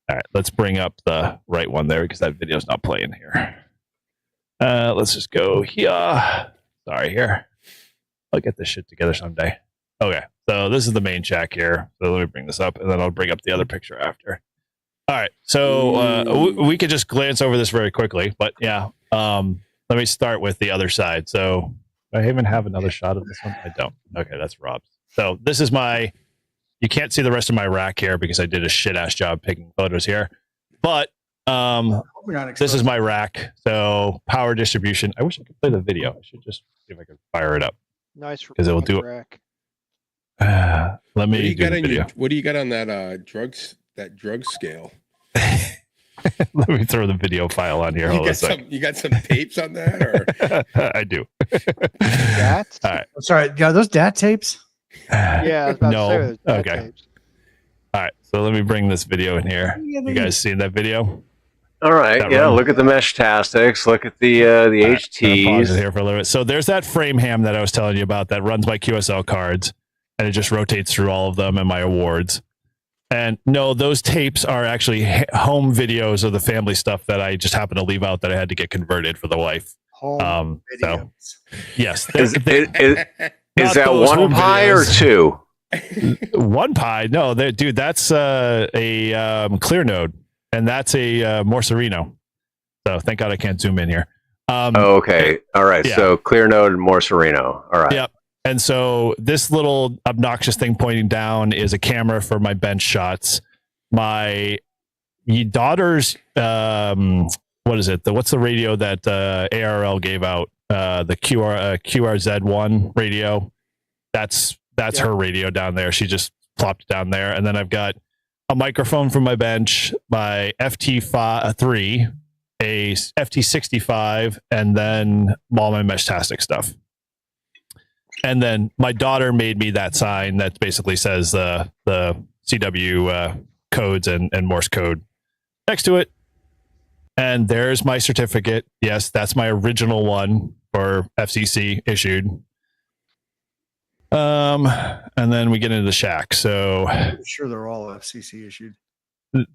All right, let's bring up the right one there because that video's not playing here. Let's just go here. Sorry, here. I'll get this shit together someday. Okay, so this is the main shack here. So let me bring this up, and then I'll bring up the other picture after. All right, so we could just glance over this very quickly, but yeah, let me start with the other side. So do I even have another shot of this one? I don't. Okay, that's Rob's. So this is my. You can't see the rest of my rack here because I did a shit ass job picking photos here, but this is my rack. So power distribution. I wish I could play the video. I should just see if I can fire it up. Nice, because it will do rack. it. Let me do the video. What do you got on that drug scale? Let me throw the video file on here. Hold on a second. You got some tapes on that, or I do. DAT? All right. I'm sorry. Are those DAT tapes? Yeah. I was about No. To say those Okay. tapes. All right. So let me bring this video in here. You guys seen that video? All right. That Yeah. run? Look at the Meshtastics. Look at the All right, I'm gonna pause HTs. it here for a little bit. So there's that frame ham that I was telling you about that runs my QSL cards, and it just rotates through all of them and my awards. And no, those tapes are actually home videos of the family stuff that I just happened to leave out that I had to get converted for the wife. Home So yes, Is that those one home pie videos. or 2? One pie? No, dude, that's a clear node, and that's a Morcerino. So thank God I can't zoom in here. Okay. All right. Yeah. So clear node and Morcerino. All right. Yep. And so this little obnoxious thing pointing down is a camera for my bench shots. My daughter's what is it? What's the radio that ARL gave out? The QRZ1 radio. That's her radio down there. She just plopped it down there. And then I've got a microphone from my bench, my FT3, a FT65, and then all my Meshtastic stuff. And then my daughter made me that sign that basically says the CW codes and Morse code next to it. And there's my certificate. Yes, that's my original one for FCC issued. And then we get into the shack. So I'm sure they're all FCC issued.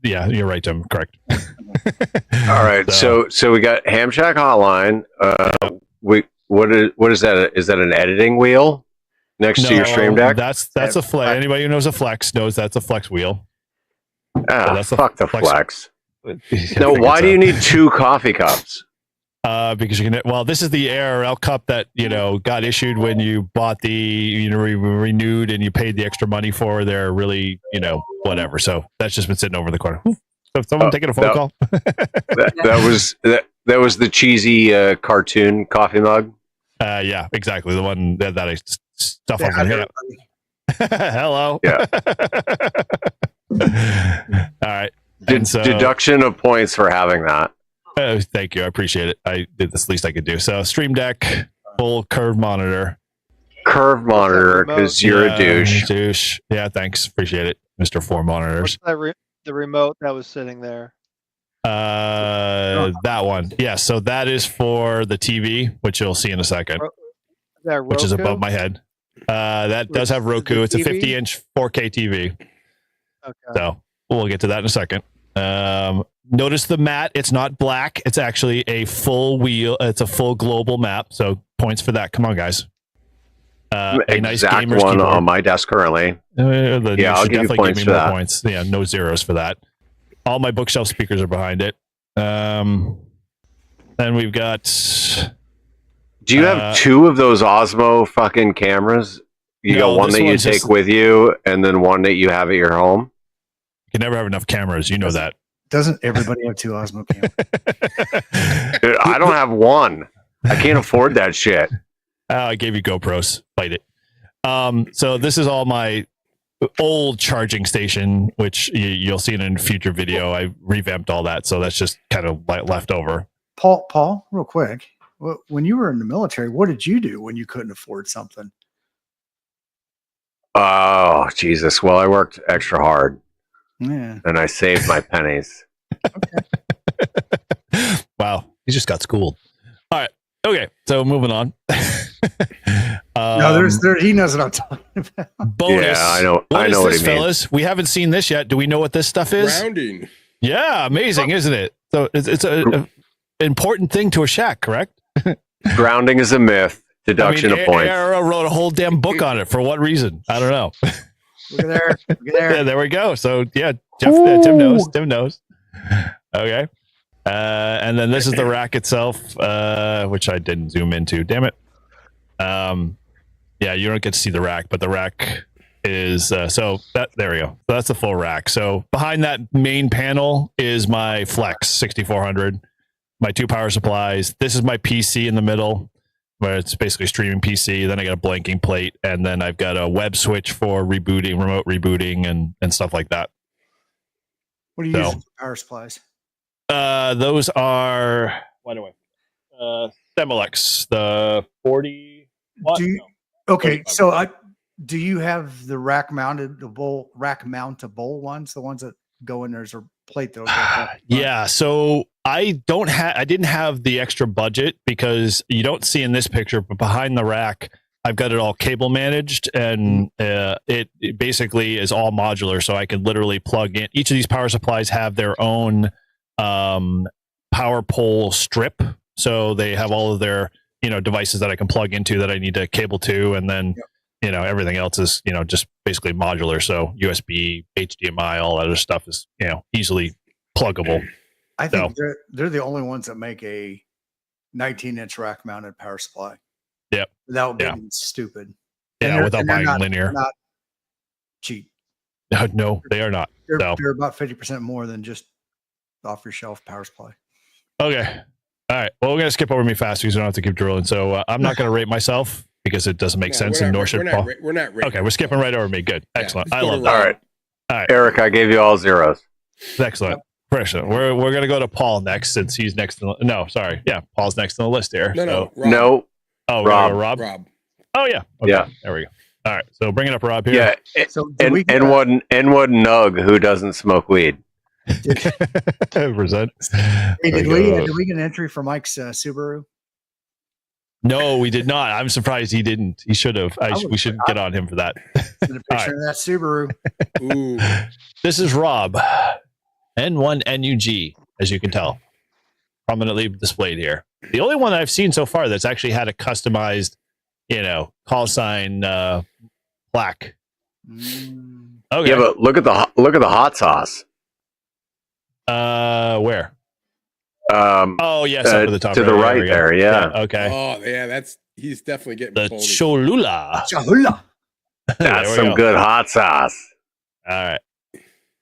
Yeah, you're right, Tim. Correct. All right. So we got Ham Shack Hotline. What is that? Is that an editing wheel next to your Stream Deck? That's a flex. Anybody who knows a flex knows that's a flex wheel. Fuck the flex. No, why do you need 2 coffee cups? Because you can. Well, this is the ARL cup that got issued when you bought the renewed and you paid the extra money for. They're really whatever. So that's just been sitting over in the corner. So someone taking a phone call. that was the cheesy cartoon coffee mug. Yeah, exactly. The one that I stuff on my head. Hello. Yeah. All right. Deduction of points for having that. Thank you. I appreciate it. I did the least I could do. So Stream Deck, full curve monitor. Curve monitor, because you're a douche. Yeah, thanks. Appreciate it, Mr. 4 monitors. What's the remote that was sitting there? That one. Yeah, so that is for the TV, which you'll see in a second. Which is above my head. That does have Roku. It's a 50-inch 4K TV. Okay. So we'll get to that in a second. Notice the mat. It's not black. It's actually a full wheel. It's a full global map. So points for that. Come on, guys. a nice exact gamer's one keyboard. On my desk currently. Yeah, I'll give you points for more that. points. Yeah, no zeros for that. All my bookshelf speakers are behind it. Then we've got. Do you have two of those Osmo fucking cameras? You got one that you take with you, and then one that you have at your home. You can never have enough cameras. You know that. Doesn't everybody have two Osmo cameras? Dude, I don't have one. I can't afford that shit. I gave you GoPros. Fight it. So this is all my old charging station, which you'll see in a future video. I revamped all that, so that's just kind of left over. Paul, real quick. When you were in the military, what did you do when you couldn't afford something? Oh, Jesus. Well, I worked extra hard. Yeah. And I saved my pennies. Okay. Wow. He just got schooled. All right. Okay. So moving on. No, he knows what I'm talking about. Bonus. Yeah, I know. What I know is what this, he means. fellas? We haven't seen this yet. Do we know what this stuff is? Grounding. Yeah. Amazing, isn't it? So it's a important thing to a shack, correct? Grounding is a myth. Deduction of points. Era wrote a whole damn book on it. For what reason? I don't know. Look at there. Look at there. Yeah, there we go. So yeah, Tim knows. Tim knows. Okay. And then this is the rack itself, which I didn't zoom into. Damn it. Yeah, you don't get to see the rack, but the rack is so that there we go. So that's the full rack. So behind that main panel is my Flex 6400, my two power supplies. This is my PC in the middle, where it's basically streaming PC. Then I got a blanking plate, and then I've got a web switch for rebooting, remote rebooting, and stuff like that. What do you use for power supplies? Those are Semilex, the 40 watt. Okay, so do you have the rack mountable ones, the ones that go in there's a plate that goes Yeah, so I didn't have the extra budget because you don't see in this picture, but behind the rack I've got it all cable managed, and it basically is all modular, so I can literally plug in. Each of these power supplies have their own power pole strip, so they have all of their devices that I can plug into that I need to cable to, and then everything else is just basically modular. So USB, HDMI, all that other stuff is easily pluggable. I think they're the only ones that make a 19-inch rack mounted power supply. Yep. Without being stupid. Yeah, without buying linear. Not cheap. No, they are not. They're about 50% more than just off your shelf power supply. Okay. All right. Well, we're going to skip over me fast because we don't have to keep drilling. So I'm not going to rate myself because it doesn't make sense, and nor should Paul. We're not rating. Okay, we're skipping right over me. Good. Excellent. I love that. All right. Eric, I gave you all zeros. Excellent. Pressure. We're going to go to Paul next, since he's next to the, no, sorry. Yeah, Paul's next on the list here. No. Oh, Rob. Rob. Oh, yeah. Okay. Yeah. There we go. All right. So bring it up, Rob, here. Yeah. So N1 Nug, who doesn't smoke weed. 100%. Hey, did we get an entry for Mike's Subaru? No, we did not. I'm surprised he didn't. He should have. We should get on him for that. Send a picture of that Subaru. Ooh. This is Rob. N1 NUG, as you can tell. Prominently displayed here. The only one that I've seen so far that's actually had a customized, call sign plaque. Okay. Yeah, but look at the hot sauce. Where? Oh yes, up at the top, to the right there. Yeah. Okay. Oh yeah, he's definitely getting the Cholula. That's some good hot sauce. All right.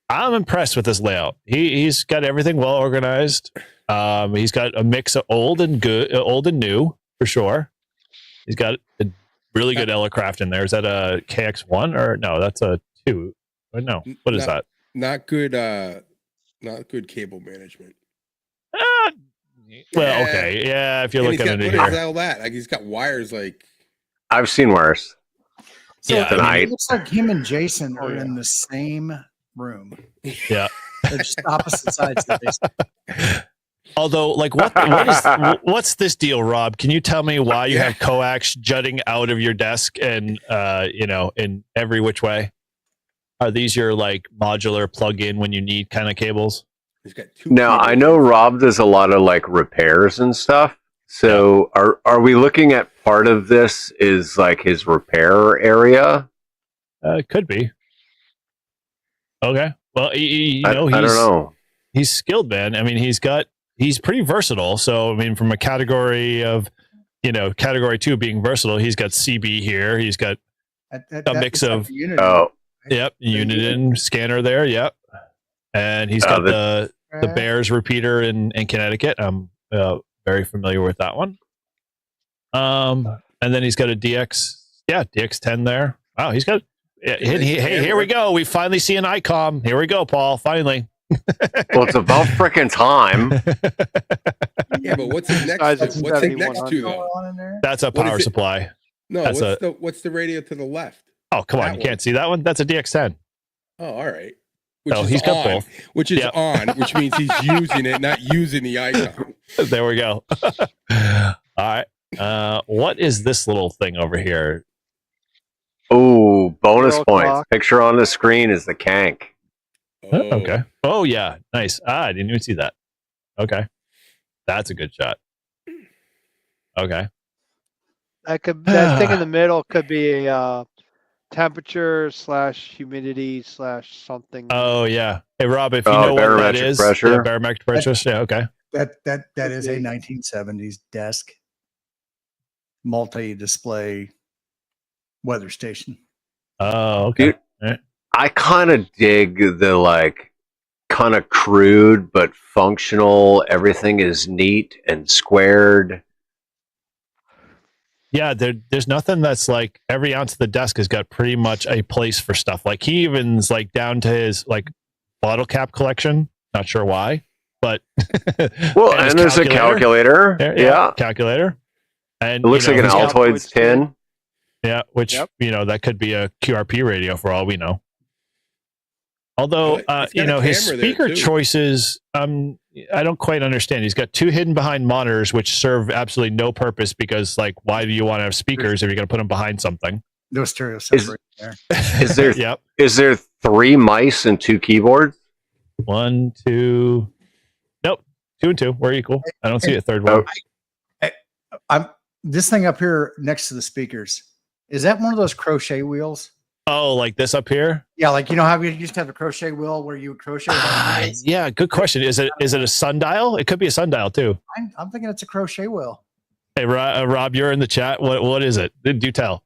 I'm impressed with this layout. He's got everything well organized. He's got a mix of old and new for sure. He's got a really good Elecraft in there. Is that a KX1 or no? That's a 2. Or no, what is that? Not good. Not good cable management. Well, okay, yeah. If you're looking at it here, what is all that? Like he's got wires. Like I've seen worse. So tonight. It looks like him and Jason are in the same room. Yeah, they're just opposite sides of this. Although, like, what's this deal, Rob? Can you tell me why you have coax jutting out of your desk and in every which way? Are these your like modular plug-in when you need kind of cables? He's got 2 Now I know Rob does a lot of like repairs and stuff. So are we looking at part of this is like his repair area? It could be. Okay. Well, I don't know. He's skilled, man. I mean, he's pretty versatile. So, I mean, from a category of, category 2 being versatile, he's got CB here. He's got a mix of, Uniden scanner there. Yep. And he's got the Bears repeater in Connecticut. I'm very familiar with that one. And then he's got a DX10 there. Wow, he's got. Hey, here we go. We finally see an ICOM. Here we go, Paul. Finally. Well, it's about freaking time. Yeah, but what's it next? What's it next to though? That's a power supply. No, what's the radio to the left? Oh, come on! You can't see that one. That's a DX10. Oh, all right. He's got both. Which is on, which means he's using it, not using the icon. There we go. All right. What is this little thing over here? Oh, bonus points. Clock. Picture on the screen is the Kank. Oh. Okay. Oh, yeah. Nice. I didn't even see that. Okay. That's a good shot. Okay. That thing in the middle could be a temperature / humidity / something. Oh, yeah. Hey, Rob, if you know what that is. Pressure. Barometric pressure. Yeah, okay. That is a 1970s desk multi-display weather station. Oh, okay. Dude, I kind of dig the kind of crude but functional. Everything is neat and squared. Yeah, there's nothing that's like every ounce of the desk has got pretty much a place for stuff. Like he even's like down to his bottle cap collection. Not sure why, but well, and there's a calculator. Yeah, calculator. And it looks like an Altoids tin. Yeah, which that could be a QRP radio for all we know. Although his speaker choices, I don't quite understand. He's got 2 hidden behind monitors, which serve absolutely no purpose because, why do you want to have speakers if you're going to put them behind something? No stereo separation there. Is there? Yep. Is there 3 mice and 2 keyboards? 1, 2. Nope, 2 and 2. We're equal. I don't see a third one. I'm this thing up here next to the speakers. Is that one of those crochet wheels? Oh, like this up here? Yeah, how we used to have a crochet wheel where you would crochet. Yeah, good question. Is it a sundial? It could be a sundial too. I'm thinking it's a crochet wheel. Hey, Rob, you're in the chat. What is it? Do tell.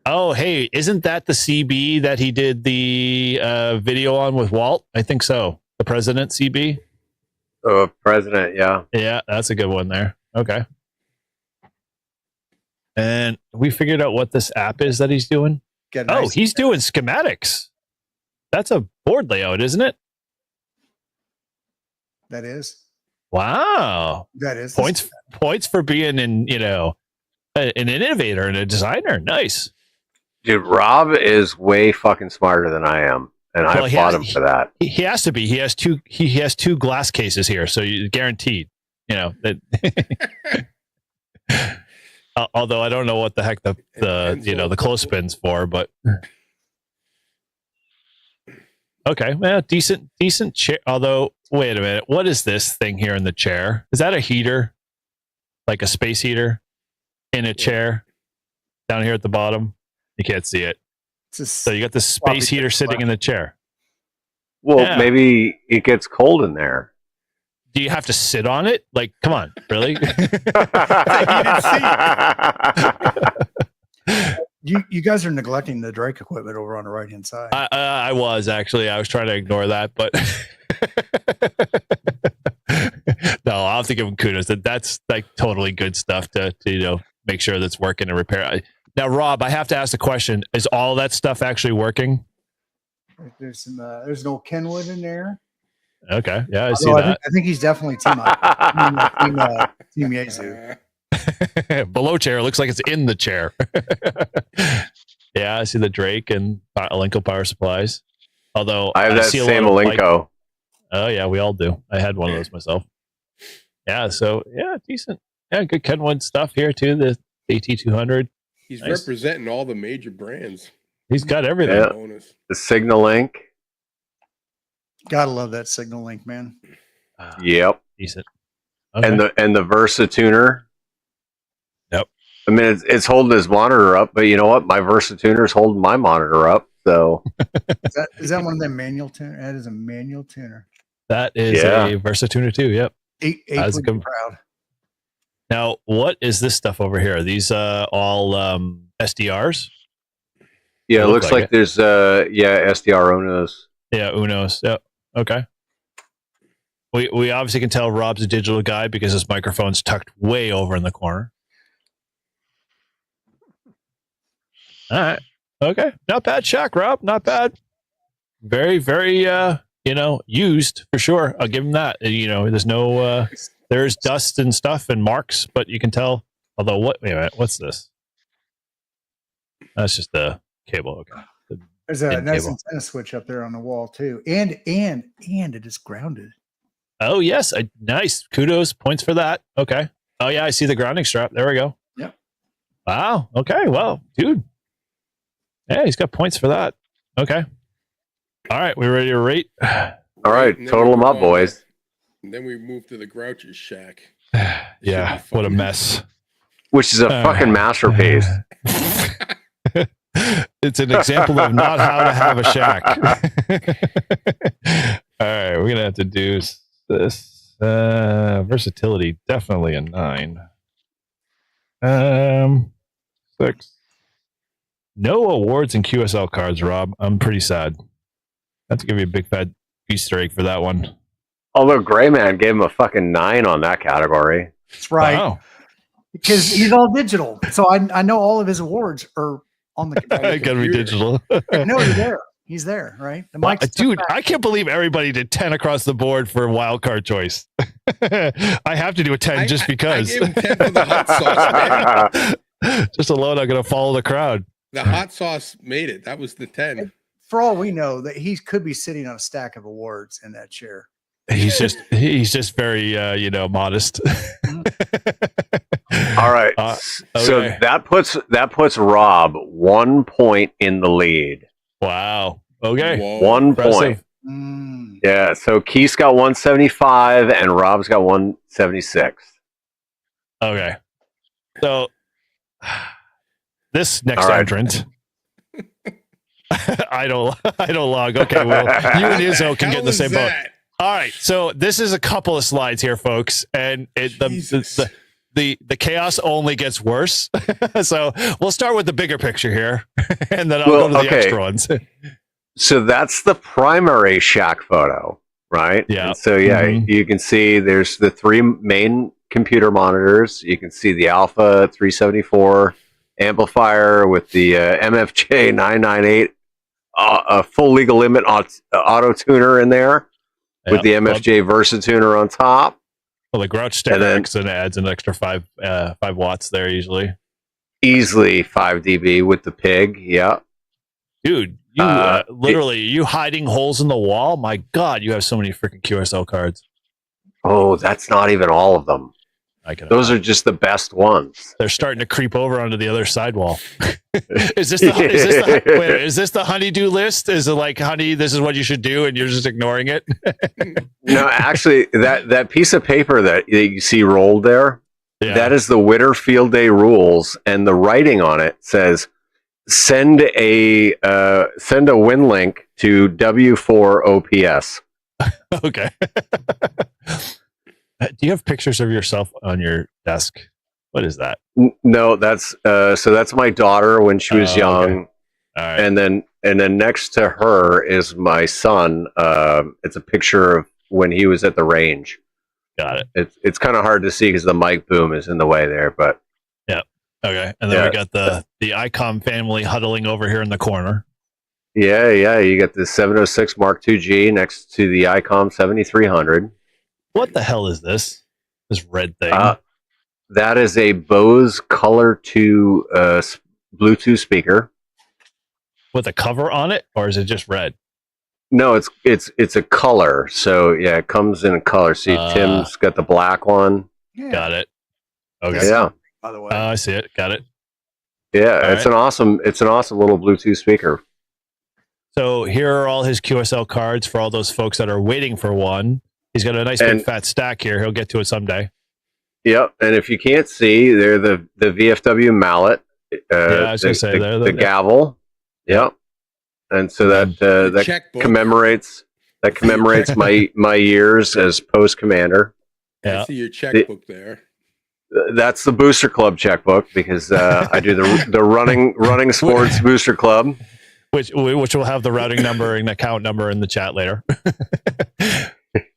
Oh, hey, isn't that the CB that he did the video on with Walt? I think so. The President CB. Oh, President, yeah. Yeah, that's a good one there. Okay. And we figured out what this app is that he's doing. He's doing schematics. That's a board layout, isn't it? That is. Wow. That is. Points for being an innovator and a designer. Nice. Dude, Rob is way fucking smarter than I am. And I applaud him for that. He has to be. He has 2 glass cases here, so you guaranteed. That. Although I don't know what the heck the clothespin's for, but okay, well, decent chair. Although, wait a minute, what is this thing here in the chair? Is that a heater, like a space heater, in a chair down here at the bottom? You can't see it. So you got the space heater sitting in the chair. Well, maybe it gets cold in there. Do you have to sit on it? Come on, really? You guys are neglecting the Drake equipment over on the right hand side. I was trying to ignore that, but no, I'll have to give him kudos. That's totally good stuff to make sure that's working and repair. Now, Rob, I have to ask the question: is all that stuff actually working? There's there's no Kenwood in there. Okay, yeah, I see that. I think he's definitely team Yazoo. Below chair looks like it's in the chair. Yeah, I see the Drake and Alinco power supplies. Although I have that same Alinco. Oh yeah, we all do. I had one of those myself. Yeah, so yeah, decent. Yeah, good Kenwood stuff here too. The AT200. He's representing all the major brands. He's got everything. Yeah. The Signal Link. Gotta love that Signal Link, man. Yep. Decent. Okay. and the Versa tuner. Yep. I mean, it's holding his monitor up, but you know what? My Versa tuner is holding my monitor up. So is that one of them manual tuner? That is a manual tuner. That is a Versa tuner too. Yep. Eight would be proud. Now, what is this stuff over here? Are these all SDRs? Yeah, it looks like there's SDR Unos. Yeah, Unos. Yep. Okay. We obviously can tell Rob's a digital guy because his microphone's tucked way over in the corner. All right. Okay. Not bad shack, Rob. Not bad. Very, very used for sure. I'll give him that. There's no there's dust and stuff and marks, but you can tell. Although wait a minute, what's this? That's just the cable. Okay. There's a nice antenna switch up there on the wall too. And it is grounded. Oh yes. Nice. Kudos. Points for that. Okay. Oh yeah, I see the grounding strap. There we go. Yep. Wow. Okay. Well, dude. Yeah, he's got points for that. Okay. All right, we ready to rate? All right, total them up, boys. And then we move to the Grouch's shack. Yeah, what a mess. Which is a fucking masterpiece. It's an example of not how to have a shack. All right, we're going to have to do this. Versatility, definitely a 9. 6. No awards in QSL cards, Rob. I'm pretty sad. I have to give you a big fat Easter egg for that one. Although Gray Man gave him a fucking 9 on that category. That's right. Wow. Because he's all digital. So I know all of his awards are on the computer. Gotta be digital. No, he's there. He's there, right? The mic's dude, I can't believe everybody did 10 across the board for wild card choice. I have to do a 10 just because. I gave him 10 for the hot sauce, man. Just alone, I'm going to follow the crowd. The hot sauce made it. That was the 10. For all we know, that he could be sitting on a stack of awards in that chair. He's just very modest. All right. Okay. So that puts Rob 1 point in the lead. Wow. Okay. Whoa. 1 point. Yeah. So Keith's got 175 and Rob's got 176. Okay. So this next entrant. I don't log. Okay, well, you and Izzo can get in the same boat. All right, so this is a couple of slides here, folks, and the chaos only gets worse. So we'll start with the bigger picture here, and then I'll go to the extra ones. So that's the primary shack photo, right? Yeah. And so you can see there's the 3 main computer monitors. You can see the Alpha 374 amplifier with the MFJ 998 a full legal limit auto tuner in there with the MFJ Versa tuner on top. Well, the Grouch Stereo adds an extra 5 watts there usually. Easily 5 dB with the pig. Yeah, dude, you literally you hiding holes in the wall. My God, you have so many freaking QSL cards. Oh, that's not even all of them. Those are just the best ones. They're starting to creep over onto the other sidewall. Is this the honeydew list? Is it like, honey, this is what you should do, and you're just ignoring it? No, actually, that piece of paper that you see rolled there, that is the Witter Field Day rules, and the writing on it says, send a win link to W4OPS. Okay. Do you have pictures of yourself on your desk? What is that? No, that's my daughter when she was young. Okay. All right. And then next to her is my son. It's a picture of when he was at the range. Got it. It's kind of hard to see because the mic boom is in the way there, but yeah. Okay. And then we got the ICOM family huddling over here in the corner. Yeah. You got the 706 Mark II-G next to the ICOM 7300. What the hell is this? This red thing? That is a Bose Color 2 Bluetooth speaker with a cover on it, or is it just red? No, it's a color. So yeah, it comes in a color. See, Tim's got the black one. Yeah. Got it. Okay. Yeah. By the way, I see it. Got it. Yeah, it's an awesome little Bluetooth speaker. So here are all his QSL cards for all those folks that are waiting for one. He's got a nice big fat stack here. He'll get to it someday. Yep. And if you can't see, they're the VFW mallet. I was going to say the gavel. Yep. And so that checkbook. commemorates my years as post commander. I see your checkbook there. That's the Booster Club checkbook because I do the running sports Booster Club, which will have the routing number and account number in the chat later.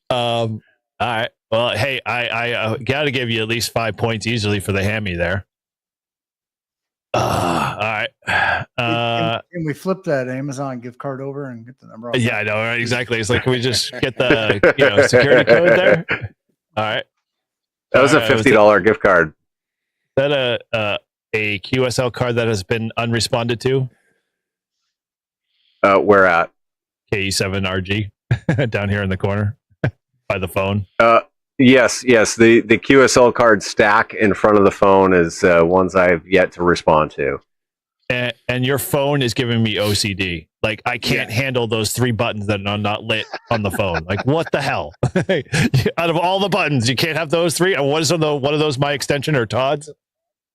All right. Well, hey, I got to give you at least 5 points easily for the hammy there. All right. Can we flip that Amazon gift card over and get the number off? Yeah, I know. Right? Exactly. It's like, can we just get the security code there? All right. That was a $50 gift card. Is that a QSL card that has been unresponded to? Where at? KE7RG down here in the corner by the phone. Yes. The QSL card stack in front of the phone is ones I've yet to respond to. And your phone is giving me OCD. Like, I can't handle those 3 buttons that are not lit on the phone. Like, what the hell? Out of all the buttons, you can't have those 3. And what is one of those my extension or Todd's?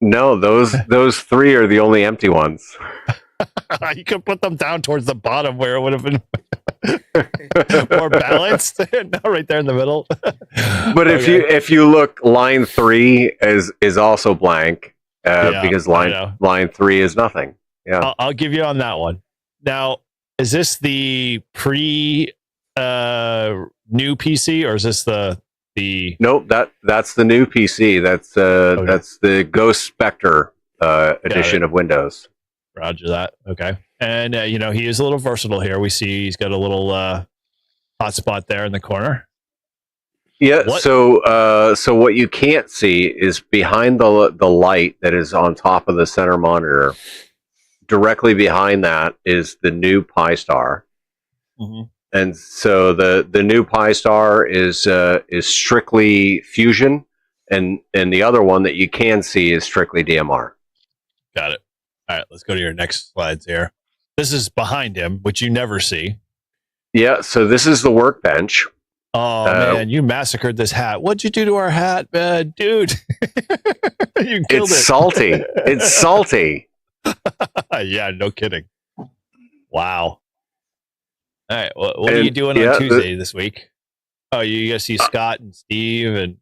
No, those 3 are the only empty ones. You could put them down towards the bottom where it would have been more balanced. Not right there in the middle. But if you look, line 3 is also blank because line 3 is nothing. Yeah, I'll give you on that one. Now, is this the pre new PC or is this the? Nope, that's the new PC. That's the Ghost Spectre edition of Windows. Roger that. Okay. And, he is a little versatile here. We see he's got a little hotspot there in the corner. Yeah. What? So what you can't see is behind the light that is on top of the center monitor. Directly behind that is the new Pi Star. Mm-hmm. And so the new Pi Star is strictly Fusion, and the other one that you can see is strictly DMR. Got it. All right, let's go to your next slides here. This is behind him, which you never see. Yeah, so this is the workbench. Oh, man, you massacred this hat. What'd you do to our hat, man? Dude? You killed it. It's salty. It's salty. Yeah, no kidding. Wow. All right, what are you doing on Tuesday this week? Oh, you going to see Scott and Steve, and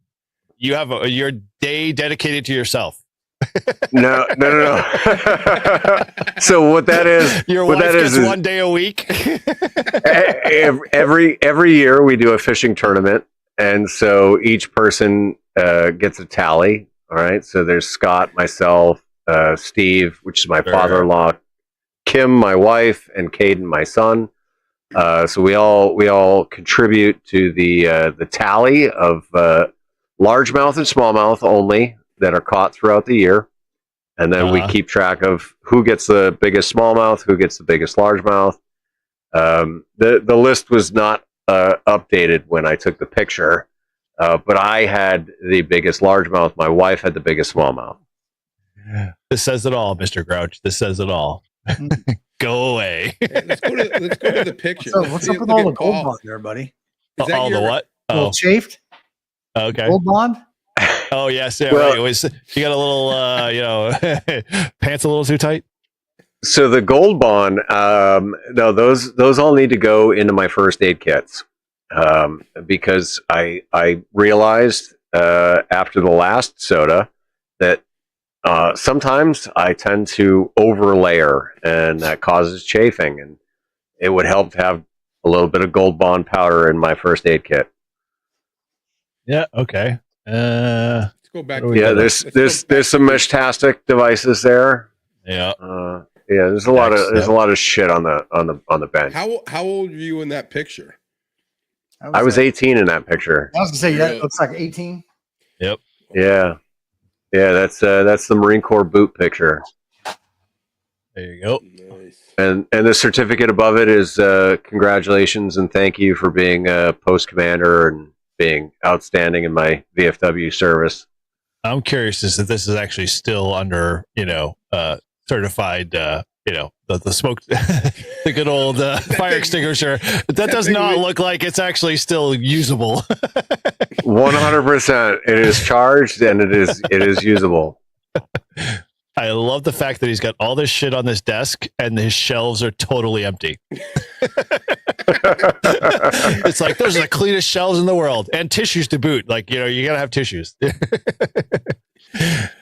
you have your day dedicated to yourself. No. So what that is, your wife gets 1 day a week. every year we do a fishing tournament, and so each person gets a tally. All right, so there's Scott, myself, Steve, which is my father-in-law, Kim, my wife, and Caden, my son. So we all contribute to the tally of largemouth and smallmouth only that are caught throughout the year, and then we keep track of who gets the biggest smallmouth, who gets the biggest largemouth. The list was not updated when I took the picture, but I had the biggest largemouth. My wife had the biggest smallmouth. This says it all, Mr. Grouch. This says it all. Go away. Hey, let's go to the picture. So what's up with all the gold bond there, buddy? All the what? Little chafed? Okay. Gold bond? Oh, yes. Yeah, right. You got a little, pants a little too tight? So the gold bond, no, those all need to go into my first aid kits because I realized after the last soda that sometimes I tend to overlayer, and that causes chafing, and it would help to have a little bit of gold bond powder in my first aid kit. Yeah. Okay. Let's go back. There's some Meshtastic devices there. Yeah. There's a lot of shit on the bench. How old were you in that picture? I was 18 in that picture. I was gonna say that looks like 18. Yep. Yeah. That's the Marine Corps boot picture. There you go. Nice. And the certificate above it is congratulations and thank you for being a post commander and being outstanding in my VFW service. I'm curious as if this is actually still under, certified, the smoke, the good old fire extinguisher. That does not look like it's actually still usable. 100%. It is charged and it is usable. I love the fact that he's got all this shit on this desk and his shelves are totally empty. It's like those are the cleanest shelves in the world, and tissues to boot. Like, you know, you gotta have tissues.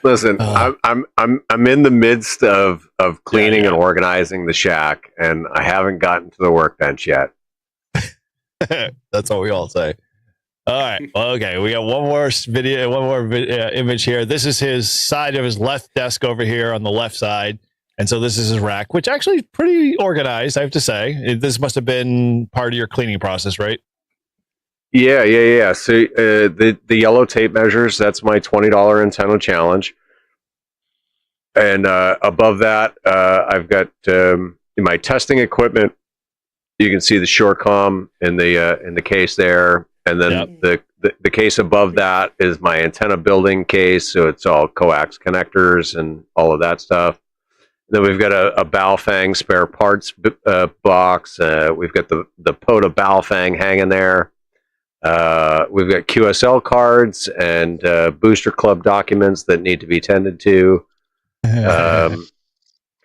Listen, I'm in the midst of cleaning and organizing the shack, and I haven't gotten to the workbench yet. That's what we all say. All right. Well, okay. We got one more image here. This is his side of his left desk over here on the left side. And so this is his rack, which actually is pretty organized, I have to say. This must have been part of your cleaning process, right? Yeah. So the yellow tape measures, that's my $20 antenna challenge. And above that, I've got my testing equipment. You can see the Shorecom in the case there. And then the case above that is my antenna building case. So it's all coax connectors and all of that stuff. Then we've got a Baofeng spare parts box. We've got the POTA Baofeng hanging there. We've got QSL cards and Booster Club documents that need to be tended to.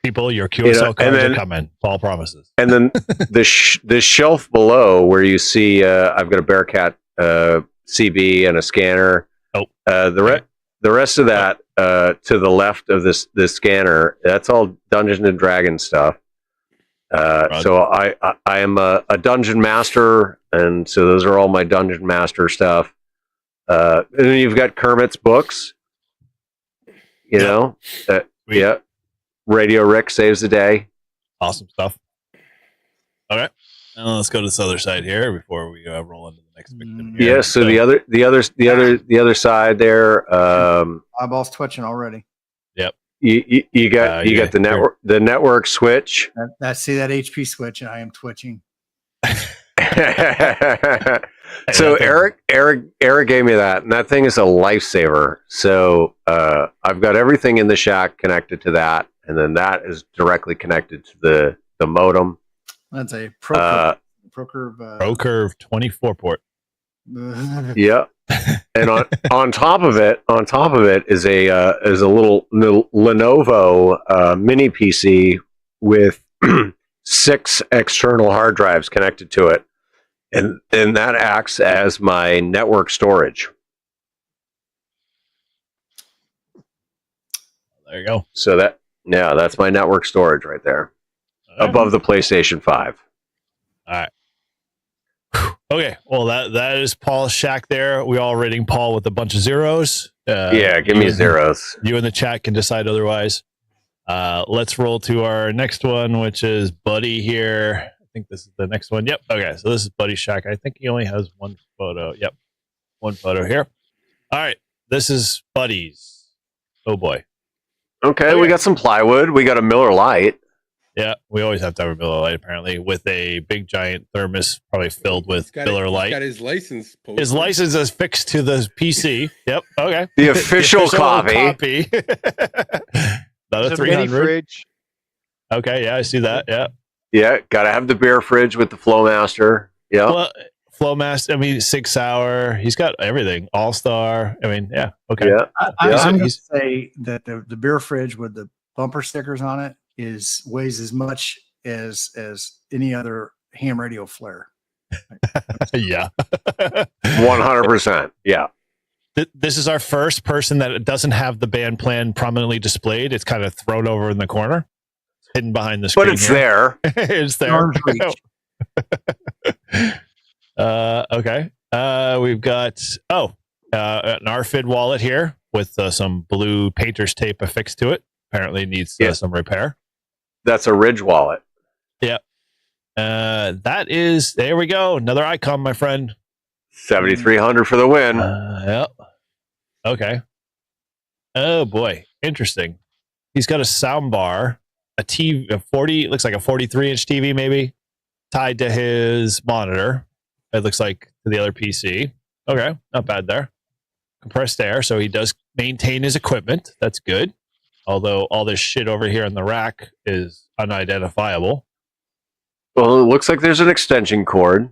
People, your QSL cards are coming. Paul promises. And then the shelf below where you see I've got a Bearcat CB and a scanner. The rest of that to the left of this scanner, that's all Dungeons and Dragons stuff. So I am a dungeon master, and so those are all my dungeon master stuff. And then you've got Kermit's books. You know, Radio Rick saves the day. Awesome stuff. Okay, and let's go to this other side here before we roll into the next victim. Yeah. So the other side there. Eyeballs twitching already. Yep. You got the network switch. See that HP switch, and I am twitching. So Eric gave me that, and that thing is a lifesaver. So I've got everything in the shack connected to that, and then that is directly connected to the modem. That's a ProCurve 24 port. Yeah. And on top of it is a little Lenovo mini PC with 6 external hard drives connected to it, and that acts as my network storage. There you go. So that's my network storage right there, above the PlayStation 5. All right. Okay, well that is Paul's shack there. We all rating Paul with a bunch of zeros. Give me zeros. You in the chat can decide otherwise. Let's roll to our next one, which is Buddy here. I think this is the next one. Yep. Okay, so this is Buddy's shack. I think he only has one photo. Yep, one photo here. All right, this is Buddy's. Oh boy. Okay, we got some plywood. We got a Miller Lite. Yeah, we always have to have a Miller Lite, apparently, with a big giant thermos, probably filled with Miller Lite. He's got his license posted. His license is fixed to the PC. Yep. Okay. The official copy. Not a 300 fridge. Okay. Yeah, I see that. Yeah. Yeah, gotta have the beer fridge with the Flowmaster. Yeah. Well, Flowmaster. I mean, Sig Sauer. He's got everything. All Star. I mean, yeah. Okay. Yeah. I'm going to say that the beer fridge with the bumper stickers on it weighs as much as any other ham radio flare. Yeah. 100%. Yeah. This is our first person that doesn't have the band plan prominently displayed. It's kind of thrown over in the corner, hidden behind the screen. But it's there. It's there. Okay. We've got an RFID wallet here with some blue painter's tape affixed to it. Apparently needs some repair. That's a Ridge wallet. Yeah. There we go. Another icon, my friend. 7,300 for the win. Yeah. Okay. Oh boy. Interesting. He's got a sound bar, a TV, looks like a 43-inch TV maybe, tied to his monitor. It looks like to the other PC. Okay. Not bad there. Compressed air. So he does maintain his equipment. That's good. Although all this shit over here in the rack is unidentifiable. Well, it looks like there's an extension cord,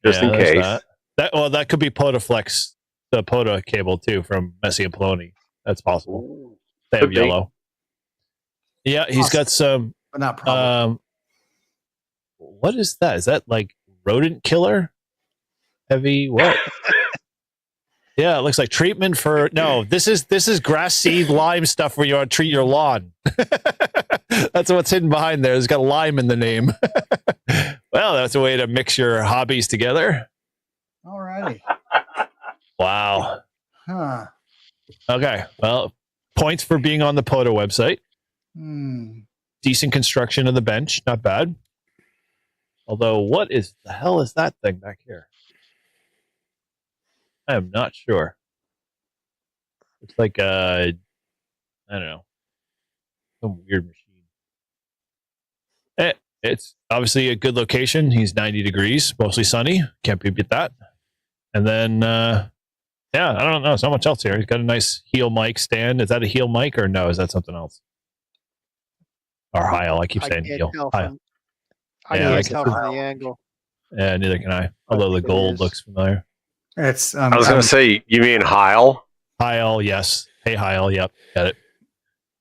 just in case. That could be Potaflex the POTA cable too from Messi and Poloni. That's possible. They have Could be. yellow. Yeah, he's got some. But not probably. What is that? Is that like rodent killer? Heavy what? Yeah, it looks like treatment for no. This is grass seed lime stuff where you want to treat your lawn. That's what's hidden behind there. It's got lime in the name. Well, that's a way to mix your hobbies together. All righty. Wow. Huh. Okay. Well, points for being on the POTA website. Decent construction of the bench. Not bad. Although, what is the hell is that thing back here? I am not sure. Looks like I don't know, some weird machine. It's obviously a good location. He's 90 degrees, mostly sunny. Can't beat that. And then, yeah, I don't know. So much else here. He's got a nice heel mic stand. Is that a heel mic or no? Is that something else? Or Heil? I keep saying heel. I can't tell from the angle. Yeah, neither can I. Although the gold looks familiar. It's. I was going to say, you mean Heil? Heil, yes. Hey, Heil. Yep, got it.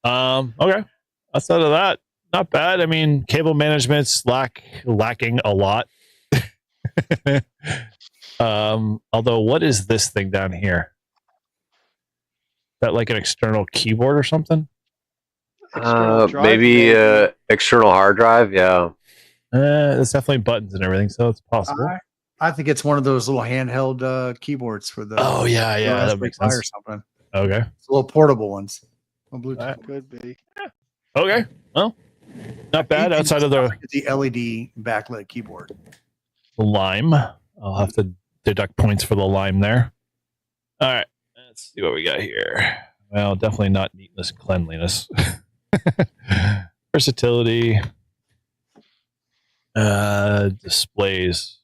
Okay. Outside of that, not bad. I mean, cable management's lacking a lot. Although, what is this thing down here? Is that like an external keyboard or something? Maybe external hard drive. Yeah. There's definitely buttons and everything, so it's possible. I think it's one of those little handheld keyboards for the. Oh yeah, that makes sense. Or something. Okay. It's little portable ones. Bluetooth. Could be. Yeah. Okay. Well, not bad. Outside of the LED backlit keyboard. Lime. I'll have to deduct points for the lime there. All right. Let's see what we got here. Well, definitely not neatness, cleanliness. Versatility. Displays.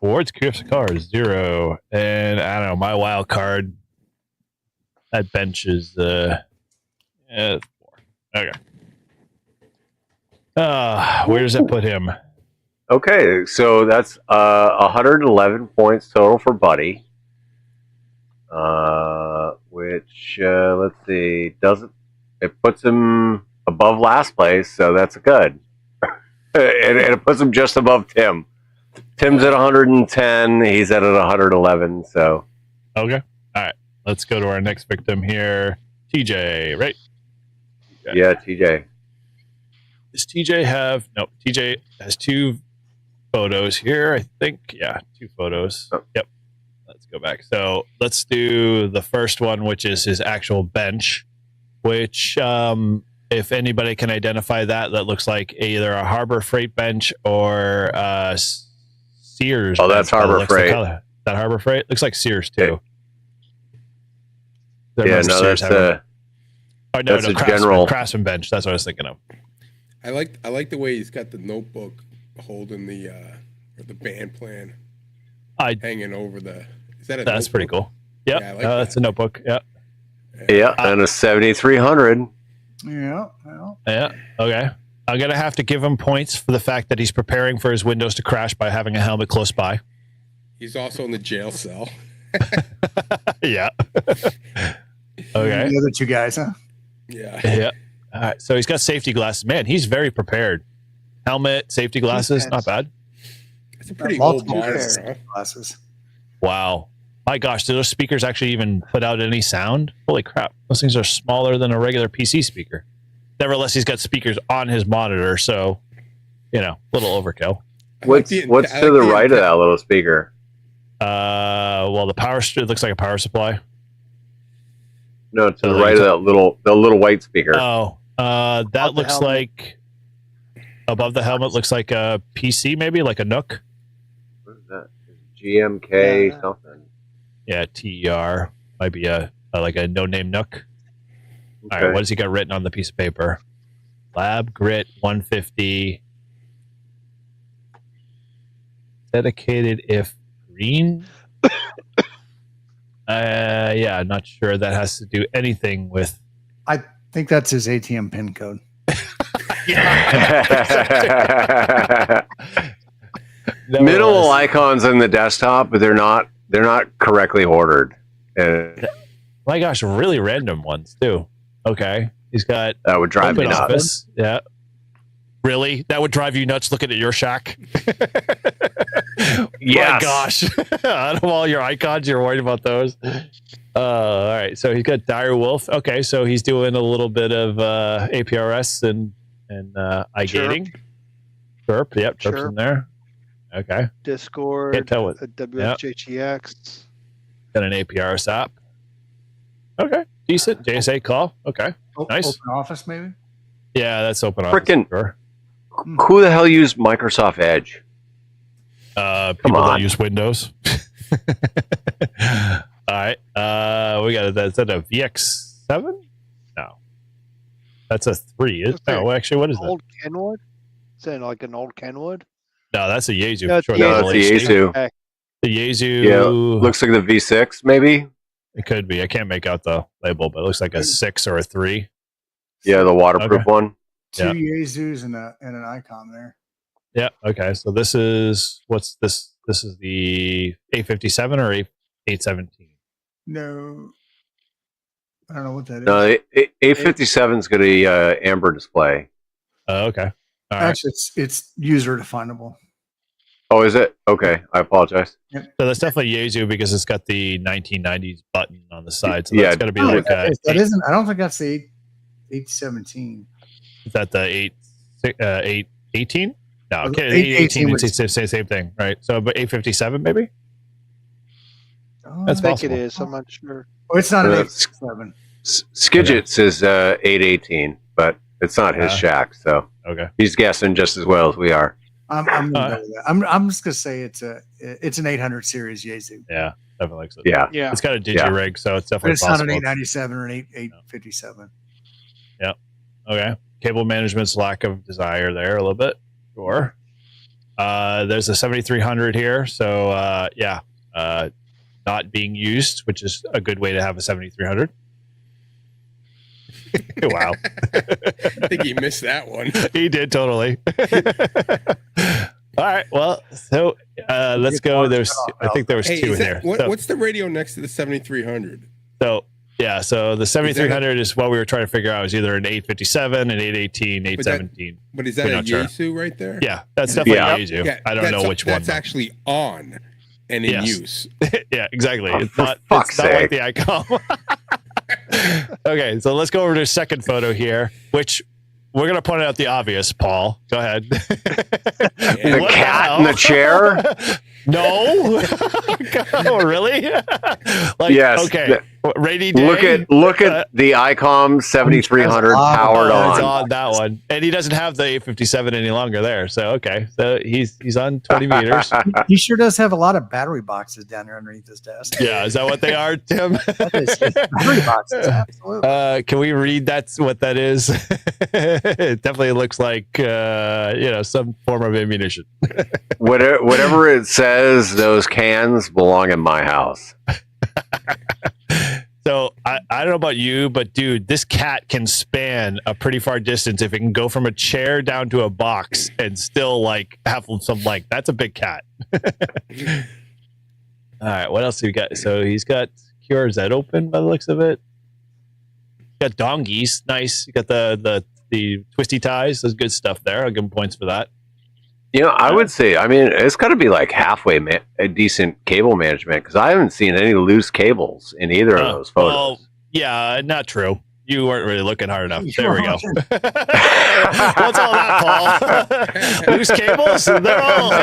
Awards, QF's cars, 0. And I don't know, my wild card. That bench is 4. Okay. Where does that put him? Okay, so that's 111 points total for Buddy. Which let's see, it puts him above last place, so that's good. and it puts him just above Tim. Tim's at 110, he's at 111, so. Okay. All right. Let's go to our next victim here. TJ, right? Okay. Yeah, TJ. Does TJ have... No, TJ has 2 photos here, I think. Yeah, 2 photos. Oh. Yep. Let's go back. So let's do the first one, which is his actual bench, which, if anybody can identify that looks like either a Harbor Freight bench or Sears. Oh, that's Harbor Freight. That Harbor Freight? Looks like Sears, too. Yeah, no, that's a general Craftsman bench. That's what I was thinking of. I like the way he's got the notebook holding the band plan hanging over the. Is that a? That's notebook? Pretty cool. Yep, Yeah, that's a notebook. Yeah. Yeah, and a 7300. Yeah. Yeah. Okay. I'm gonna have to give him points for the fact that he's preparing for his windows to crash by having a helmet close by. He's also in the jail cell. Yeah. Okay. The other 2 guys, huh? Yeah. Yeah. All right. So he's got safety glasses. Man, he's very prepared. Helmet, safety glasses, not bad. It's a pretty old monitor, huh? Glasses. Wow. My gosh, do those speakers actually even put out any sound? Holy crap. Those things are smaller than a regular PC speaker. Nevertheless, he's got speakers on his monitor, so, little overkill. What's to the right of that little speaker? Well, it looks like a power supply. No, to the right of the little white speaker. Oh, that looks like above the helmet. Looks like a PC, maybe like a Nook. What is that? GMK something. Yeah, TER might be like a no-name Nook. Okay. All right, what has he got written on the piece of paper? Lab Grit 150. Dedicated if green. Yeah, not sure that has to do anything with. I think that's his ATM PIN code. minimal icons on the desktop, but they're not correctly ordered. And my gosh, really random ones too. Okay, he's got that would drive me open nuts. office. Yeah, really, that would drive you nuts looking at your shack. Yes. My gosh, out of all your icons, you're worried about those. All right, so he's got Dire Wolf. Okay, so he's doing a little bit of APRS and iGating. Chirp, yep, Chirp's in there. Okay. Discord, Can't tell what. WFJTX. Got an APRS app. Okay, decent. JSA call. Okay, nice. Open Office, maybe? Yeah, that's Open Office. Frickin' Sure. Who the hell used Microsoft Edge? People that use Windows. All right. We got is that a VX7? No. That's a 3. No, actually, what is that? Old Kenwood? Is that like an old Kenwood? No, that's a Yaesu. No, it's the Yaesu. Okay. The Yaesu. Yeah, looks like the V6, maybe. It could be. I can't make out the label, but it looks like a 6 or a 3. Yeah, the waterproof one. Two Yaesus and an icon there. Yeah. Okay. So this is what's this? This is the 857 or 817. No, I don't know what that is. No, 857 is going to be amber display. Okay. All right. Actually, it's user definable. Oh, is it? Okay, I apologize. So that's definitely Yaesu because it's got the 1990s button on the side. So Yeah, that's got to be like that isn't. I don't think that's the 817. Is that the 818? No, Well, okay, 818 818 it's the same thing, right? So, but 857 maybe? Oh, That's I think possible. it is. I'm not sure. Oh, it's not an Uh, 867. Skidget's is 818, but it's not his shack, so Okay. he's guessing just as well as we are. I'm gonna go with that. I'm just gonna say it's an 800 series Yaesu, Yeah, definitely looks it. Yeah. Yeah. It's got a digi-rig, so it's but definitely it's not possible. an 897 or an 857. Okay. Cable management's lack of desire there a little bit. Sure. There's a 7300 here, so not being used, which is a good way to have a 7300. Wow. I think he missed that one. He did totally. All right. Well, so let's go. I think there was two in here. What's the radio next to the 7300? So the 7300 is what we were trying to figure out. Is either an 857, an 818, 817. But is that a Yaesu right there? Yeah, that's definitely a Yaesu. Yeah, I don't know which one. That's actually on and in use. Yeah, exactly. It's for not fuck's like sake. the icon. Okay, so let's go over to a second photo here, which we're going to point out the obvious, Paul. Go ahead. The cat in the chair? No. Oh, really? Like, Yes. Okay. Rainy day. Look at the ICOM 7300 powered It's on. on that one, and he doesn't have the 857 any longer there. So okay, so he's on 20 meters. He sure does have a lot of battery boxes down there underneath his desk. Yeah, is that what they are, Tim? That is battery boxes, absolutely. Can we read that's what that is? It definitely looks like some form of ammunition. Whatever it says, those cans belong in my house. So I don't know about you, but dude, this cat can span a pretty far distance if it can go from a chair down to a box and still like have some like that's a big cat. All right, what else do we got? So he's got QRZ open by the looks of it. Got dongies, nice. You got the twisty ties. There's good stuff there. I'll give him points for that. I would say, it's got to be like halfway a decent cable management because I haven't seen any loose cables in either of those photos. Well, yeah, not true. You weren't really looking hard enough. There we go. What's all that, Paul? Loose cables? They're all.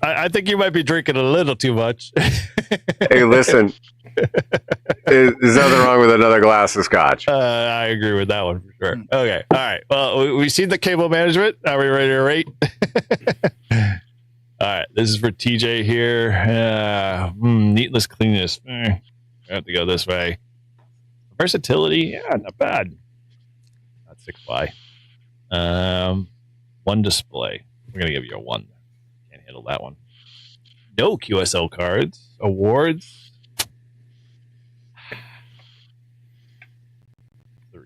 I think you might be drinking a little too much. Hey, listen. There's nothing wrong with another glass of scotch. I agree with that one for sure. Okay. All right. Well, we've seen the cable management. Are we ready to rate? All right. This is for TJ here. Neatness, cleanness. I have to go this way. Versatility. Yeah, not bad. Not 6Y. One display. We're going to give you a 1. Can't handle that one. No QSL cards. Awards. 3.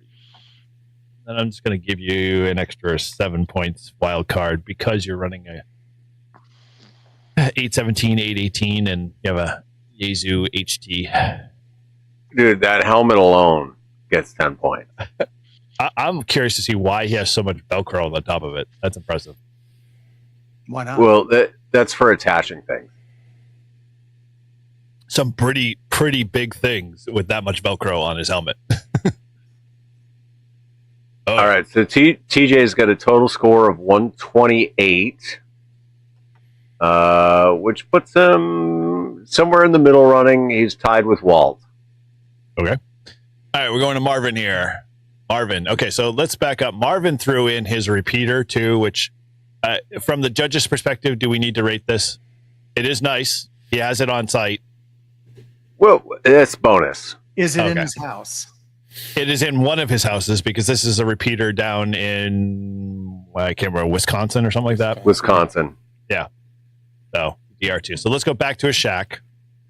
And I'm just going to give you an extra 7 points wild card because you're running a 817, 818, and you have a Yaesu HT. Dude, that helmet alone gets 10 points. I'm curious to see why he has so much Velcro on the top of it. That's impressive. Why not? Well, that's for attaching things. Some pretty big things with that much Velcro on his helmet. All right, so TJ's got a total score of 128, which puts him somewhere in the middle running. He's tied with Walt. Okay. All right, we're going to Marvin here. Marvin. Okay, so let's back up. Marvin threw in his repeater too, which from the judge's perspective, do we need to rate this? It is nice. He has it on site. Well, that's bonus. Is it in his house? It is in one of his houses because this is a repeater down in, I can't remember, Wisconsin or something like that. Wisconsin. Yeah. So, DR2. So let's go back to his shack.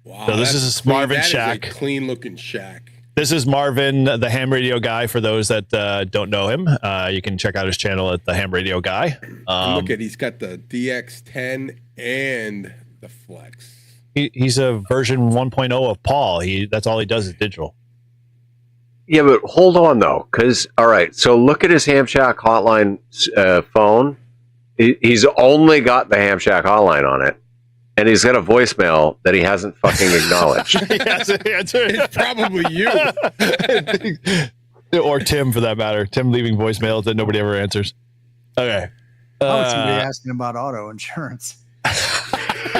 Wow, So this is Marvin shack. Clean looking shack. This is Marvin, the ham radio guy. For those that don't know him, you can check out his channel at the ham radio guy. Look at, he's got the DX10 and the Flex. He's a version 1.0 of Paul. That's all he does is digital. Yeah, but hold on though, because all right. So look at his Ham Shack hotline phone. He's only got the Ham Shack hotline on it, and he's got a voicemail that he hasn't fucking acknowledged. It's probably you. Or Tim, for that matter. Tim leaving voicemails that nobody ever answers. Okay. Somebody asking about auto insurance.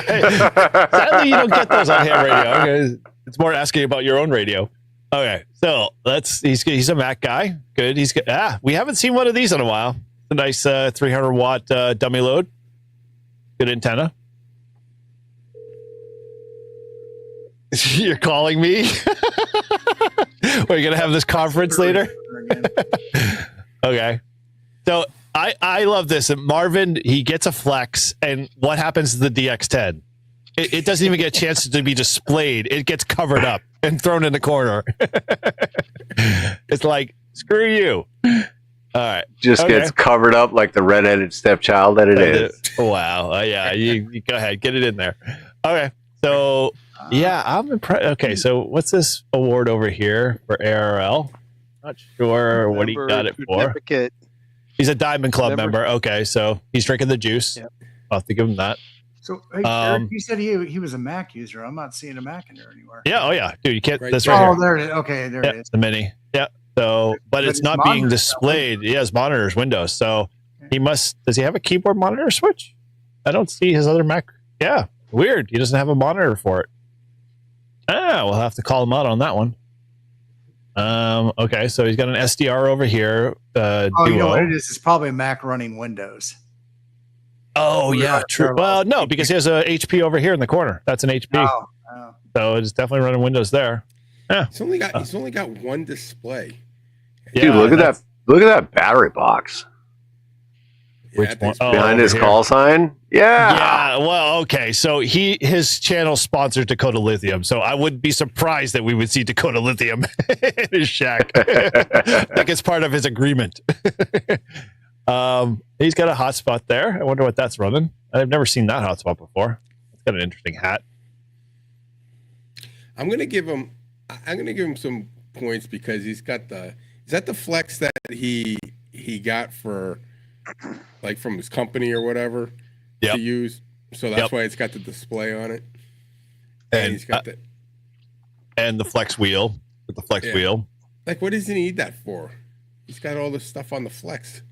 Sadly, you don't get those on ham radio. Okay. It's more asking about your own radio. Okay, so he's a Mac guy. Good. He's good. We haven't seen one of these in a while. It's a nice 300 watt dummy load. Good antenna. You're calling me? We're gonna have this conference later. Okay. So I love this. Marvin, he gets a Flex, and what happens to the DX10? It doesn't even get a chance to be displayed. It gets covered up and thrown in the corner. It's like, screw you. All right. Just gets covered up like the redheaded stepchild that it is. Wow. Yeah, you go ahead. Get it in there. Okay. So, yeah, I'm impressed. Okay, so what's this award over here for ARL? Not sure what he got it for. Certificate. He's a Diamond Club member. Okay, so he's drinking the juice. Yep. I'll have to give him that. So Eric, you said he was a Mac user. I'm not seeing a Mac in there anywhere. Yeah. Oh yeah, dude. You can't. Right that's there. right. Oh, Here. there it is. Okay, there it is. The mini. Yeah. So, but it's not being displayed. He has monitors, Windows. So he must. Does he have a keyboard monitor switch? I don't see his other Mac. Yeah. Weird. He doesn't have a monitor for it. We'll have to call him out on that one. Okay. So he's got an SDR over here. You know what it is? It's probably a Mac running Windows. Oh yeah, true. Well, no, because he has a HP over here in the corner. That's an HP. Oh. So it's definitely running Windows there. Yeah. He's only got one display. Dude, Yeah, look at that! Look at that battery box Which one? behind his here. call sign. Yeah. Yeah. Well, okay. So his channel sponsors Dakota Lithium. So I wouldn't be surprised that we would see Dakota Lithium in his shack. I think it's part of his agreement. He's got a hotspot there. I wonder what that's running. I've never seen that hotspot before. It's got an interesting hat. I'm gonna give him some points because he's got is that the Flex that he got for like from his company or whatever to use. So that's why it's got the display on it. And he's got the Flex wheel with the Flex wheel. Like, what does he need that for? He's got all this stuff on the Flex.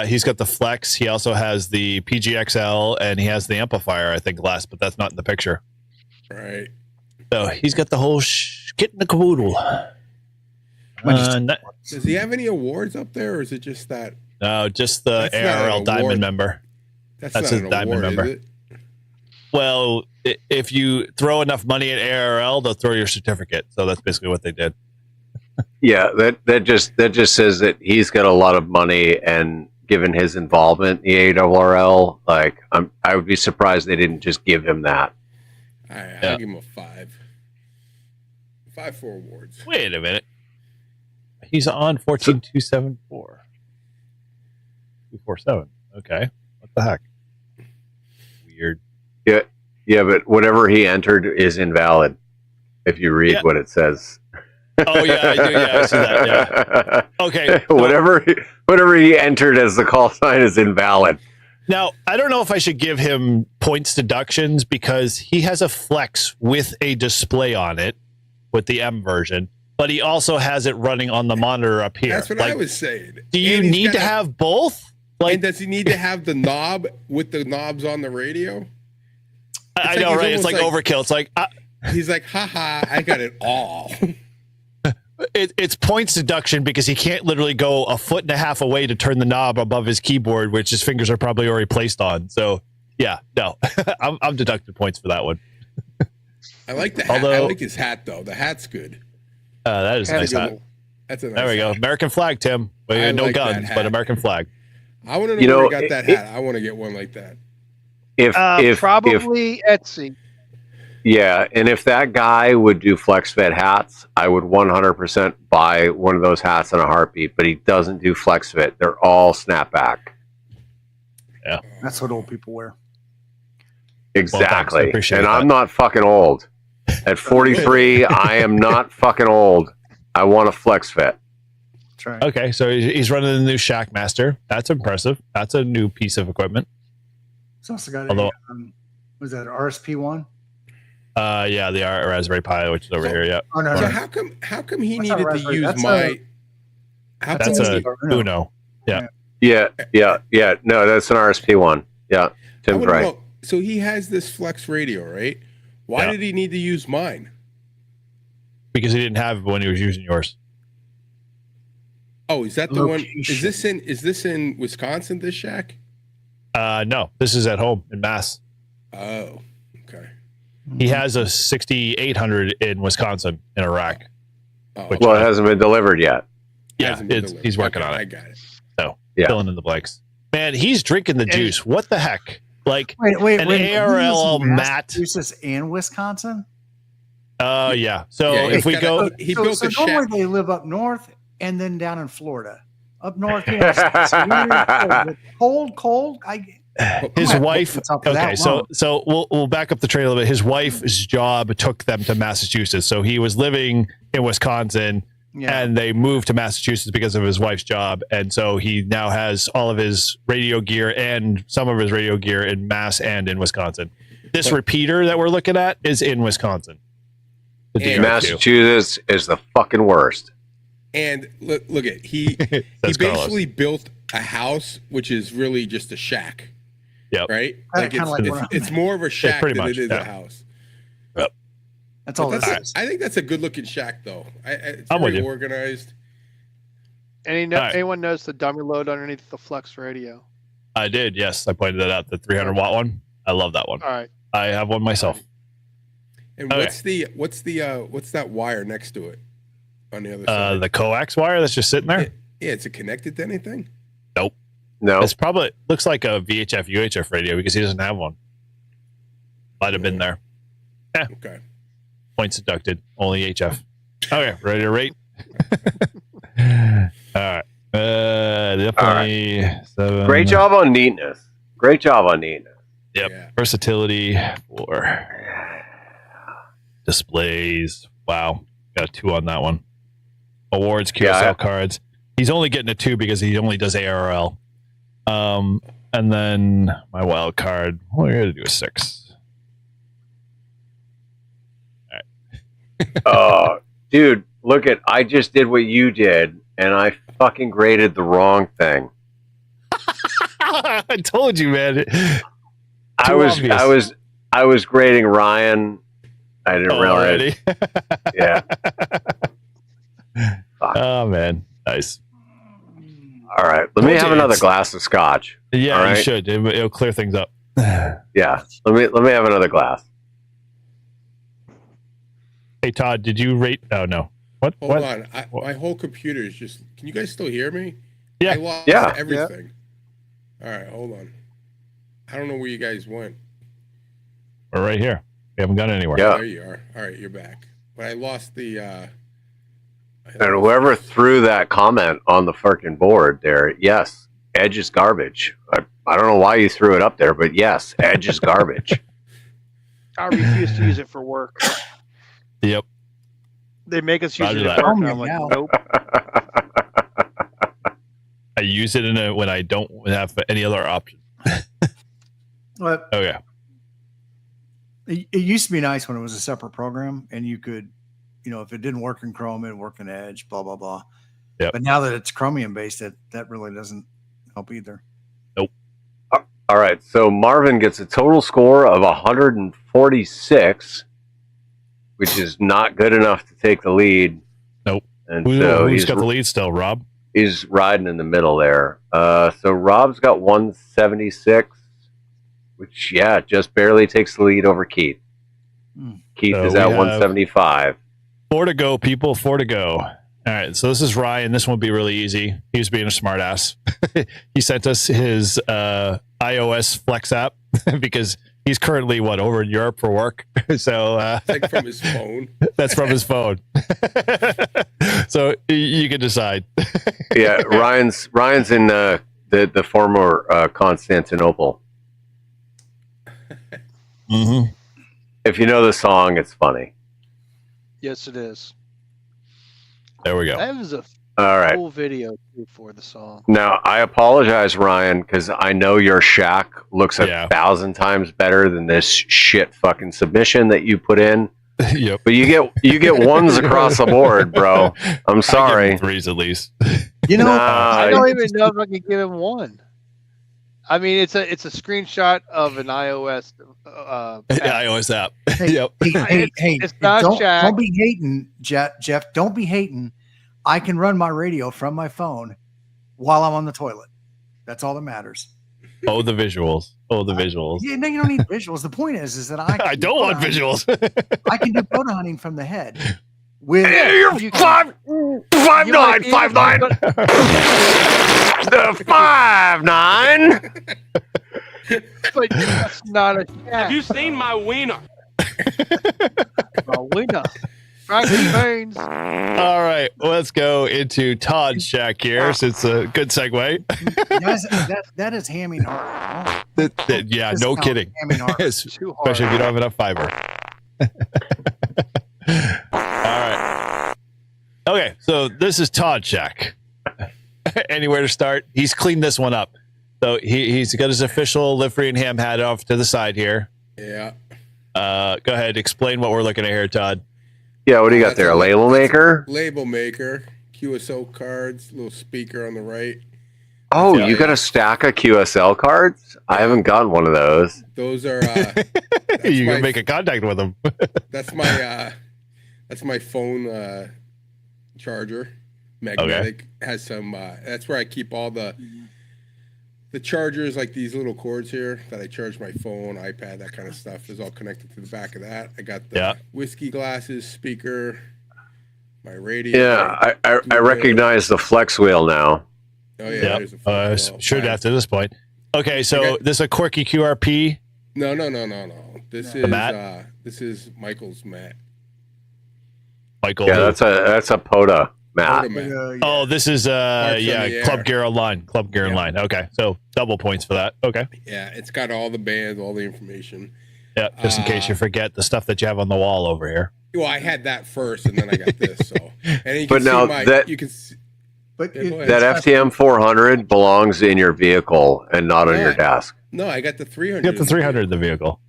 He's got the Flex. He also has the PGXL, and he has the amplifier, I think, last, but that's not in the picture. Right. So he's got the whole kit in the caboodle. Does he have any awards up there, or is it just that? No, just the ARL Diamond member. That's his Diamond member. Well, if you throw enough money at ARL, they'll throw your certificate. So that's basically what they did. Yeah, that just says that he's got a lot of money, and given his involvement in the ARL, like I would be surprised they didn't just give him that. I'll give him a 5. 5 for awards. Wait a minute. He's on 14274. 247. Okay. What the heck? Weird. Yeah, but whatever he entered is invalid if you read what it says. Oh yeah, I do. Yeah, I see that. Yeah. Okay. So, whatever he entered as the call sign is invalid. now, I don't know if I should give him points deductions because he has a Flex with a display on it with the M version, but he also has it running on the monitor up here. That's what I was saying. Do you need to have both? And does he need to have the knob with the knobs on the radio? I know, right? It's like overkill. It's like he's like, haha, I got it all. It's points deduction because he can't literally go a foot and a half away to turn the knob above his keyboard, which his fingers are probably already placed on. So, yeah, no, I'm deducting points for that one. I like the hat. I like his hat, though. The hat's good. That is a nice hat. That's a nice there we go. American flag, Tim. Well, no like guns, but American flag. I want to know where he got that hat. I want to get one like that. If probably Etsy. Yeah, and if that guy would do FlexFed hats, I would 100% buy one of those hats in a heartbeat. But he doesn't do FlexFit; they're all snapback. Yeah, that's what old people wear. Exactly, well, and I'm not fucking old. At 43, I am not fucking old. I want a FlexFit. That's right. Okay, so he's running the new Shackmaster. That's impressive. That's a new piece of equipment. He's also got a, was that an RSP one? Yeah, the Raspberry Pi, which is over here. Yeah. Oh, no, so how come he needed to use my? That's a Uno. Yeah. Yeah. No, that's an RSP one. Yeah, Tim's right. So he has this Flex radio, right? Why did he need to use mine? Because he didn't have it when he was using yours. Oh, is that the one? Is this in Wisconsin? This shack? No, this is at home in Mass. Oh, okay. He has a 6800 in Wisconsin in a rack. Oh, well, it hasn't been delivered yet. Yeah, he's working on it. I got it. So filling in the blanks. Man, he's drinking the juice. What the heck? Like wait, an ARL mat. Massachusetts and Wisconsin? Yeah. So if we go, he built a shack. Normally they live up north and then down in Florida. Up north, you know, cold. His wife. Okay, so we'll back up the trail a bit. His wife's job took them to Massachusetts, so he was living in Wisconsin, and they moved to Massachusetts because of his wife's job, and so he now has all of his radio gear and some of his radio gear in Mass and in Wisconsin. This repeater that we're looking at is in Wisconsin. Massachusetts is the fucking worst. And look at he basically built a house which is really just a shack. Yep. Right? Like it's more of a shack than it is a house. Yep. That's all that is. I think that's a good looking shack though. It's I'm very organized. Anyone knows the dummy load underneath the Flex radio? I did, yes. I pointed that out, the 300 watt one. I love that one. All right. I have one myself. And what's that wire next to it on the other side? The coax wire that's just sitting there? Yeah, is it connected to anything? Nope. No. It's probably looks like a VHF UHF radio because he doesn't have one. Might have been there. Yeah. Okay. Points deducted. Only HF. Okay, ready to rate? All right. Definitely. All right. 7. Great job on neatness. Yep. Yeah. Versatility for displays. Wow. Got a 2 on that one. Awards, QSL cards. He's only getting a 2 because he only does ARL. And then my wild card. We're going to do a 6. All right. Dude, look at, I just did what you did and I fucking graded the wrong thing. I told you, man. I was grading Ryan. I didn't realize. Yeah. Oh man, nice. All right, let me have another glass of scotch. Yeah, right? You should. It'll clear things up. Yeah, let me have another glass. Hey Todd, did you rate? Oh no. What? Hold on, my whole computer is just. Can you guys still hear me? Yeah. I lost everything. All right, hold on. I don't know where you guys went. We're right here. We haven't gone anywhere. Yeah. There you are. All right, you're back. But I lost the And whoever threw that comment on the freaking board there, yes, Edge is garbage. I don't know why you threw it up there, but yes, Edge is garbage. I refuse to use it for work. Yep. They make us use Roger it at that. work, and I'm like, Now. nope. I use it when I don't have any other option. But Okay. it used to be nice when it was a separate program and you could, if it didn't work in Chrome, it'd work in Edge, blah, blah, blah. Yep. But now that it's Chromium based, that really doesn't help either. All right, so Marvin gets a total score of 146, which is not good enough to take the lead. Nope. And so who's got the lead still, Rob? He's riding in the middle there. So Rob's got 176, which, just barely takes the lead over Keith. Keith is at 175. 4 to go, people. 4 to go. All right, so this is Ryan. This one will be really easy. He was being a smartass. He sent us his iOS Flex app because he's currently over in Europe for work. So like from his phone. That's from his phone. So you can decide. Yeah, Ryan's in the former Constantinople. Mm-hmm. If you know the song, it's funny. Yes, it is. There we go. That was a All right. cool video for the song. Now, I apologize, Ryan, because I know your shack looks 1,000 times better than this shit fucking submission that you put in. Yep. But you get ones across the board, bro. I'm sorry. I give him 3s at least. I don't even know if I can give him 1. I mean, it's a screenshot of an iOS iOS app. Hey, yep. Hey, it's not don't be hating, Jeff. Don't be hating. I can run my radio from my phone while I'm on the toilet. That's all that matters. Oh, the visuals. Yeah, no, you don't need visuals. The point is that I don't want visuals. I can do photo hunting from the head. With you're 5'9", 5'9". But that's not a shack. Have you seen my wiener? A wiener. Frankie Baines. All right, let's go into Todd's shack here. Since a good segue. that is hamming hard. Yeah, no kidding. Especially if you don't have enough fiber. All right. Okay, so this is Todd's shack. Anywhere to start? He's cleaned this one up. So he's got his official live free and ham hat off to the side here. Yeah. Go ahead, explain what we're looking at here, Todd. Yeah, what do you got there? A label maker? Label maker, QSO cards, little speaker on the right. Oh, you got a stack of QSL cards? I haven't gotten one of those. Those are. You can make a contact with them. That's my phone charger. Magnetic has some. That's where I keep all the chargers, like these little cords here that I charge my phone, iPad, that kind of stuff is all connected to the back of that. I got the whiskey glasses, speaker, my radio. Yeah, I recognize the flex wheel now. Oh yeah, there's a flex wheel. Should after this point. Okay, so this is a quirky QRP. No. This is Michael's mat. Michael. Yeah, that's a POTA mat. Oh, this is Club Gear Online. Club Gear Online. Okay, so double points for that. Okay. Yeah, it's got all the bands, all the information. Yeah, just in case you forget the stuff that you have on the wall over here. Well, I had that first, and then I got this. So, and you can but now that you can. But that FTM 400 belongs in your vehicle and not on your desk. No, I got the 300. You got the 300 in the vehicle.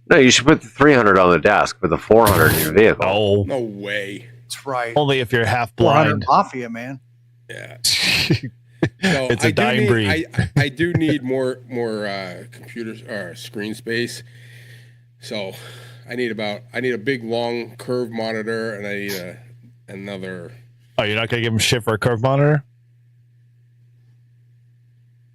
No, you should put the 300 on the desk, but the 400 in your vehicle. Oh, no way. That's right. Only if you're half blind. Mafia, man. Yeah. So it's a dying breed. I do need more computers or screen space. So I need a big long curved monitor, and I need another. Oh, you're not gonna give him shit for a curved monitor?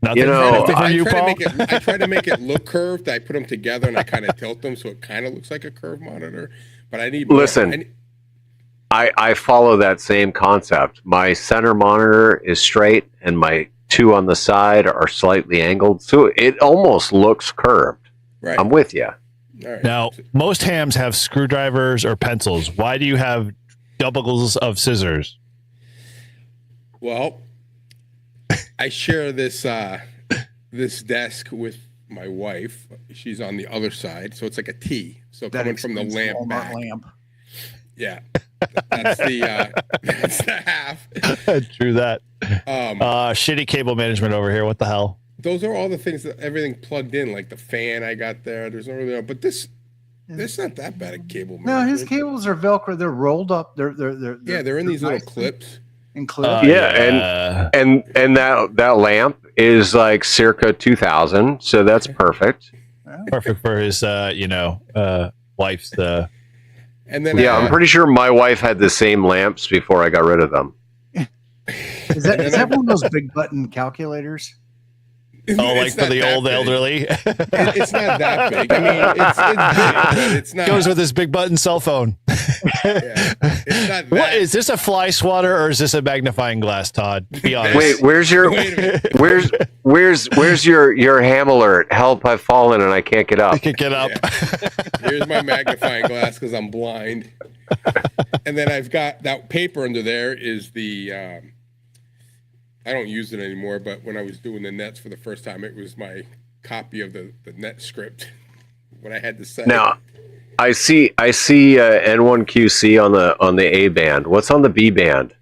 Nothing. I try to make it look curved. I put them together and I kind of tilt them so it kind of looks like a curved monitor. But I need more. Listen. I follow that same concept. My center monitor is straight and my two on the side are slightly angled. So it almost looks curved. Right. I'm with you. All right. Now, most hams have screwdrivers or pencils. Why do you have doubles of scissors? Well, I share this this desk with my wife. She's on the other side, so it's like a T. So That coming from the explains lamp Walmart back. lamp. Yeah, that's the half. True that. Shitty cable management over here. What the hell? Those are all the things that everything plugged in, like the fan I got there. There's no really, but this not that bad a cable management. No, his cables are Velcro. They're rolled up. They're in these little nicely clips. included. And that lamp is like circa 2000, so that's perfect. Perfect for his wife's And then I'm pretty sure my wife had the same lamps before I got rid of them. Is that one of those big button calculators? like for the old elderly. It's not that big. I mean, it's big, but it's not. Goes with his big button cell phone. Yeah, it's not that. What is this, a fly swatter or is this a magnifying glass, Todd? Be honest. Wait, where's your where's your ham alert? Help! I've fallen and I can't get up. I can't get up. Yeah. Here's my magnifying glass because I'm blind. And then I've got that paper under there is the. I don't use it anymore, but when I was doing the nets for the first time, it was my copy of the net script. What I had to say. Now, I see N1QC on the A band. What's on the B band?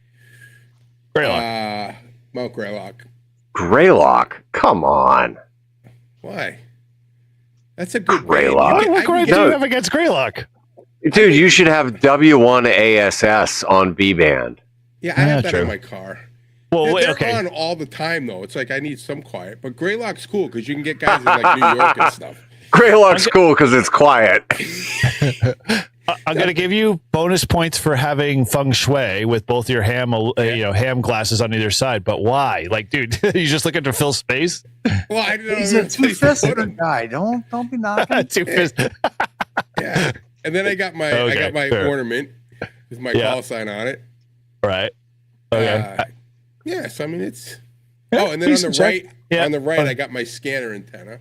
Greylock. Mount Greylock. Greylock. Come on. Why? That's a good Greylock. What grade do you have against Greylock? Dude, you should have W1ASS on B band. Yeah, I have that in my car. Well, they're on all the time, though. It's like I need some quiet. But Greylock's cool because you can get guys in like New York and stuff. Greylock's cool because it's quiet. I'm going to give you bonus points for having feng shui with both your ham glasses on either side. But why? Like, dude, you just looking to fill space? Well, I don't know. He's a two-fisted guy. Don't be knocking. Two-fisted. Yeah. And then I got my ornament with my call sign on it. Right. Okay. Yes, I mean it's. And then on the right, I got my scanner antenna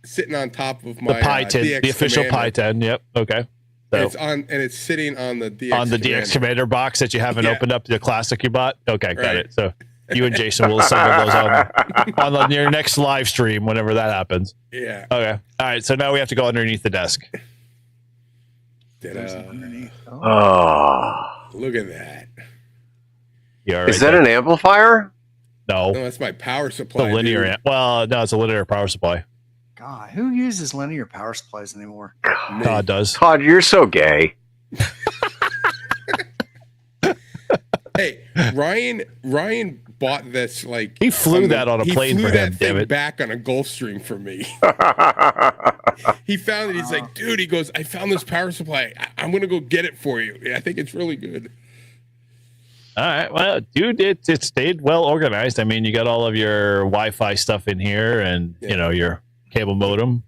sitting on top of my Pi 10, DX the official Commander. Pi 10. Yep. Okay. So, it's sitting on the DX DX Commander box that you haven't opened up, the classic you bought. Okay, got it. So you and Jason will assemble those on your next live stream whenever that happens. Yeah. Okay. All right. So now we have to go underneath the desk. Look at that. Is that an amplifier? No, that's my power supply. The linear. Well, no, it's a linear power supply. God, who uses linear power supplies anymore? Todd does. Todd, you're so gay. Hey, Ryan bought this like he flew that on a plane for him. Damn it! Back on a Gulfstream for me. He found it. He's like, dude. He goes, I found this power supply. I'm gonna go get it for you. I think it's really good. All right. Well, dude, it stayed well organized. I mean, you got all of your Wi-Fi stuff in here, and your cable modem,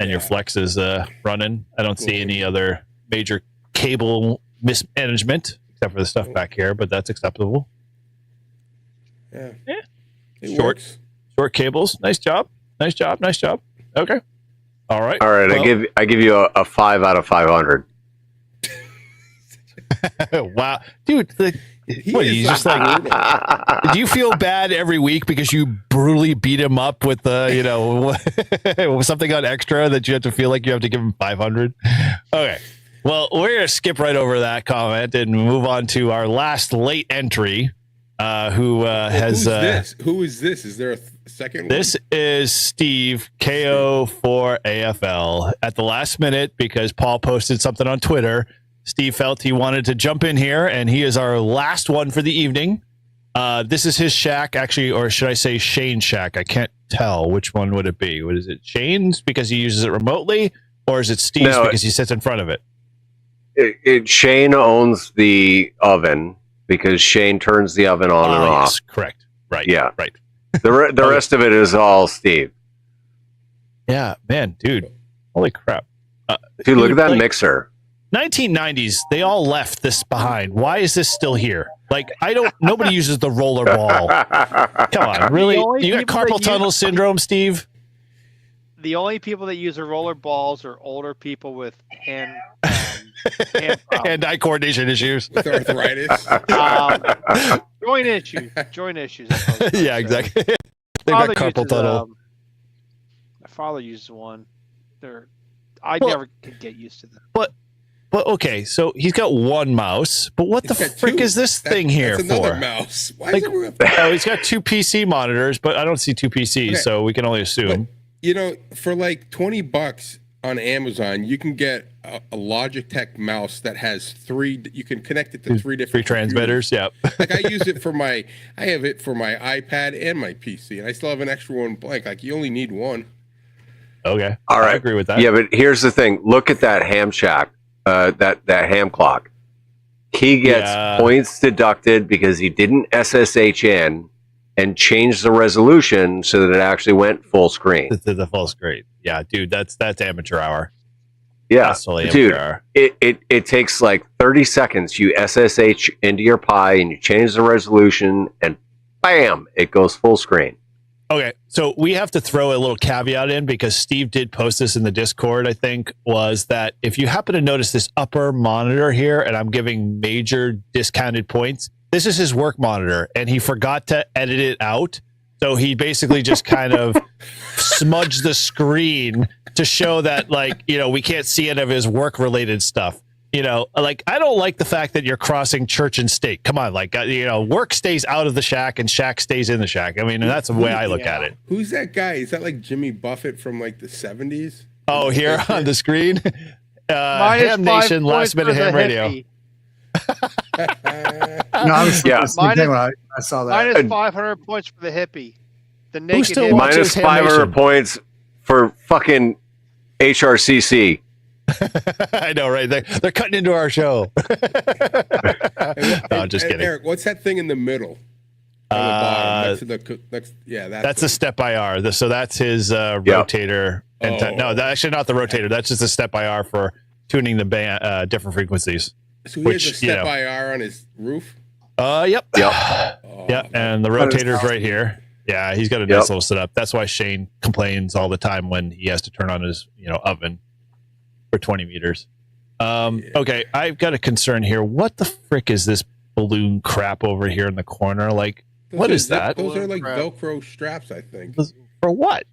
and your Flex is running. I don't see any other major cable mismanagement except for the stuff back here, but that's acceptable. Yeah. It works. Short cables. Nice job. Okay. All right. Well, I give you a 5 out of 500. Wow, dude. What, you just like? Do you feel bad every week because you brutally beat him up with something on extra that you have to feel like you have to give him 500? Okay. Well, we're gonna skip right over that comment and move on to our last late entry. Who is this? Is there a second one? This is Steve KO4AFL at the last minute because Paul posted something on Twitter. Steve felt he wanted to jump in here, and he is our last one for the evening. This is his shack, actually, or should I say Shane's shack? I can't tell. Which one would it be? What is it? Shane's because he uses it remotely, or is it Steve's because he sits in front of it? Shane owns the oven because Shane turns the oven on and off. Yes, correct. Right. Yeah. Right. The rest of it is all Steve. Yeah, man, dude. Holy crap. Dude, look at that mixer. 1990s, they all left this behind. Why is this still here? Like, nobody uses the roller ball. Come on, really? You got carpal tunnel syndrome, Steve? The only people that use the roller balls are older people with hand Hand-eye coordination issues. With arthritis. Joint issues. Joint issues. Yeah, exactly. They've got carpal tunnel. My father used one. I never could get used to them. But okay, so he's got one mouse, but what the frick is this thing here that's another for? mouse. Why Like, is it oh, he's got two PC monitors, but I don't see two PCs, so we can only assume. But, for like $20 on Amazon, you can get a Logitech mouse that has you can connect it to three different transmitters. Yeah. Like I use it I have it for my iPad and my PC, and I still have an extra one blank. Like you only need one. Okay. All right. I agree with that. Yeah, but here's the thing. Look at that ham shack, that ham clock. He gets points deducted because he didn't SSH in and change the resolution so that it actually went full screen. To the full screen. Yeah, dude, that's amateur hour. Yeah, that's totally dude, amateur hour. It takes like 30 seconds. You SSH into your Pi and you change the resolution and bam, it goes full screen. Okay, so we have to throw a little caveat in because Steve did post this in the Discord, I think, was that if you happen to notice this upper monitor here, and I'm giving major discounted points, this is his work monitor, and he forgot to edit it out. So he basically just kind of smudged the screen to show that, we can't see any of his work-related stuff. I don't like the fact that you're crossing church and state. Come on, work stays out of the shack and shack stays in the shack. I mean, that's the way I look at it. Who's that guy? Is that like Jimmy Buffett from like the 70s? Oh, here on the screen? Ham Nation, last minute ham radio. No, I was thinking the same thing when I saw that. Minus 500 points for the hippie. The naked still hippie. Minus 500 points for fucking HRCC. I know, right? They're cutting into our show. No, I'm just kidding. Eric, what's that thing in the middle? On the bottom, that's the step IR. So that's his rotator. No, actually not the rotator. That's just a step IR for tuning the band, different frequencies. So he has a step IR on his roof? Yep. And the rotator's right here. Yeah, he's got a nice little setup. That's why Shane complains all the time when he has to turn on his oven for 20 meters. Okay, I've got a concern here. What the frick is this balloon crap over here in the corner? What is that? Those are like Velcro straps, I think. For what?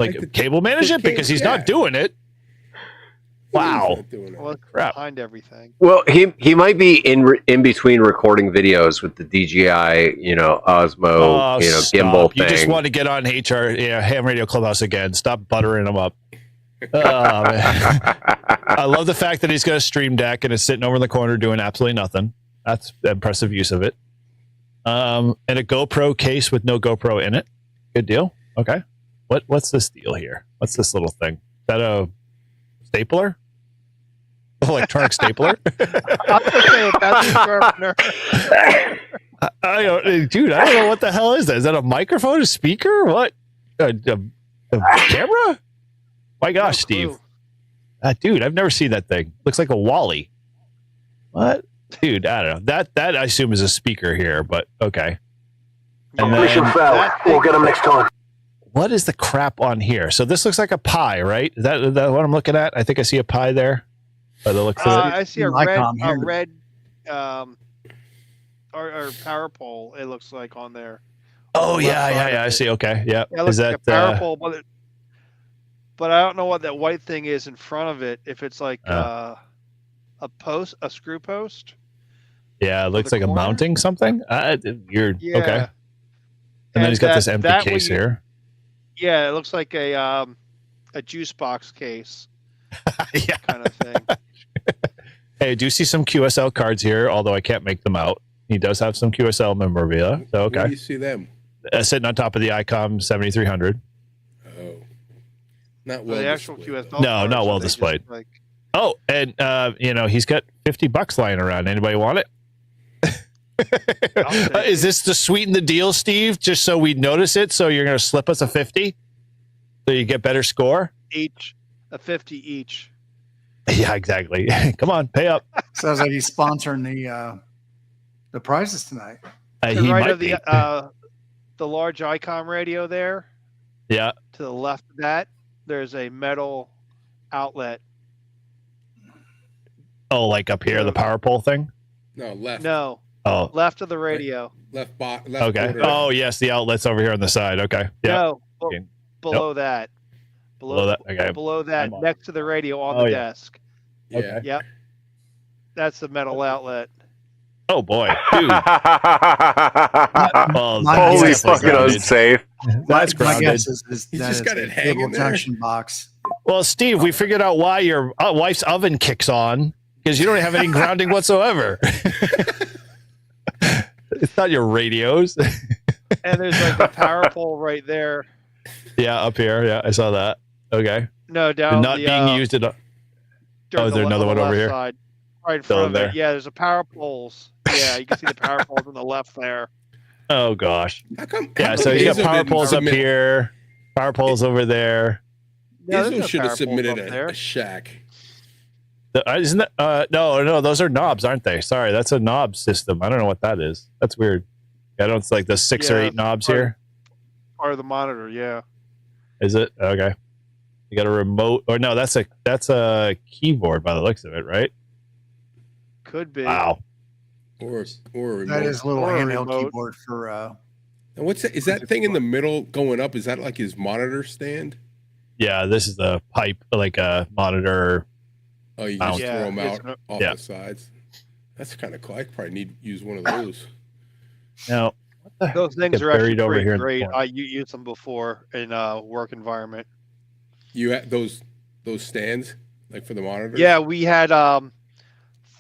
Like cable management? Because he's not doing it. Wow. Well, crap. Behind everything. Well, he might be in between recording videos with the DJI, Osmo, gimbal thing. You just want to get on Ham Radio Clubhouse again. Stop buttering them up. Oh, man. I love the fact that he's got a Stream Deck and is sitting over in the corner doing absolutely nothing. That's impressive use of it. And a GoPro case with no GoPro in it. Good deal. Okay. What's this deal here? What's this little thing? Is that a stapler? Electronic stapler? I'm gonna say that's a sharpener. I don't know what the hell is that. Is that a microphone, a speaker? What? A camera? My gosh, Steve. Dude, I've never seen that thing. Looks like a Wally. What? Dude, I don't know. That I assume is a speaker here, but okay. And Mission failed. We'll get them next time. What is the crap on here? So this looks like a pie, right? Is that what I'm looking at? I think I see a pie there. By the looks of it. I see a red or power pole. It looks like on there. Oh yeah. I see. Okay, yeah. It looks like a power pole, but I don't know what that white thing is in front of it. If it's like a screw post. Yeah, it looks like a mounting something. You're okay. And then he's got this empty case here. Yeah, it looks like a juice box case. Yeah, kind of thing. Hey, I do see some QSL cards here, although I can't make them out. He does have some QSL memorabilia. So okay. Where do you see them? Sitting on top of the ICOM 7300. Oh, not well. The actual displayed. QSL. No, not well displayed. Oh, and he's got $50 lying around. Anybody want it? Is this to sweeten the deal, Steve? Just so we notice it, so you're going to slip us a 50, so you get better score. Each, a 50 each. Yeah, exactly. Come on, pay up. Sounds like he's sponsoring the prizes tonight. He right might of be. The large ICOM radio there. Yeah. To the left of that, there's a metal outlet. Oh, like up here, the power pole thing? No, left. No, Oh, left of the radio. Left left okay. quarter. Oh, yes, the outlet's over here on the side. Okay. Yeah. No, Okay. below that. Below that. Okay. Below that, I'm on. next to the radio on Oh, the yeah. desk. Yeah. Okay. Yep. That's the metal outlet. Oh boy, dude. Well, Holy that's fucking grounded. unsafe. That's My grounded. guess is He's that just is got a it hanging cable there. junction box. Well, Steve, we figured out why your wife's oven kicks on because you don't have any grounding whatsoever. It's not your radios. And there's like a power pole right there. Yeah, up here. Yeah, I saw that. Okay. No, down Not the, being used at. during is there the another on the one over left here? Side, right in Still front of there. it. Yeah, there's a power poles. Yeah, you can see the power poles on the left there. Oh gosh. How come? Yeah, so you got power poles up here, power poles over there. No, there's Izzo no should power have poles submitted up there. a shack. Isn't that? No, those are knobs, aren't they? Sorry, that's a knob system. I don't know what that is. That's weird. I don't. It's like the 6 or 8 knobs here. Part of the monitor, yeah. Is it? Okay. You got a remote, or no? That's a keyboard by the looks of it, right? Could be. Wow. Or a remote. That is a little Or a handheld remote. keyboard for. And what's that? Is that thing in the middle going up? Is that like his monitor stand? Yeah, this is the pipe, like a monitor. Oh, you just Yeah, throw them it's out off yeah. the sides. That's kind of cool. I probably need to use one of those. Now, what the Those heck things get are actually buried over pretty here in the great. corner? I used them before in a work environment. You had those stands like for the monitors? Yeah, we had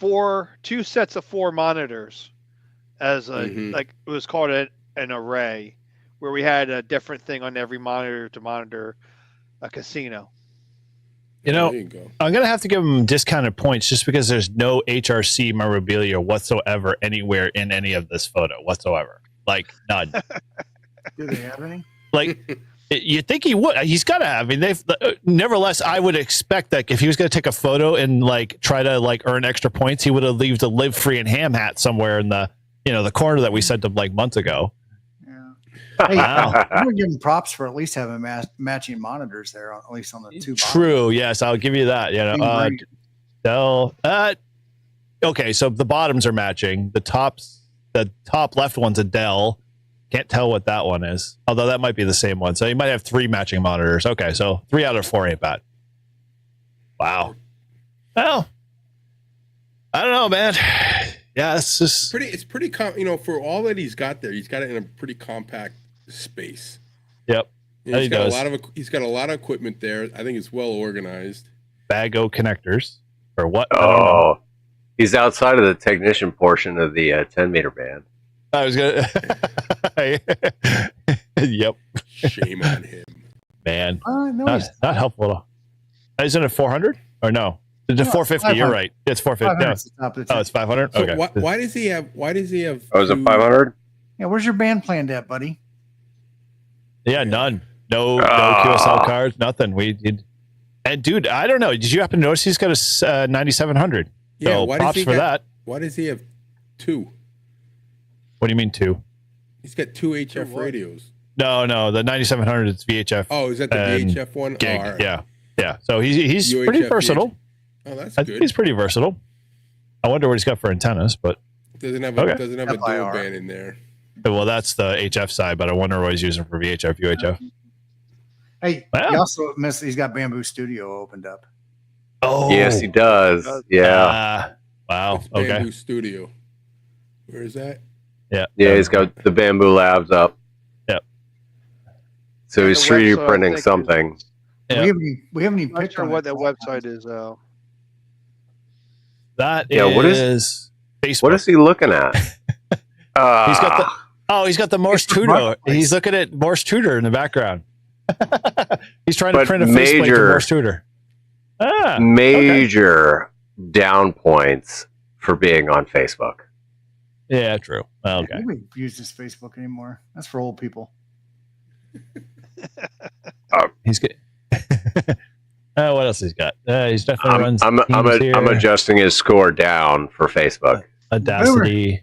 2 sets of 4 monitors as a Mhm. like it was called an array, where we had a different thing on every monitor to monitor a casino. You know, There you go. I'm gonna have to give them discounted points just because there's no HRC memorabilia whatsoever anywhere in any of this photo whatsoever. Like none. Do they have any? Like you think he would? He's got to have. I mean, they've. Nevertheless, I would expect that if he was going to take a photo and like try to like earn extra points, he would have left a live free and ham hat somewhere in the the corner that we sent him like months ago. Yeah. Hey, Wow. I'm gonna give them props for at least having matching monitors there, at least on the 2. True. Yes, I'll give you that. Dell. Okay, so the bottoms are matching. The top left one's a Dell. Can't tell what that one is. Although that might be the same one. So you might have 3 matching monitors. Okay, so 3 out of 4 ain't bad. Wow. Well, I don't know, man. Yeah, it's just It's pretty for all that he's got there, he's got it in a pretty compact space. Yep. You know, He does. he's got a lot of equipment there. I think it's well organized. Bag-O connectors or what? I don't know. Oh, he's outside of the technician portion of the 10-meter band. I was gonna. Yep. Shame on him. Man, No, not helpful at all. Isn't it 400 or no? It's 450. You're 500. right. It's 450. No. at the top of the Oh, it's 500. So Okay. why does he have? Why does he have? Oh, is it 2 500? Yeah, where's your band planned at, buddy? Yeah, none. No QSL cards. Nothing. And dude, I don't know. Did you happen to notice he's got a 9700? Yeah. So Why does props he for that. Why does he have 2? What do you mean 2? He's got 2 HF what? radios. No. The 9700 is VHF. Oh, is that the and VHF one? Gig. Oh, all right. Yeah. So he's UHF, pretty versatile. Oh, that's I good. think he's pretty versatile. I wonder what he's got for antennas, but Doesn't have Okay. a dual FIR. band in there. well, that's the HF side. But I wonder what he's using for VHF, UHF. Hey, Wow. he also missed. He's got Bamboo Studio opened up. Oh, Yes, he does. Yeah. Wow. It's Okay. Bamboo Studio. Where is that? Yeah. Yeah, he's got the Bamboo Labs up. Yep. So And he's the 3D website, I printing think, is- something. Yeah. We haven't even I'm not picked sure on what it. that website is though. That Yeah, what is Facebook. What is he looking at? He's got he's got the Morse Facebook Tutor. Marketplace. He's looking at Morse Tutor in the background. He's trying to But print a faceplate to major- Morse Tutor. major down points for being on Facebook. Yeah, true. Okay. Nobody uses Facebook anymore. That's for old people. He's good. What else he's got? He's definitely runs. I'm Teams here. adjusting his score down for Facebook. Audacity.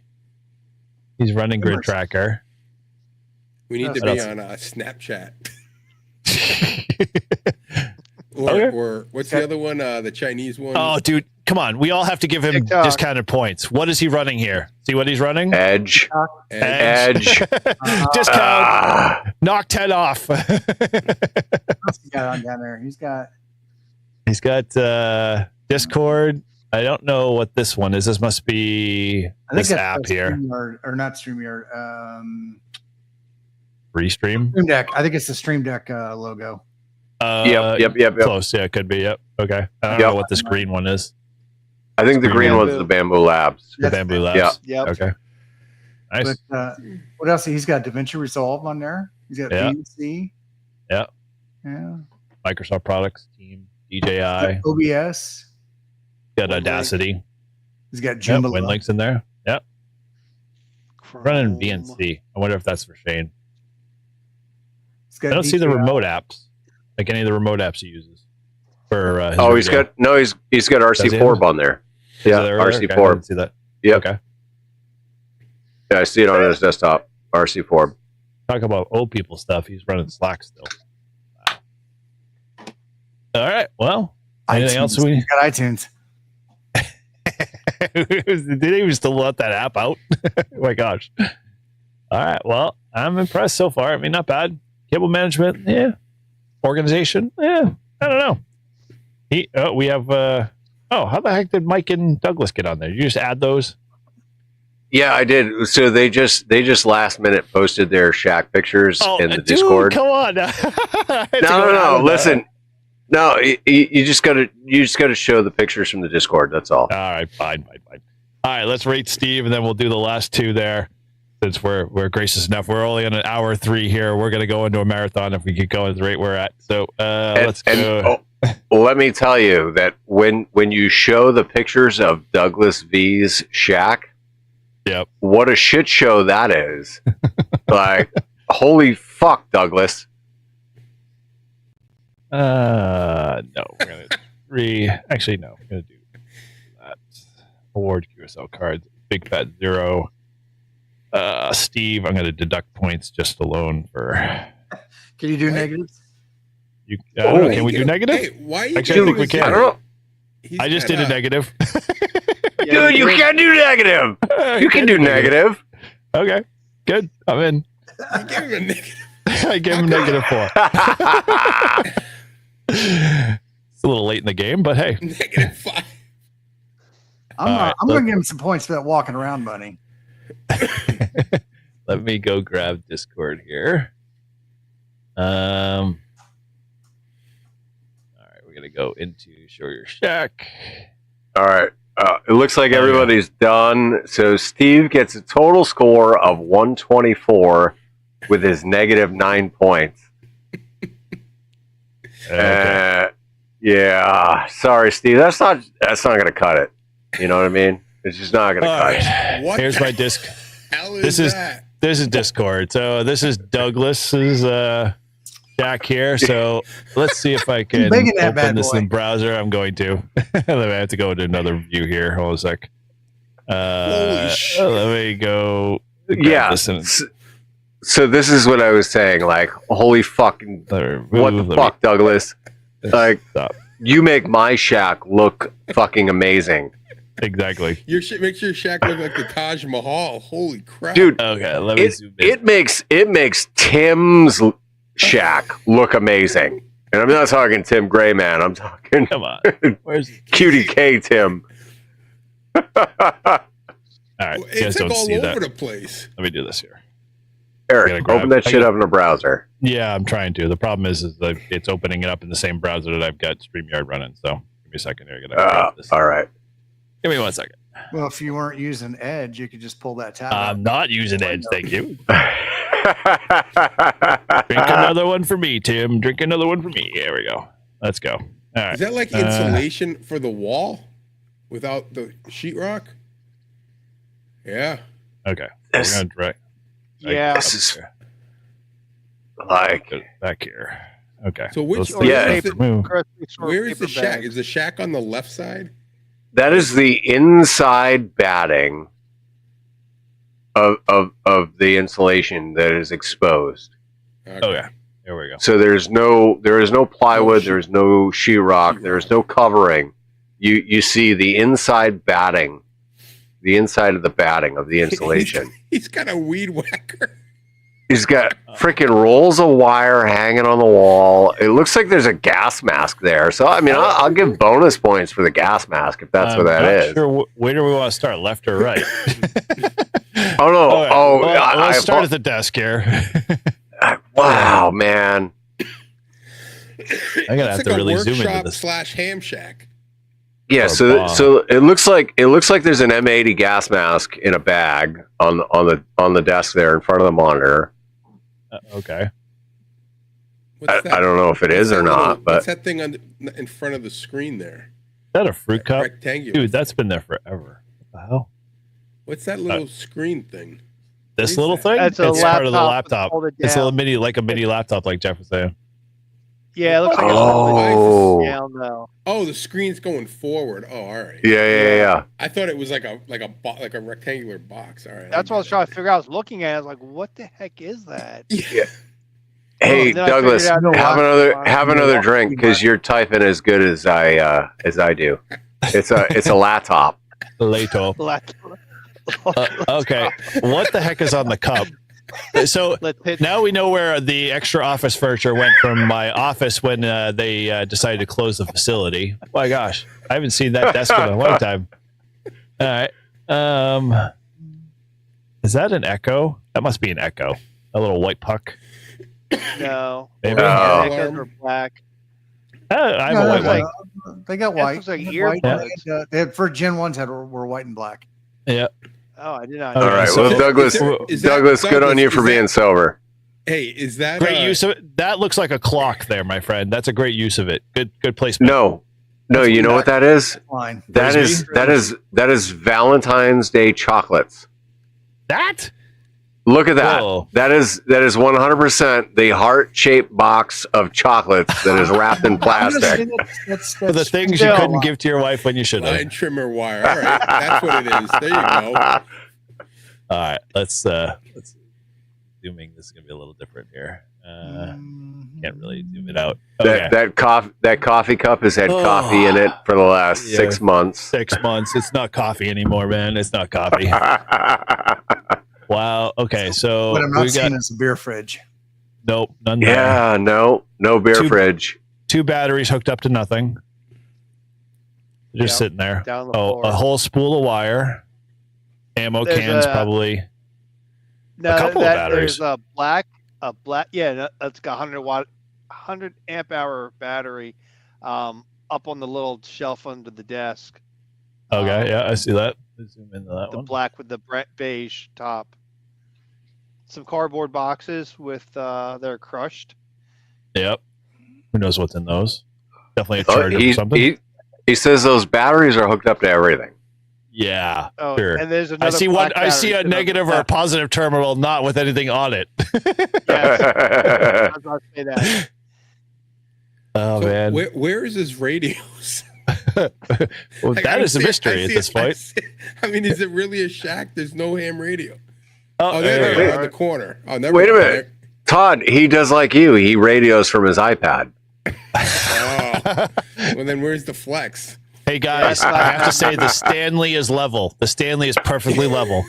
He's running Grid Tracker. We need to What be else? on Snapchat. Or what's the other one? The Chinese one? Oh, dude, come on. We all have to give him TikTok. discounted points. What is he running here? See what he's running? Edge. Discount. Knock 10 off. What's he got on down there? He's got Discord. I don't know what this one is. This must be this app here. Or not StreamYard. Restream? Stream Deck. I think it's the Stream Deck logo. Yep. Close. Yeah, it could be. Yep. Okay. I don't know what this green one is. I think the green one's the Bamboo Labs. The Bamboo Labs. Yeah. Yep. Okay. Nice. But what else? He's got DaVinci Resolve on there. He's got VNC. Yeah. Yeah. Microsoft products, Team, DJI. OBS. Got Audacity. He's got Joomla. WinLinks in there. Yep. Running VNC. I wonder if that's for Shane. I don't see the remote apps. Like any of the remote apps he uses. For he's got RC Forb on there. Yeah, RC okay, Forb. I didn't see that. Yeah. Okay. Yeah, I see it on his desktop. RC Forb. Talk about old people stuff. He's running Slack still. Wow. All right. Well, anything else He's got iTunes. Did they even still let that app out? Oh my gosh. All right. Well, I'm impressed so far. I mean, not bad. Cable management, yeah. Organization, yeah. I don't know. We have. How the heck did Mike and Douglas get on there? You just add those? Yeah, I did. So they just last minute posted their shack pictures in the dude, Discord. Come on. No. Listen. No, you just gotta show the pictures from the Discord. That's all. All right, fine. All right, let's rate Steve, and then we'll do the last two there. Since we're gracious enough, we're only on an hour 3 here. We're gonna go into a marathon if we keep going at the rate we're at. So let's go. Let me tell you that when you show the pictures of Douglas V's shack, yep, what a shit show that is! Like, holy fuck, Douglas. No, we're gonna Actually, no, we're gonna do that. Award QSL cards, big fat 0. Steve, I'm gonna deduct points just alone for. Can you do negatives? Can we do negative? Hey, why are you Actually, I think we can. I don't know. I just did a negative. Dude, you can do negative. You can do negative. Okay, good. I'm in. You gave him a negative. I gave him -4. It's a little late in the game, but hey. -5. I'm going to give him some points for that walking around bunny. Let me go grab Discord here. All right, we're gonna go into show your shack. All right. It looks like everybody's done. So Steve gets a total score of 124 with his -9 points. Okay. Yeah. Sorry, Steve. That's not gonna cut it. You know what I mean? It's just not gonna cut it. What Here's the my disc. hell This is Discord. So this is Douglas's shack here. So let's see if I can open this in browser. I'm going to. I have to go to another view here. Hold on a sec. Holy shit. Let me go. Yeah. So this is what I was saying. Like, holy fucking, what the fuck, Douglas? Like, you make my shack look fucking amazing. Exactly. Your shit makes your shack look like the Taj Mahal. Holy crap, dude! Okay, let me zoom in. It makes Tim's shack look amazing, and I'm not talking Tim Gray, man. I'm talking come on, where's Cutie K Tim? All right, it's like all over the place. Let me do this here. Eric, open that shit up in a browser. Yeah, I'm trying to. The problem is that it's opening it up in the same browser that I've got StreamYard running. So give me a second here. All right. Give me 1 second. Well, if you weren't using Edge, you could just pull that tab. I'm not using Edge, thank you. Drink another one for me, Tim. Drink another one for me. There we go. Let's go. All right. Is that like insulation for the wall without the sheetrock? Yeah. Okay. We're gonna drag. Yeah. This is like back here. Okay. So which? Yeah. Where is the shack? Is the shack on the left side? That is the inside batting of the insulation that is exposed. Okay. There we go. So there is no plywood, there's no sheetrock, there's no covering. You see the inside batting, the inside of the batting of the insulation. He's got a weed whacker. He's got freaking rolls of wire hanging on the wall. It looks like there's a gas mask there. So I mean, I'll give bonus points for the gas mask if that's what that is. Sure. Where do we want to start, left or right? Oh no! Well, let's start at the desk here. Wow, man! I'm gonna have to really zoom into this. / ham shack. Yeah, so it looks like there's an M80 gas mask in a bag on the desk there in front of the monitor. Okay. I don't know if it is or not, but what's that thing in front of the screen there? Is that a fruit cup? Rectangular. Dude, that's been there forever. What the hell? What's that little screen thing? This little thing? That's it's part of the laptop. It's a little mini mini laptop, like Jeff was saying. Yeah, it looks like Oh. it's down though. Oh, the screen's going forward. Oh, all right. Yeah. I thought it was like a rectangular box. All right. That's what I was trying to figure out. I was looking at it, I was like, what the heck is that? Yeah. Hey, Douglas, have another drink because you're typing as good as I do. It's a laptop. Laptop. Okay, what the heck is on the cup? So now we know where the extra office furniture went from my office when they decided to close the facility. My gosh, I haven't seen that desk in a long time. All right, is that an Echo? That must be an Echo. A little white puck. No, maybe. Echoes are black. I have a white one. They got white. Looks like White. earbuds. They had, for Gen 1s were white and black. Yeah. Oh, I did not. All right. So Well, Douglas, good on you for being sober. Hey, is that great use of it? That looks like a clock there, my friend. That's a great use of it. Good placement. No, you know what that is? Fine. That is Valentine's Day chocolates. That? Look at that. Whoa. That is 100% the heart-shaped box of chocolates that is wrapped in plastic. That's The things you couldn't give to your wife when you should have. line trimmer wire? All right, that's what it is. There you go. All right, let's zooming. This is gonna be a little different here. Can't really zoom it out. Okay. That coffee cup has had coffee in it for the last 6 months. 6 months. It's not coffee anymore, man. It's not coffee. Wow. Okay, so But I'm not seeing as a beer fridge. Nope, none. Yeah, no beer fridge. 2 batteries hooked up to nothing. Just sitting there. Down the floor. A whole spool of wire. Ammo cans, probably. No, a couple of batteries. There's a black. Yeah, that's got 100 amp hour battery, up on the little shelf under the desk. Okay, yeah, I see that. Zoom into that The one. black with the beige top. Some cardboard boxes with they're crushed. Yep. Who knows what's in those? Definitely a charger or something. He says those batteries are hooked up to everything. Yeah. Oh, sure. and there's I another. see black I see a battery negative or a positive terminal, not with anything on it. Yes. I was about to say that. Oh So man. where is his radios? Well, that is a mystery at this point. I mean, is it really a shack? There's no ham radio. Oh, there they wait. are in the corner. Oh, never Wait a mind. minute. Todd, he does like you. He radios from his iPad. Oh. Well, then where's the flex? Hey guys, I have to say the Stanley is level. The Stanley is perfectly level.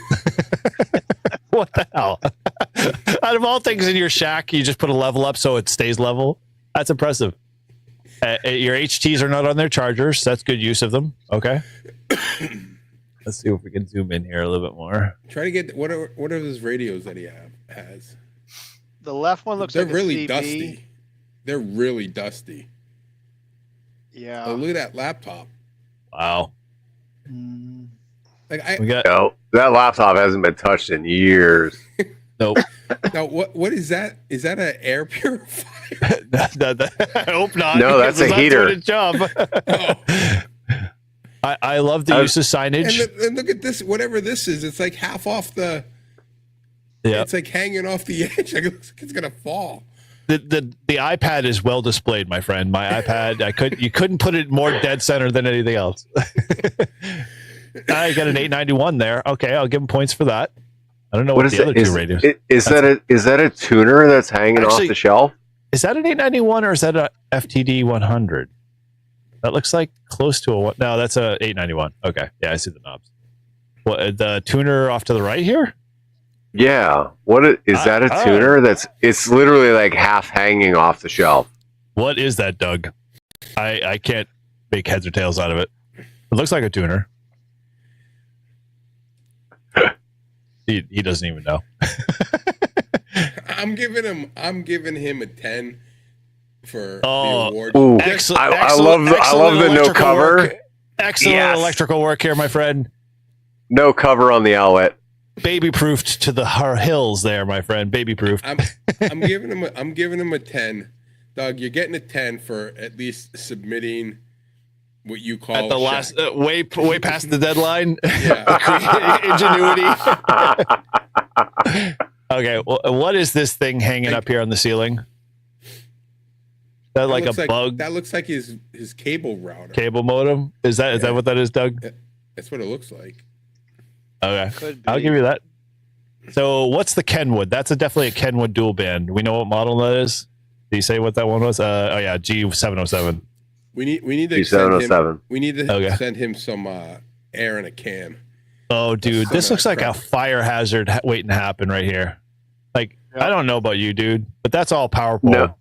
What the hell? Out of all things in your shack, you just put a level up so it stays level. That's impressive. Your HTs are not on their chargers. That's good use of them. Okay. Let's see if we can zoom in here a little bit more. Try to get what are those radios that he has? The left one looks They're like really a CB. dusty. They're really dusty. Yeah. Oh, look at that laptop. Wow. Like We got No, that laptop hasn't been touched in years. nope. now what is that? Is that an air purifier? I hope not. No, that's because a it's not heater. doing its job. I love the use of signage. And look at this. Whatever this is, it's like half off the. Yeah. It's like hanging off the edge. Like it looks like it's gonna fall. The iPad is well displayed, my friend. My iPad, you couldn't put it more dead center than anything else. I got an 891 there. Okay, I'll give him points for that. I don't know what the other two radios. Is that a tuner that's hanging off the shelf? Is that an 891 or is that a FTD 100? That looks like close to a one. No, that's a 891. Okay, yeah, I see the knobs. What, the tuner off to the right here? Yeah. Is that a tuner? It's literally like half hanging off the shelf. What is that, Doug? I can't make heads or tails out of it. It looks like a tuner. He doesn't even know. I'm giving him a 10 for the award. Ooh, Excellent, I love the no cover. Work. Excellent electrical work here, my friend. No cover on the outlet. Baby proofed to the hills there, my friend. Baby proofed. I'm giving him a 10. Doug, you're getting a 10 for at least submitting what you call at the last way past the deadline. Yeah. Ingenuity. Okay, well, what is this thing hanging up here on the ceiling? That like a bug? That looks like his cable router. Cable modem? Is that what that is, Doug? That's what it looks like. Okay, I'll give you that. So what's the Kenwood? That's definitely a Kenwood dual band. Do we know what model that is? Did you say what that one was? G707. We need to G707. We need to send him some air in a can. Oh, dude, this looks like a fire hazard waiting to happen right here. Like, I don't know about you, dude, but that's all power pole. No.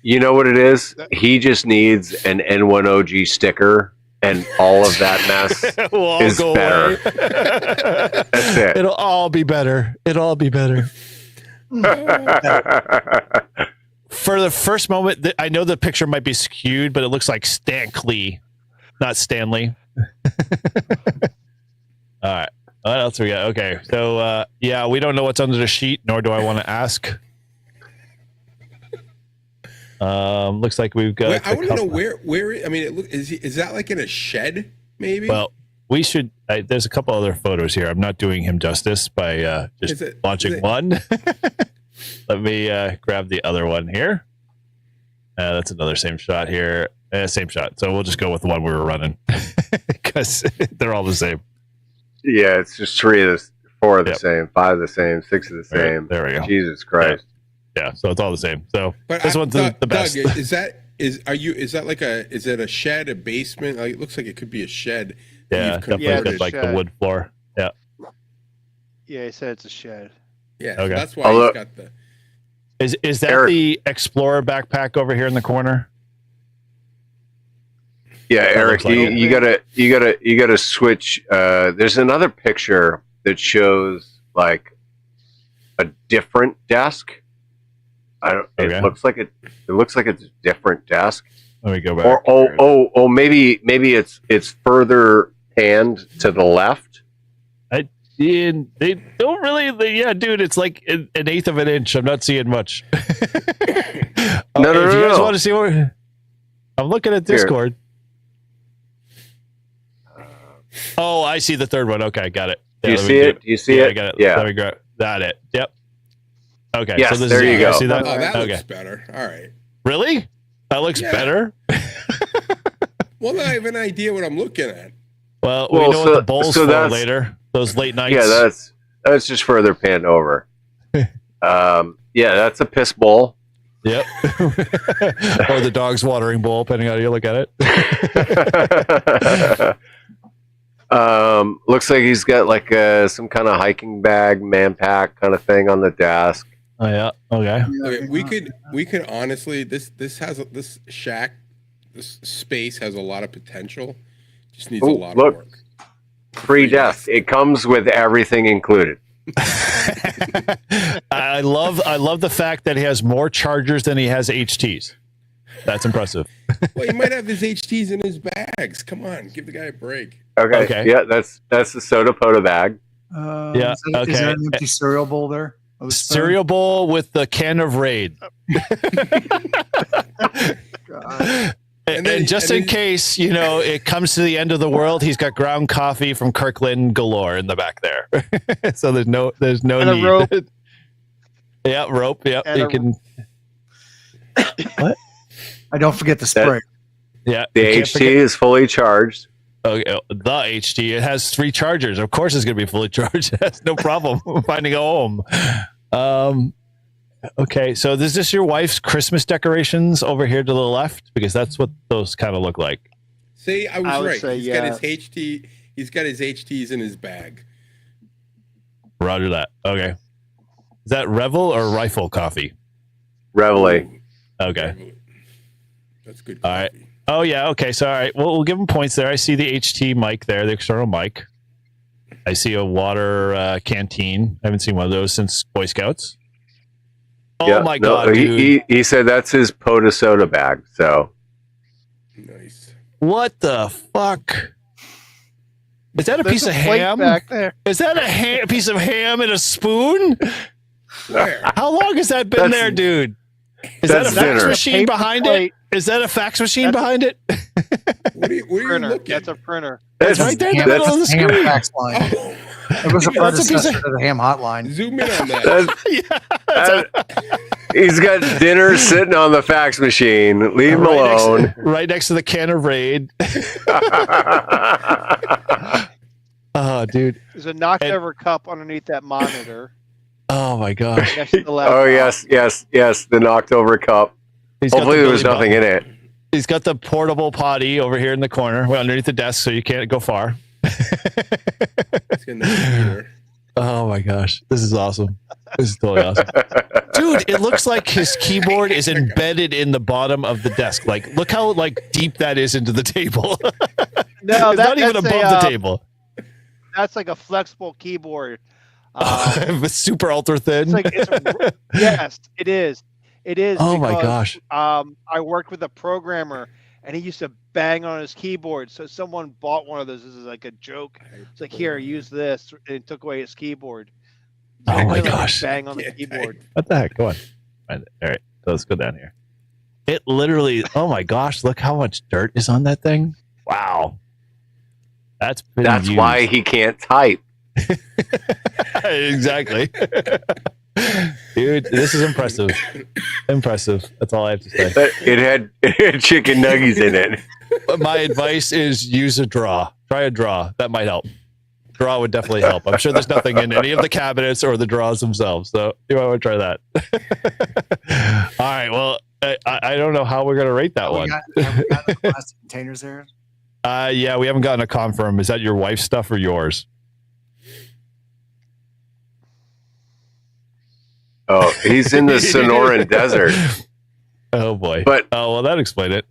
You know what it is? He just needs an N1OG sticker, and all of that mess is better. That's it. It'll all be better. For the first moment, I know the picture might be skewed, but it looks like Stanley, not Stanley. All right. What else we got? Okay. So, we don't know what's under the sheet, nor do I want to ask. Looks like we've got. I want to know where. I mean, is that like in a shed? Maybe. Well, we should. There's a couple other photos here. I'm not doing him justice by just launching one. Let me grab the other one here. That's another same shot here. Same shot. So we'll just go with the one we were running because they're all the same. Yeah, it's just 4 of the same, 5 of the same, 6 of the same. There we go. Jesus Christ. Yeah, so it's all the same. So but this one's the best. Doug, is that like is it a shed, a basement? Like, it looks like it could be a shed. Yeah, definitely got like the wood floor. Yeah. Yeah, he said it's a shed. Yeah, okay. So that's why he's got the. Is that the Explorer backpack over here in the corner? Yeah, Eric, you gotta switch. There's another picture that shows like a different desk. It looks like it's a different desk. Let me go back. Or maybe it's further panned to the left. They don't really. Dude, it's like an eighth of an inch. I'm not seeing much. No. If you guys want to see what I'm looking at Discord. Oh, I see the third one. Okay, got it. Do you see it? Do you see it? I got it. Yeah. Let me grab that. Yep. Okay. Yes, so there you go. See that? Oh, that looks better. All right. Really? That looks better? Well, now I have an idea what I'm looking at. Well, we know what the bowl's for later. Those late nights. Yeah, that's just further panned over. That's a piss bowl. Yep. Or the dog's watering bowl, depending on how you look at it. Looks like he's got like some kind of hiking bag, man pack kind of thing on the desk. Oh yeah. Okay. We could honestly this shack, this space has a lot of potential. Just needs a lot of work. Free desk. It comes with everything included. I love the fact that he has more chargers than he has HTs. That's impressive. Well, he might have his HTs in his bags. Come on, give the guy a break. Okay. Yeah, that's the soda pota bag. Yeah. Is there an empty cereal bowl there? Cereal bowl with the can of Raid. And just in case, it comes to the end of the world, he's got ground coffee from Kirkland galore in the back there. So there's no need. Rope. Yeah, rope. Yep. You can. What? I don't forget the spray. Yeah. The HT is fully charged. Okay, the HT. It has 3 chargers. Of course, it's going to be fully charged. That's no problem finding a home. Okay, so is this your wife's Christmas decorations over here to the left? Because that's what those kind of look like. See, I was would right. say, He's got his HT. He's got his HTs in his bag. Roger that. Okay. Is that Revel or Rifle coffee? Reveille. Okay. That's good. All right. Oh yeah. Okay. So all right. Well, we'll give him points there. I see the HT mic there, the external mic. I see a water canteen. I haven't seen one of those since Boy Scouts. Oh my God, dude. He said that's his Pota soda bag. So nice. What the fuck? Is that a piece of ham? Back there. Is that a piece of ham and a spoon? Where? How long has that been there, dude? Is that a fax machine behind it? Is that a fax machine behind it? What are you looking? That's a printer. That's right there in the middle of the screen. Fax line. It was a predecessor to the ham hotline. Zoom in on that. He's got dinner sitting on the fax machine. Leave him alone. Right next to the can of Raid. Oh, dude. There's a knocked over cup underneath that monitor. Oh my gosh. Next to the laptop. Oh yes. The knocked over cup. Hopefully there was nothing in it. He's got the portable potty over here in the corner, underneath the desk, so you can't go far. Oh my gosh, this is awesome. This is totally awesome. Dude, it looks like his keyboard is embedded in the bottom of the desk. Like, look how deep that is into the table. No, it's not even above the table. That's like a flexible keyboard. Super ultra thin. Yes, it is. It is. Oh my gosh. I worked with a programmer, and he used to bang on his keyboard. So someone bought one of those. This is like a joke. It's like, here, use this, and took away his keyboard. Oh my gosh. Bang on the keyboard. What the heck? Go on. All right. So let's go down here. It literally. Oh my gosh! Look how much dirt is on that thing. Wow. That's why he can't type. Exactly. Dude, this is impressive. Impressive. That's all I have to say. It had chicken nuggies in it. My advice is use a draw. Try a draw. That might help. Draw would definitely help. I'm sure there's nothing in any of the cabinets or the draws themselves. So you might want to try that. All right. Well, I don't know how we're going to rate that one. Have we got the plastic containers there? Yeah, we haven't gotten a confirm. Is that your wife's stuff or yours? Oh, he's in the Sonoran Desert. Oh boy. But well, that explained it.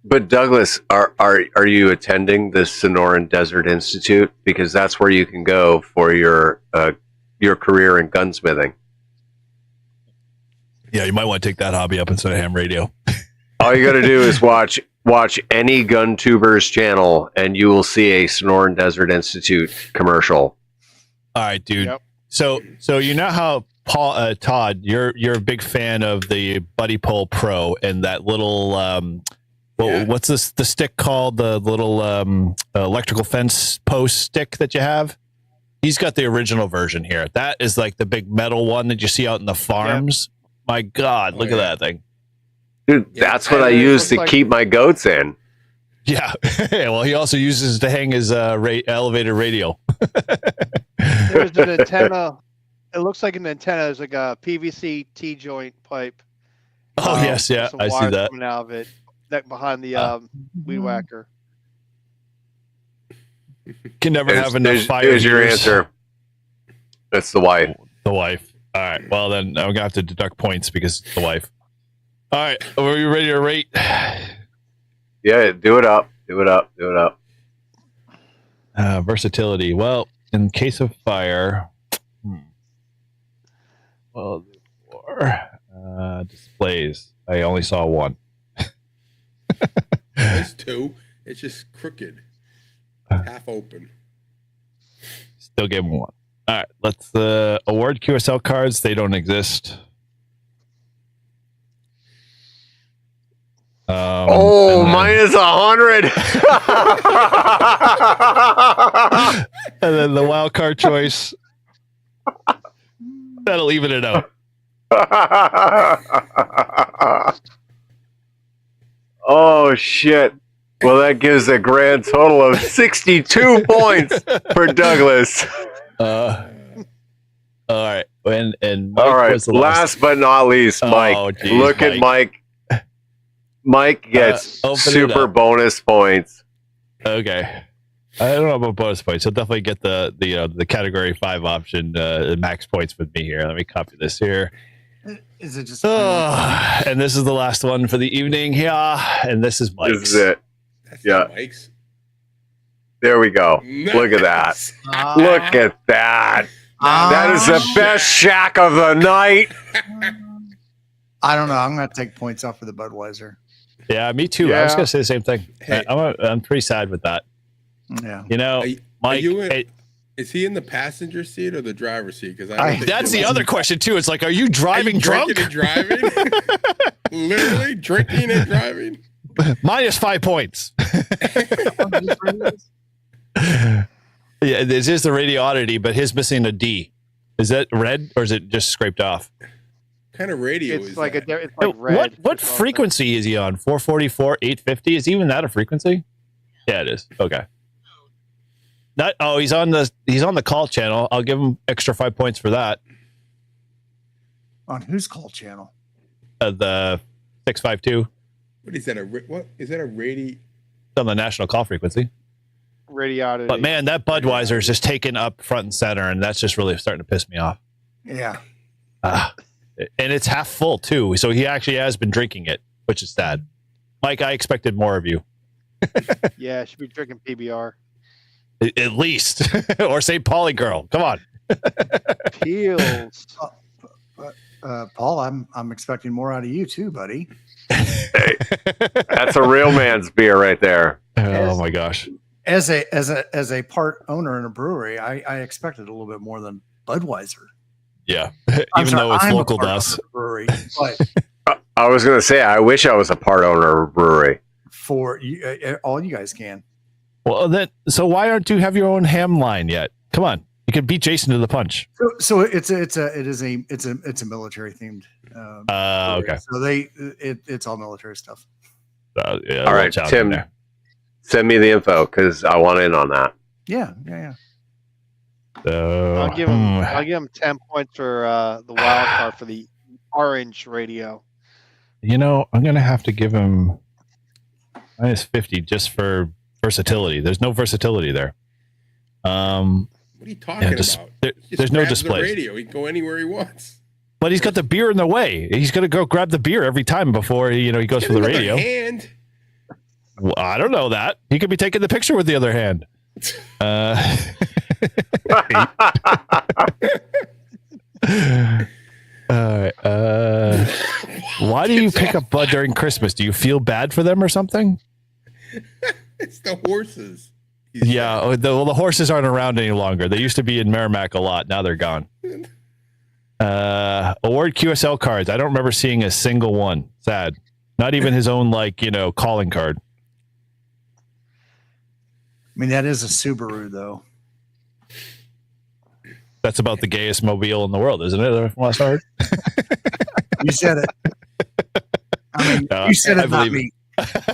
But Douglas, are you attending the Sonoran Desert Institute? Because that's where you can go for your career in gunsmithing. Yeah, you might want to take that hobby up instead of ham radio. All you got to do is watch any GunTubers channel, and you will see a Sonoran Desert Institute commercial. All right, dude. Yep. So you know how Todd, you're a big fan of the Buddy Pole Pro and that little what's this the stick called, the little electrical fence post stick that you have? He's got the original version here. That is like the big metal one that you see out in the farms. Yep. My God, look at that thing. Dude, that's what I use to keep my goats in. Yeah. Well, he also uses it to hang his elevator radio. There's an antenna. It looks like an antenna. It's like a PVC T-joint pipe. Oh, yes. Yeah, I see that. Coming out of it, behind the weed whacker. Can never have enough fire. Here's your answer. That's the wife. The wife. All right. Well, then I'm going to have to deduct points because it's the wife. All right. Are you ready to rate? Yeah, do it up. Do it up. Do it up. Versatility. Well, in case of fire, well, displays. I only saw one. There's two. It's just crooked, half open. Still give him one. All right. Let's award QSL cards. They don't exist. Minus 100. And then the wild card choice. That'll even it out. Oh shit. Well, that gives a grand total of 62 points for Douglas. All right. and Mike all right. was the Last but not least, Mike. geez, Look at Mike. Mike gets super bonus points. Okay. I don't know about bonus points. He'll definitely get the category 5 option max points with me here. Let me copy this here. Is it just? And this is the last one for the evening. Yeah, and this is Mike's. This is it. That's Yeah. Mike's. There we go. Nice. Look at that. Look at that. That is the best shack of the night. I don't know. I'm going to take points off for the Budweiser. Yeah, me too. I was going to say the same thing. Hey. I'm pretty sad with that. Yeah. You know, Mike. Is he in the passenger seat or the driver's seat? Because that's the other question too. It's like, are you driving drunk? And driving? Literally drinking and driving. Minus 5 points. Yeah, this is the radio oddity, but his missing a D. Is that red or is it just scraped off? What kind of radio It's is like that? it's like red. What frequency is he on? 444, 850? Is even that a frequency? Yeah, it is. Okay. He's on the call channel. I'll give him extra 5 points for that. On whose call channel? The 652. What is that? What is that? A radio? On the national call frequency. Radiolity. But man, that Budweiser is just taken up front and center, and that's just really starting to piss me off. Yeah. And it's half full too, so he actually has been drinking it, which is sad. Mike, I expected more of you. Yeah, should be drinking PBR. At least, or St. Pauli girl. Come on. Peels. Paul, I'm expecting more out of you too, buddy. Hey, that's a real man's beer right there. Oh my gosh. As a part owner in a brewery, I expected a little bit more than Budweiser. Yeah, even though it's local to us. Brewery, but I was going to say, I wish I was a part owner of a brewery. For you, all you guys can. Well, so why aren't you have your own ham line yet? Come on, you can beat Jason to the punch. So it's a military themed. Okay. So it's all military stuff. Yeah, all right, Tim, send me the info because I want in on that. Yeah. I'll give him 10 points for the wild card for the orange radio. You know, I'm gonna have to give him minus 50 just for versatility. There's no versatility there. What are you talking about? There's no display. Radio. He can go anywhere he wants. But he's got the beer in the way. He's gonna go grab the beer every time before he goes for the radio. Hand. Well, I don't know that. He could be taking the picture with the other hand. Why do you pick up Bud during Christmas? Do you feel bad for them or something? It's the horses. Yeah, the horses aren't around any longer. They used to be in Merrimack a lot. Now they're gone. Award QSL cards. I don't remember seeing a single one. Sad. Not even his own calling card. I mean, that is a Subaru, though. That's about the gayest mobile in the world, isn't it? Last heard. You said it. I mean, you said it, not me.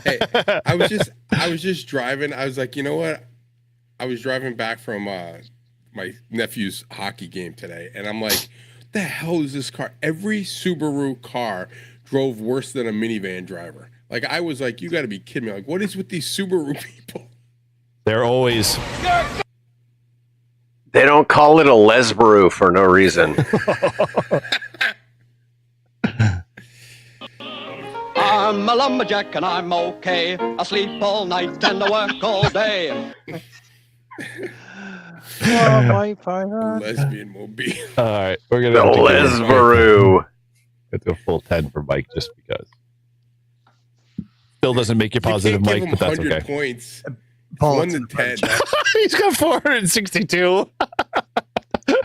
Hey, I was just driving. I was like, you know what? I was driving back from my nephew's hockey game today, and I'm like, what the hell is this car? Every Subaru car drove worse than a minivan driver. Like, I was like, you got to be kidding me. Like, what is with these Subaru people? They're always... They don't call it a Lesbaru for no reason. I'm a lumberjack and I'm okay. I sleep all night and I work all day. Lesbian mobile. All right, we're gonna the Lesbaru. Get to a full 10 for Mike just because. Still doesn't make you positive, Mike, but that's okay. Points. Paul, 1 to 10. He's got 462.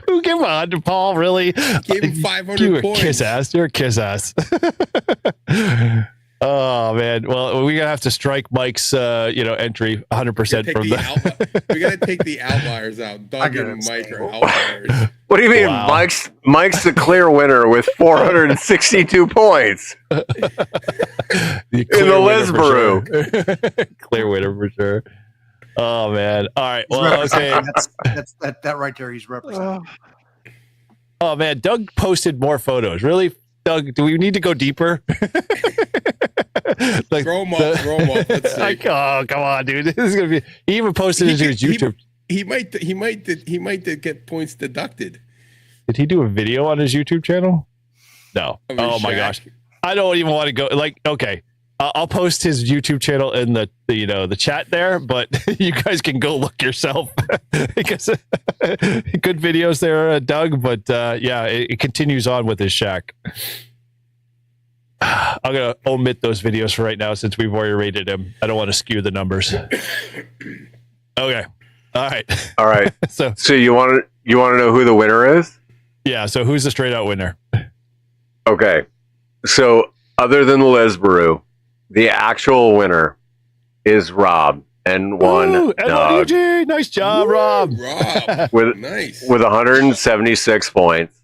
Who gave 100, Paul? Really? Gave him 500 points. Kiss ass. You're a kiss ass. Oh man. Well, we're gonna have to strike Mike's entry 100% from the. We gotta take the outliers out. Doug and Mike are outliers. What do you mean? Wow. Mike's the clear winner with 462 points. In the Lesbaru. Clear winner for sure. Oh man. All right. Well, okay. That's that right there. He's representing. Oh man, Doug posted more photos. Really, Doug? Do we need to go deeper? Like, throw them up. Let's see. Like, oh, come on, dude. This is gonna be. He even posted it to his YouTube. He might get points deducted. Did he do a video on his YouTube channel? No. Oh my gosh, I don't even want to go. Like, okay, I'll post his YouTube channel in the chat there, but you guys can go look yourself because good videos there, Doug. But yeah, it continues on with his shack. I'm gonna omit those videos for right now since we've already rated him. I don't want to skew the numbers. Okay. All right. So you want to know who the winner is? Yeah. So who's the straight out winner? Okay. So other than Lesbaru, the actual winner is Rob and one Doug. Nice job, Rob. Rob. Nice. With 176 points.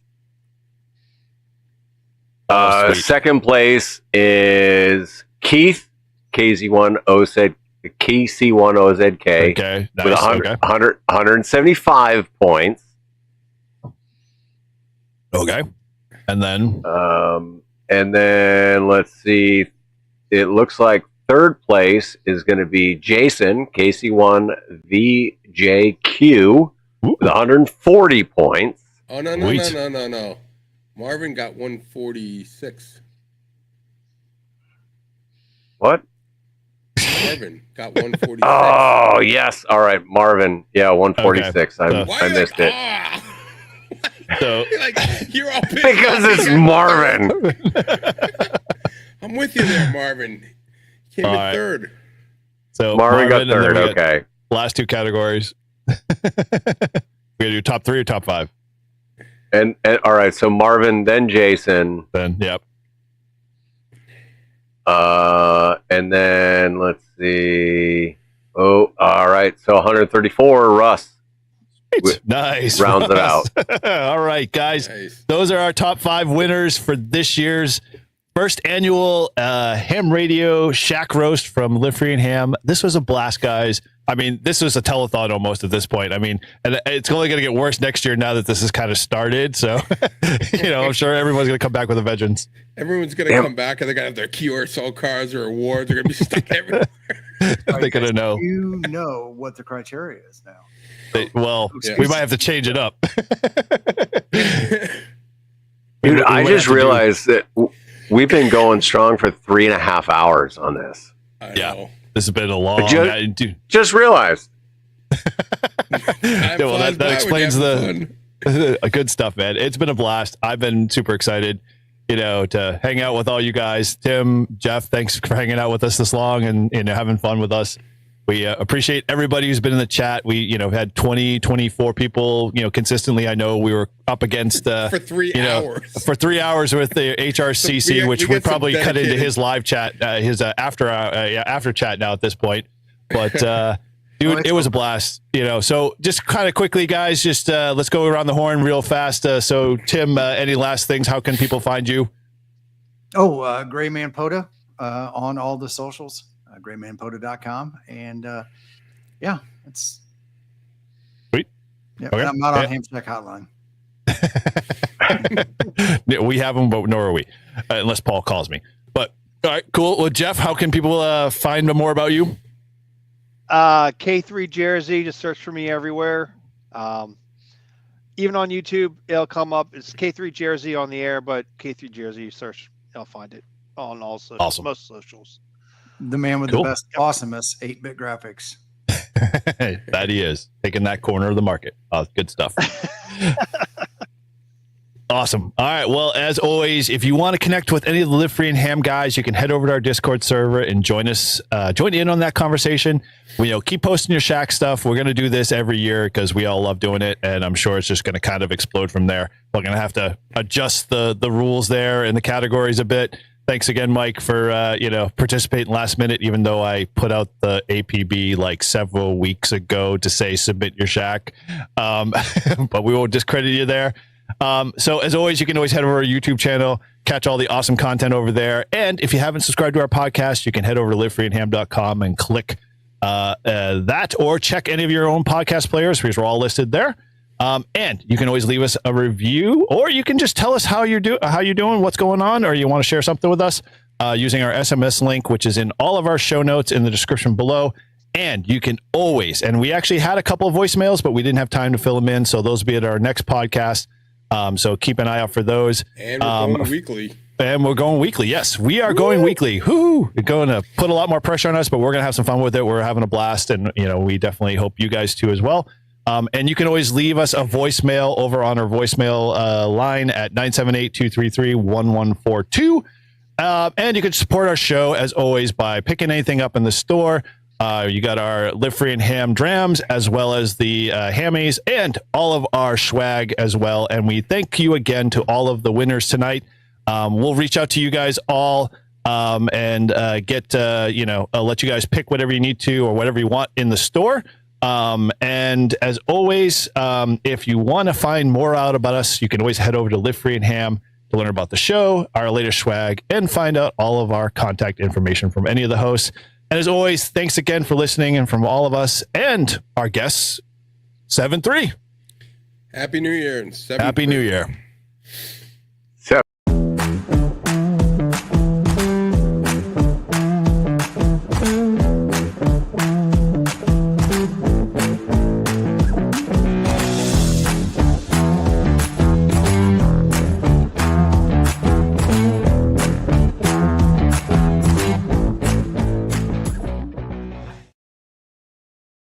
Second place is Keith, KC1OZK. Okay, nice. With 175 points. Okay. And then let's see. It looks like third place is going to be Jason, KC1VJQ, with 140 points. Oh, no. Marvin got 146. What? Marvin got 146. Oh, yes. All right, Marvin. Yeah, 146. Okay. I missed it. So you're all pissed because it's Marvin. I'm with you there, Marvin. Came in third. So Marvin got third. Okay. Last two categories. We gotta do top 3 or top 5. And all right, so Marvin, then Jason. Then yep. And then let's see. Oh, all right. So 134, Russ. Nice. Rounds it out. All right, guys. Nice. Those are our top 5 winners for this year's first annual ham radio shack roast from Live Free and Ham. This was a blast, guys. I mean, this was a telethon almost at this point. I mean, and it's only going to get worse next year now that this has kind of started. So, I'm sure everyone's going to come back with a vengeance. Everyone's going to come back and they're going to have their QRSL cards or awards. They're going to be stuck everywhere. They're going to know. You know what the criteria is now. We might have to change it up. Dude, I just realized that we've been going strong for 3.5 hours on this. I know. This has been a long. Just realized. That explains the good stuff, man. It's been a blast. I've been super excited, to hang out with all you guys. Tim, Jeff, thanks for hanging out with us this long and having fun with us. We appreciate everybody who's been in the chat. We, had 20, 24 people, consistently. I know we were up against for 3 hours. For 3 hours with the HRCC, which we probably cut into his live chat, his after chat now at this point. But dude, it was a blast. So just kind of quickly, guys, just let's go around the horn real fast. So Tim, any last things? How can people find you? Gray Man Poda on all the socials. graymanpoda.com and it's sweet. Yeah, okay. I'm not on Hamstack Hotline. We have them, but nor are we, unless Paul calls me. But all right, cool. Well, Jeff, how can people find more about you? K3 Jersey, just search for me everywhere. Even on YouTube, it'll come up. It's K3 Jersey on the air, but K3 Jersey, search, I'll find it on all socials, most socials. The man with the best, awesomest 8-bit graphics. That he is. Taking that corner of the market. Oh, good stuff. Awesome. All right. Well, as always, if you want to connect with any of the Live Free and Ham guys, you can head over to our Discord server and join in on that conversation. We keep posting your shack stuff. We're going to do this every year because we all love doing it, and I'm sure it's just going to kind of explode from there. We're going to have to adjust the rules there and the categories a bit. Thanks again, Mike, for participating last minute, even though I put out the APB like several weeks ago to say submit your shack. But we won't discredit you there. So as always, you can always head over to our YouTube channel, catch all the awesome content over there. And if you haven't subscribed to our podcast, you can head over to livefreeandham.com and click that, or check any of your own podcast players because we're all listed there. And you can always leave us a review, or you can just tell us how you're doing, what's going on, or you want to share something with us using our SMS link, which is in all of our show notes in the description below. And you can always, and we actually had a couple of voicemails, but we didn't have time to fill them in. So those will be at our next podcast. So keep an eye out for those. And we're going weekly. And we're going weekly. Yes, we are going weekly. Woo! It's going to put a lot more pressure on us, but we're going to have some fun with it. We're having a blast. And, we definitely hope you guys too as well. And you can always leave us a voicemail over on our voicemail line at 978-233-1142. And you can support our show, as always, by picking anything up in the store. You got our Live Free and Ham drams, as well as the hammies, and all of our swag as well. And we thank you again to all of the winners tonight. We'll reach out to you guys all and let you guys pick whatever you need to or whatever you want in the store. And as always, if you want to find more out about us, you can always head over to Live Free and Ham to learn about the show, our latest swag, and find out all of our contact information from any of the hosts. And as always, thanks again for listening, and from all of us and our guests, 7-3. Happy New Year. Happy New Year.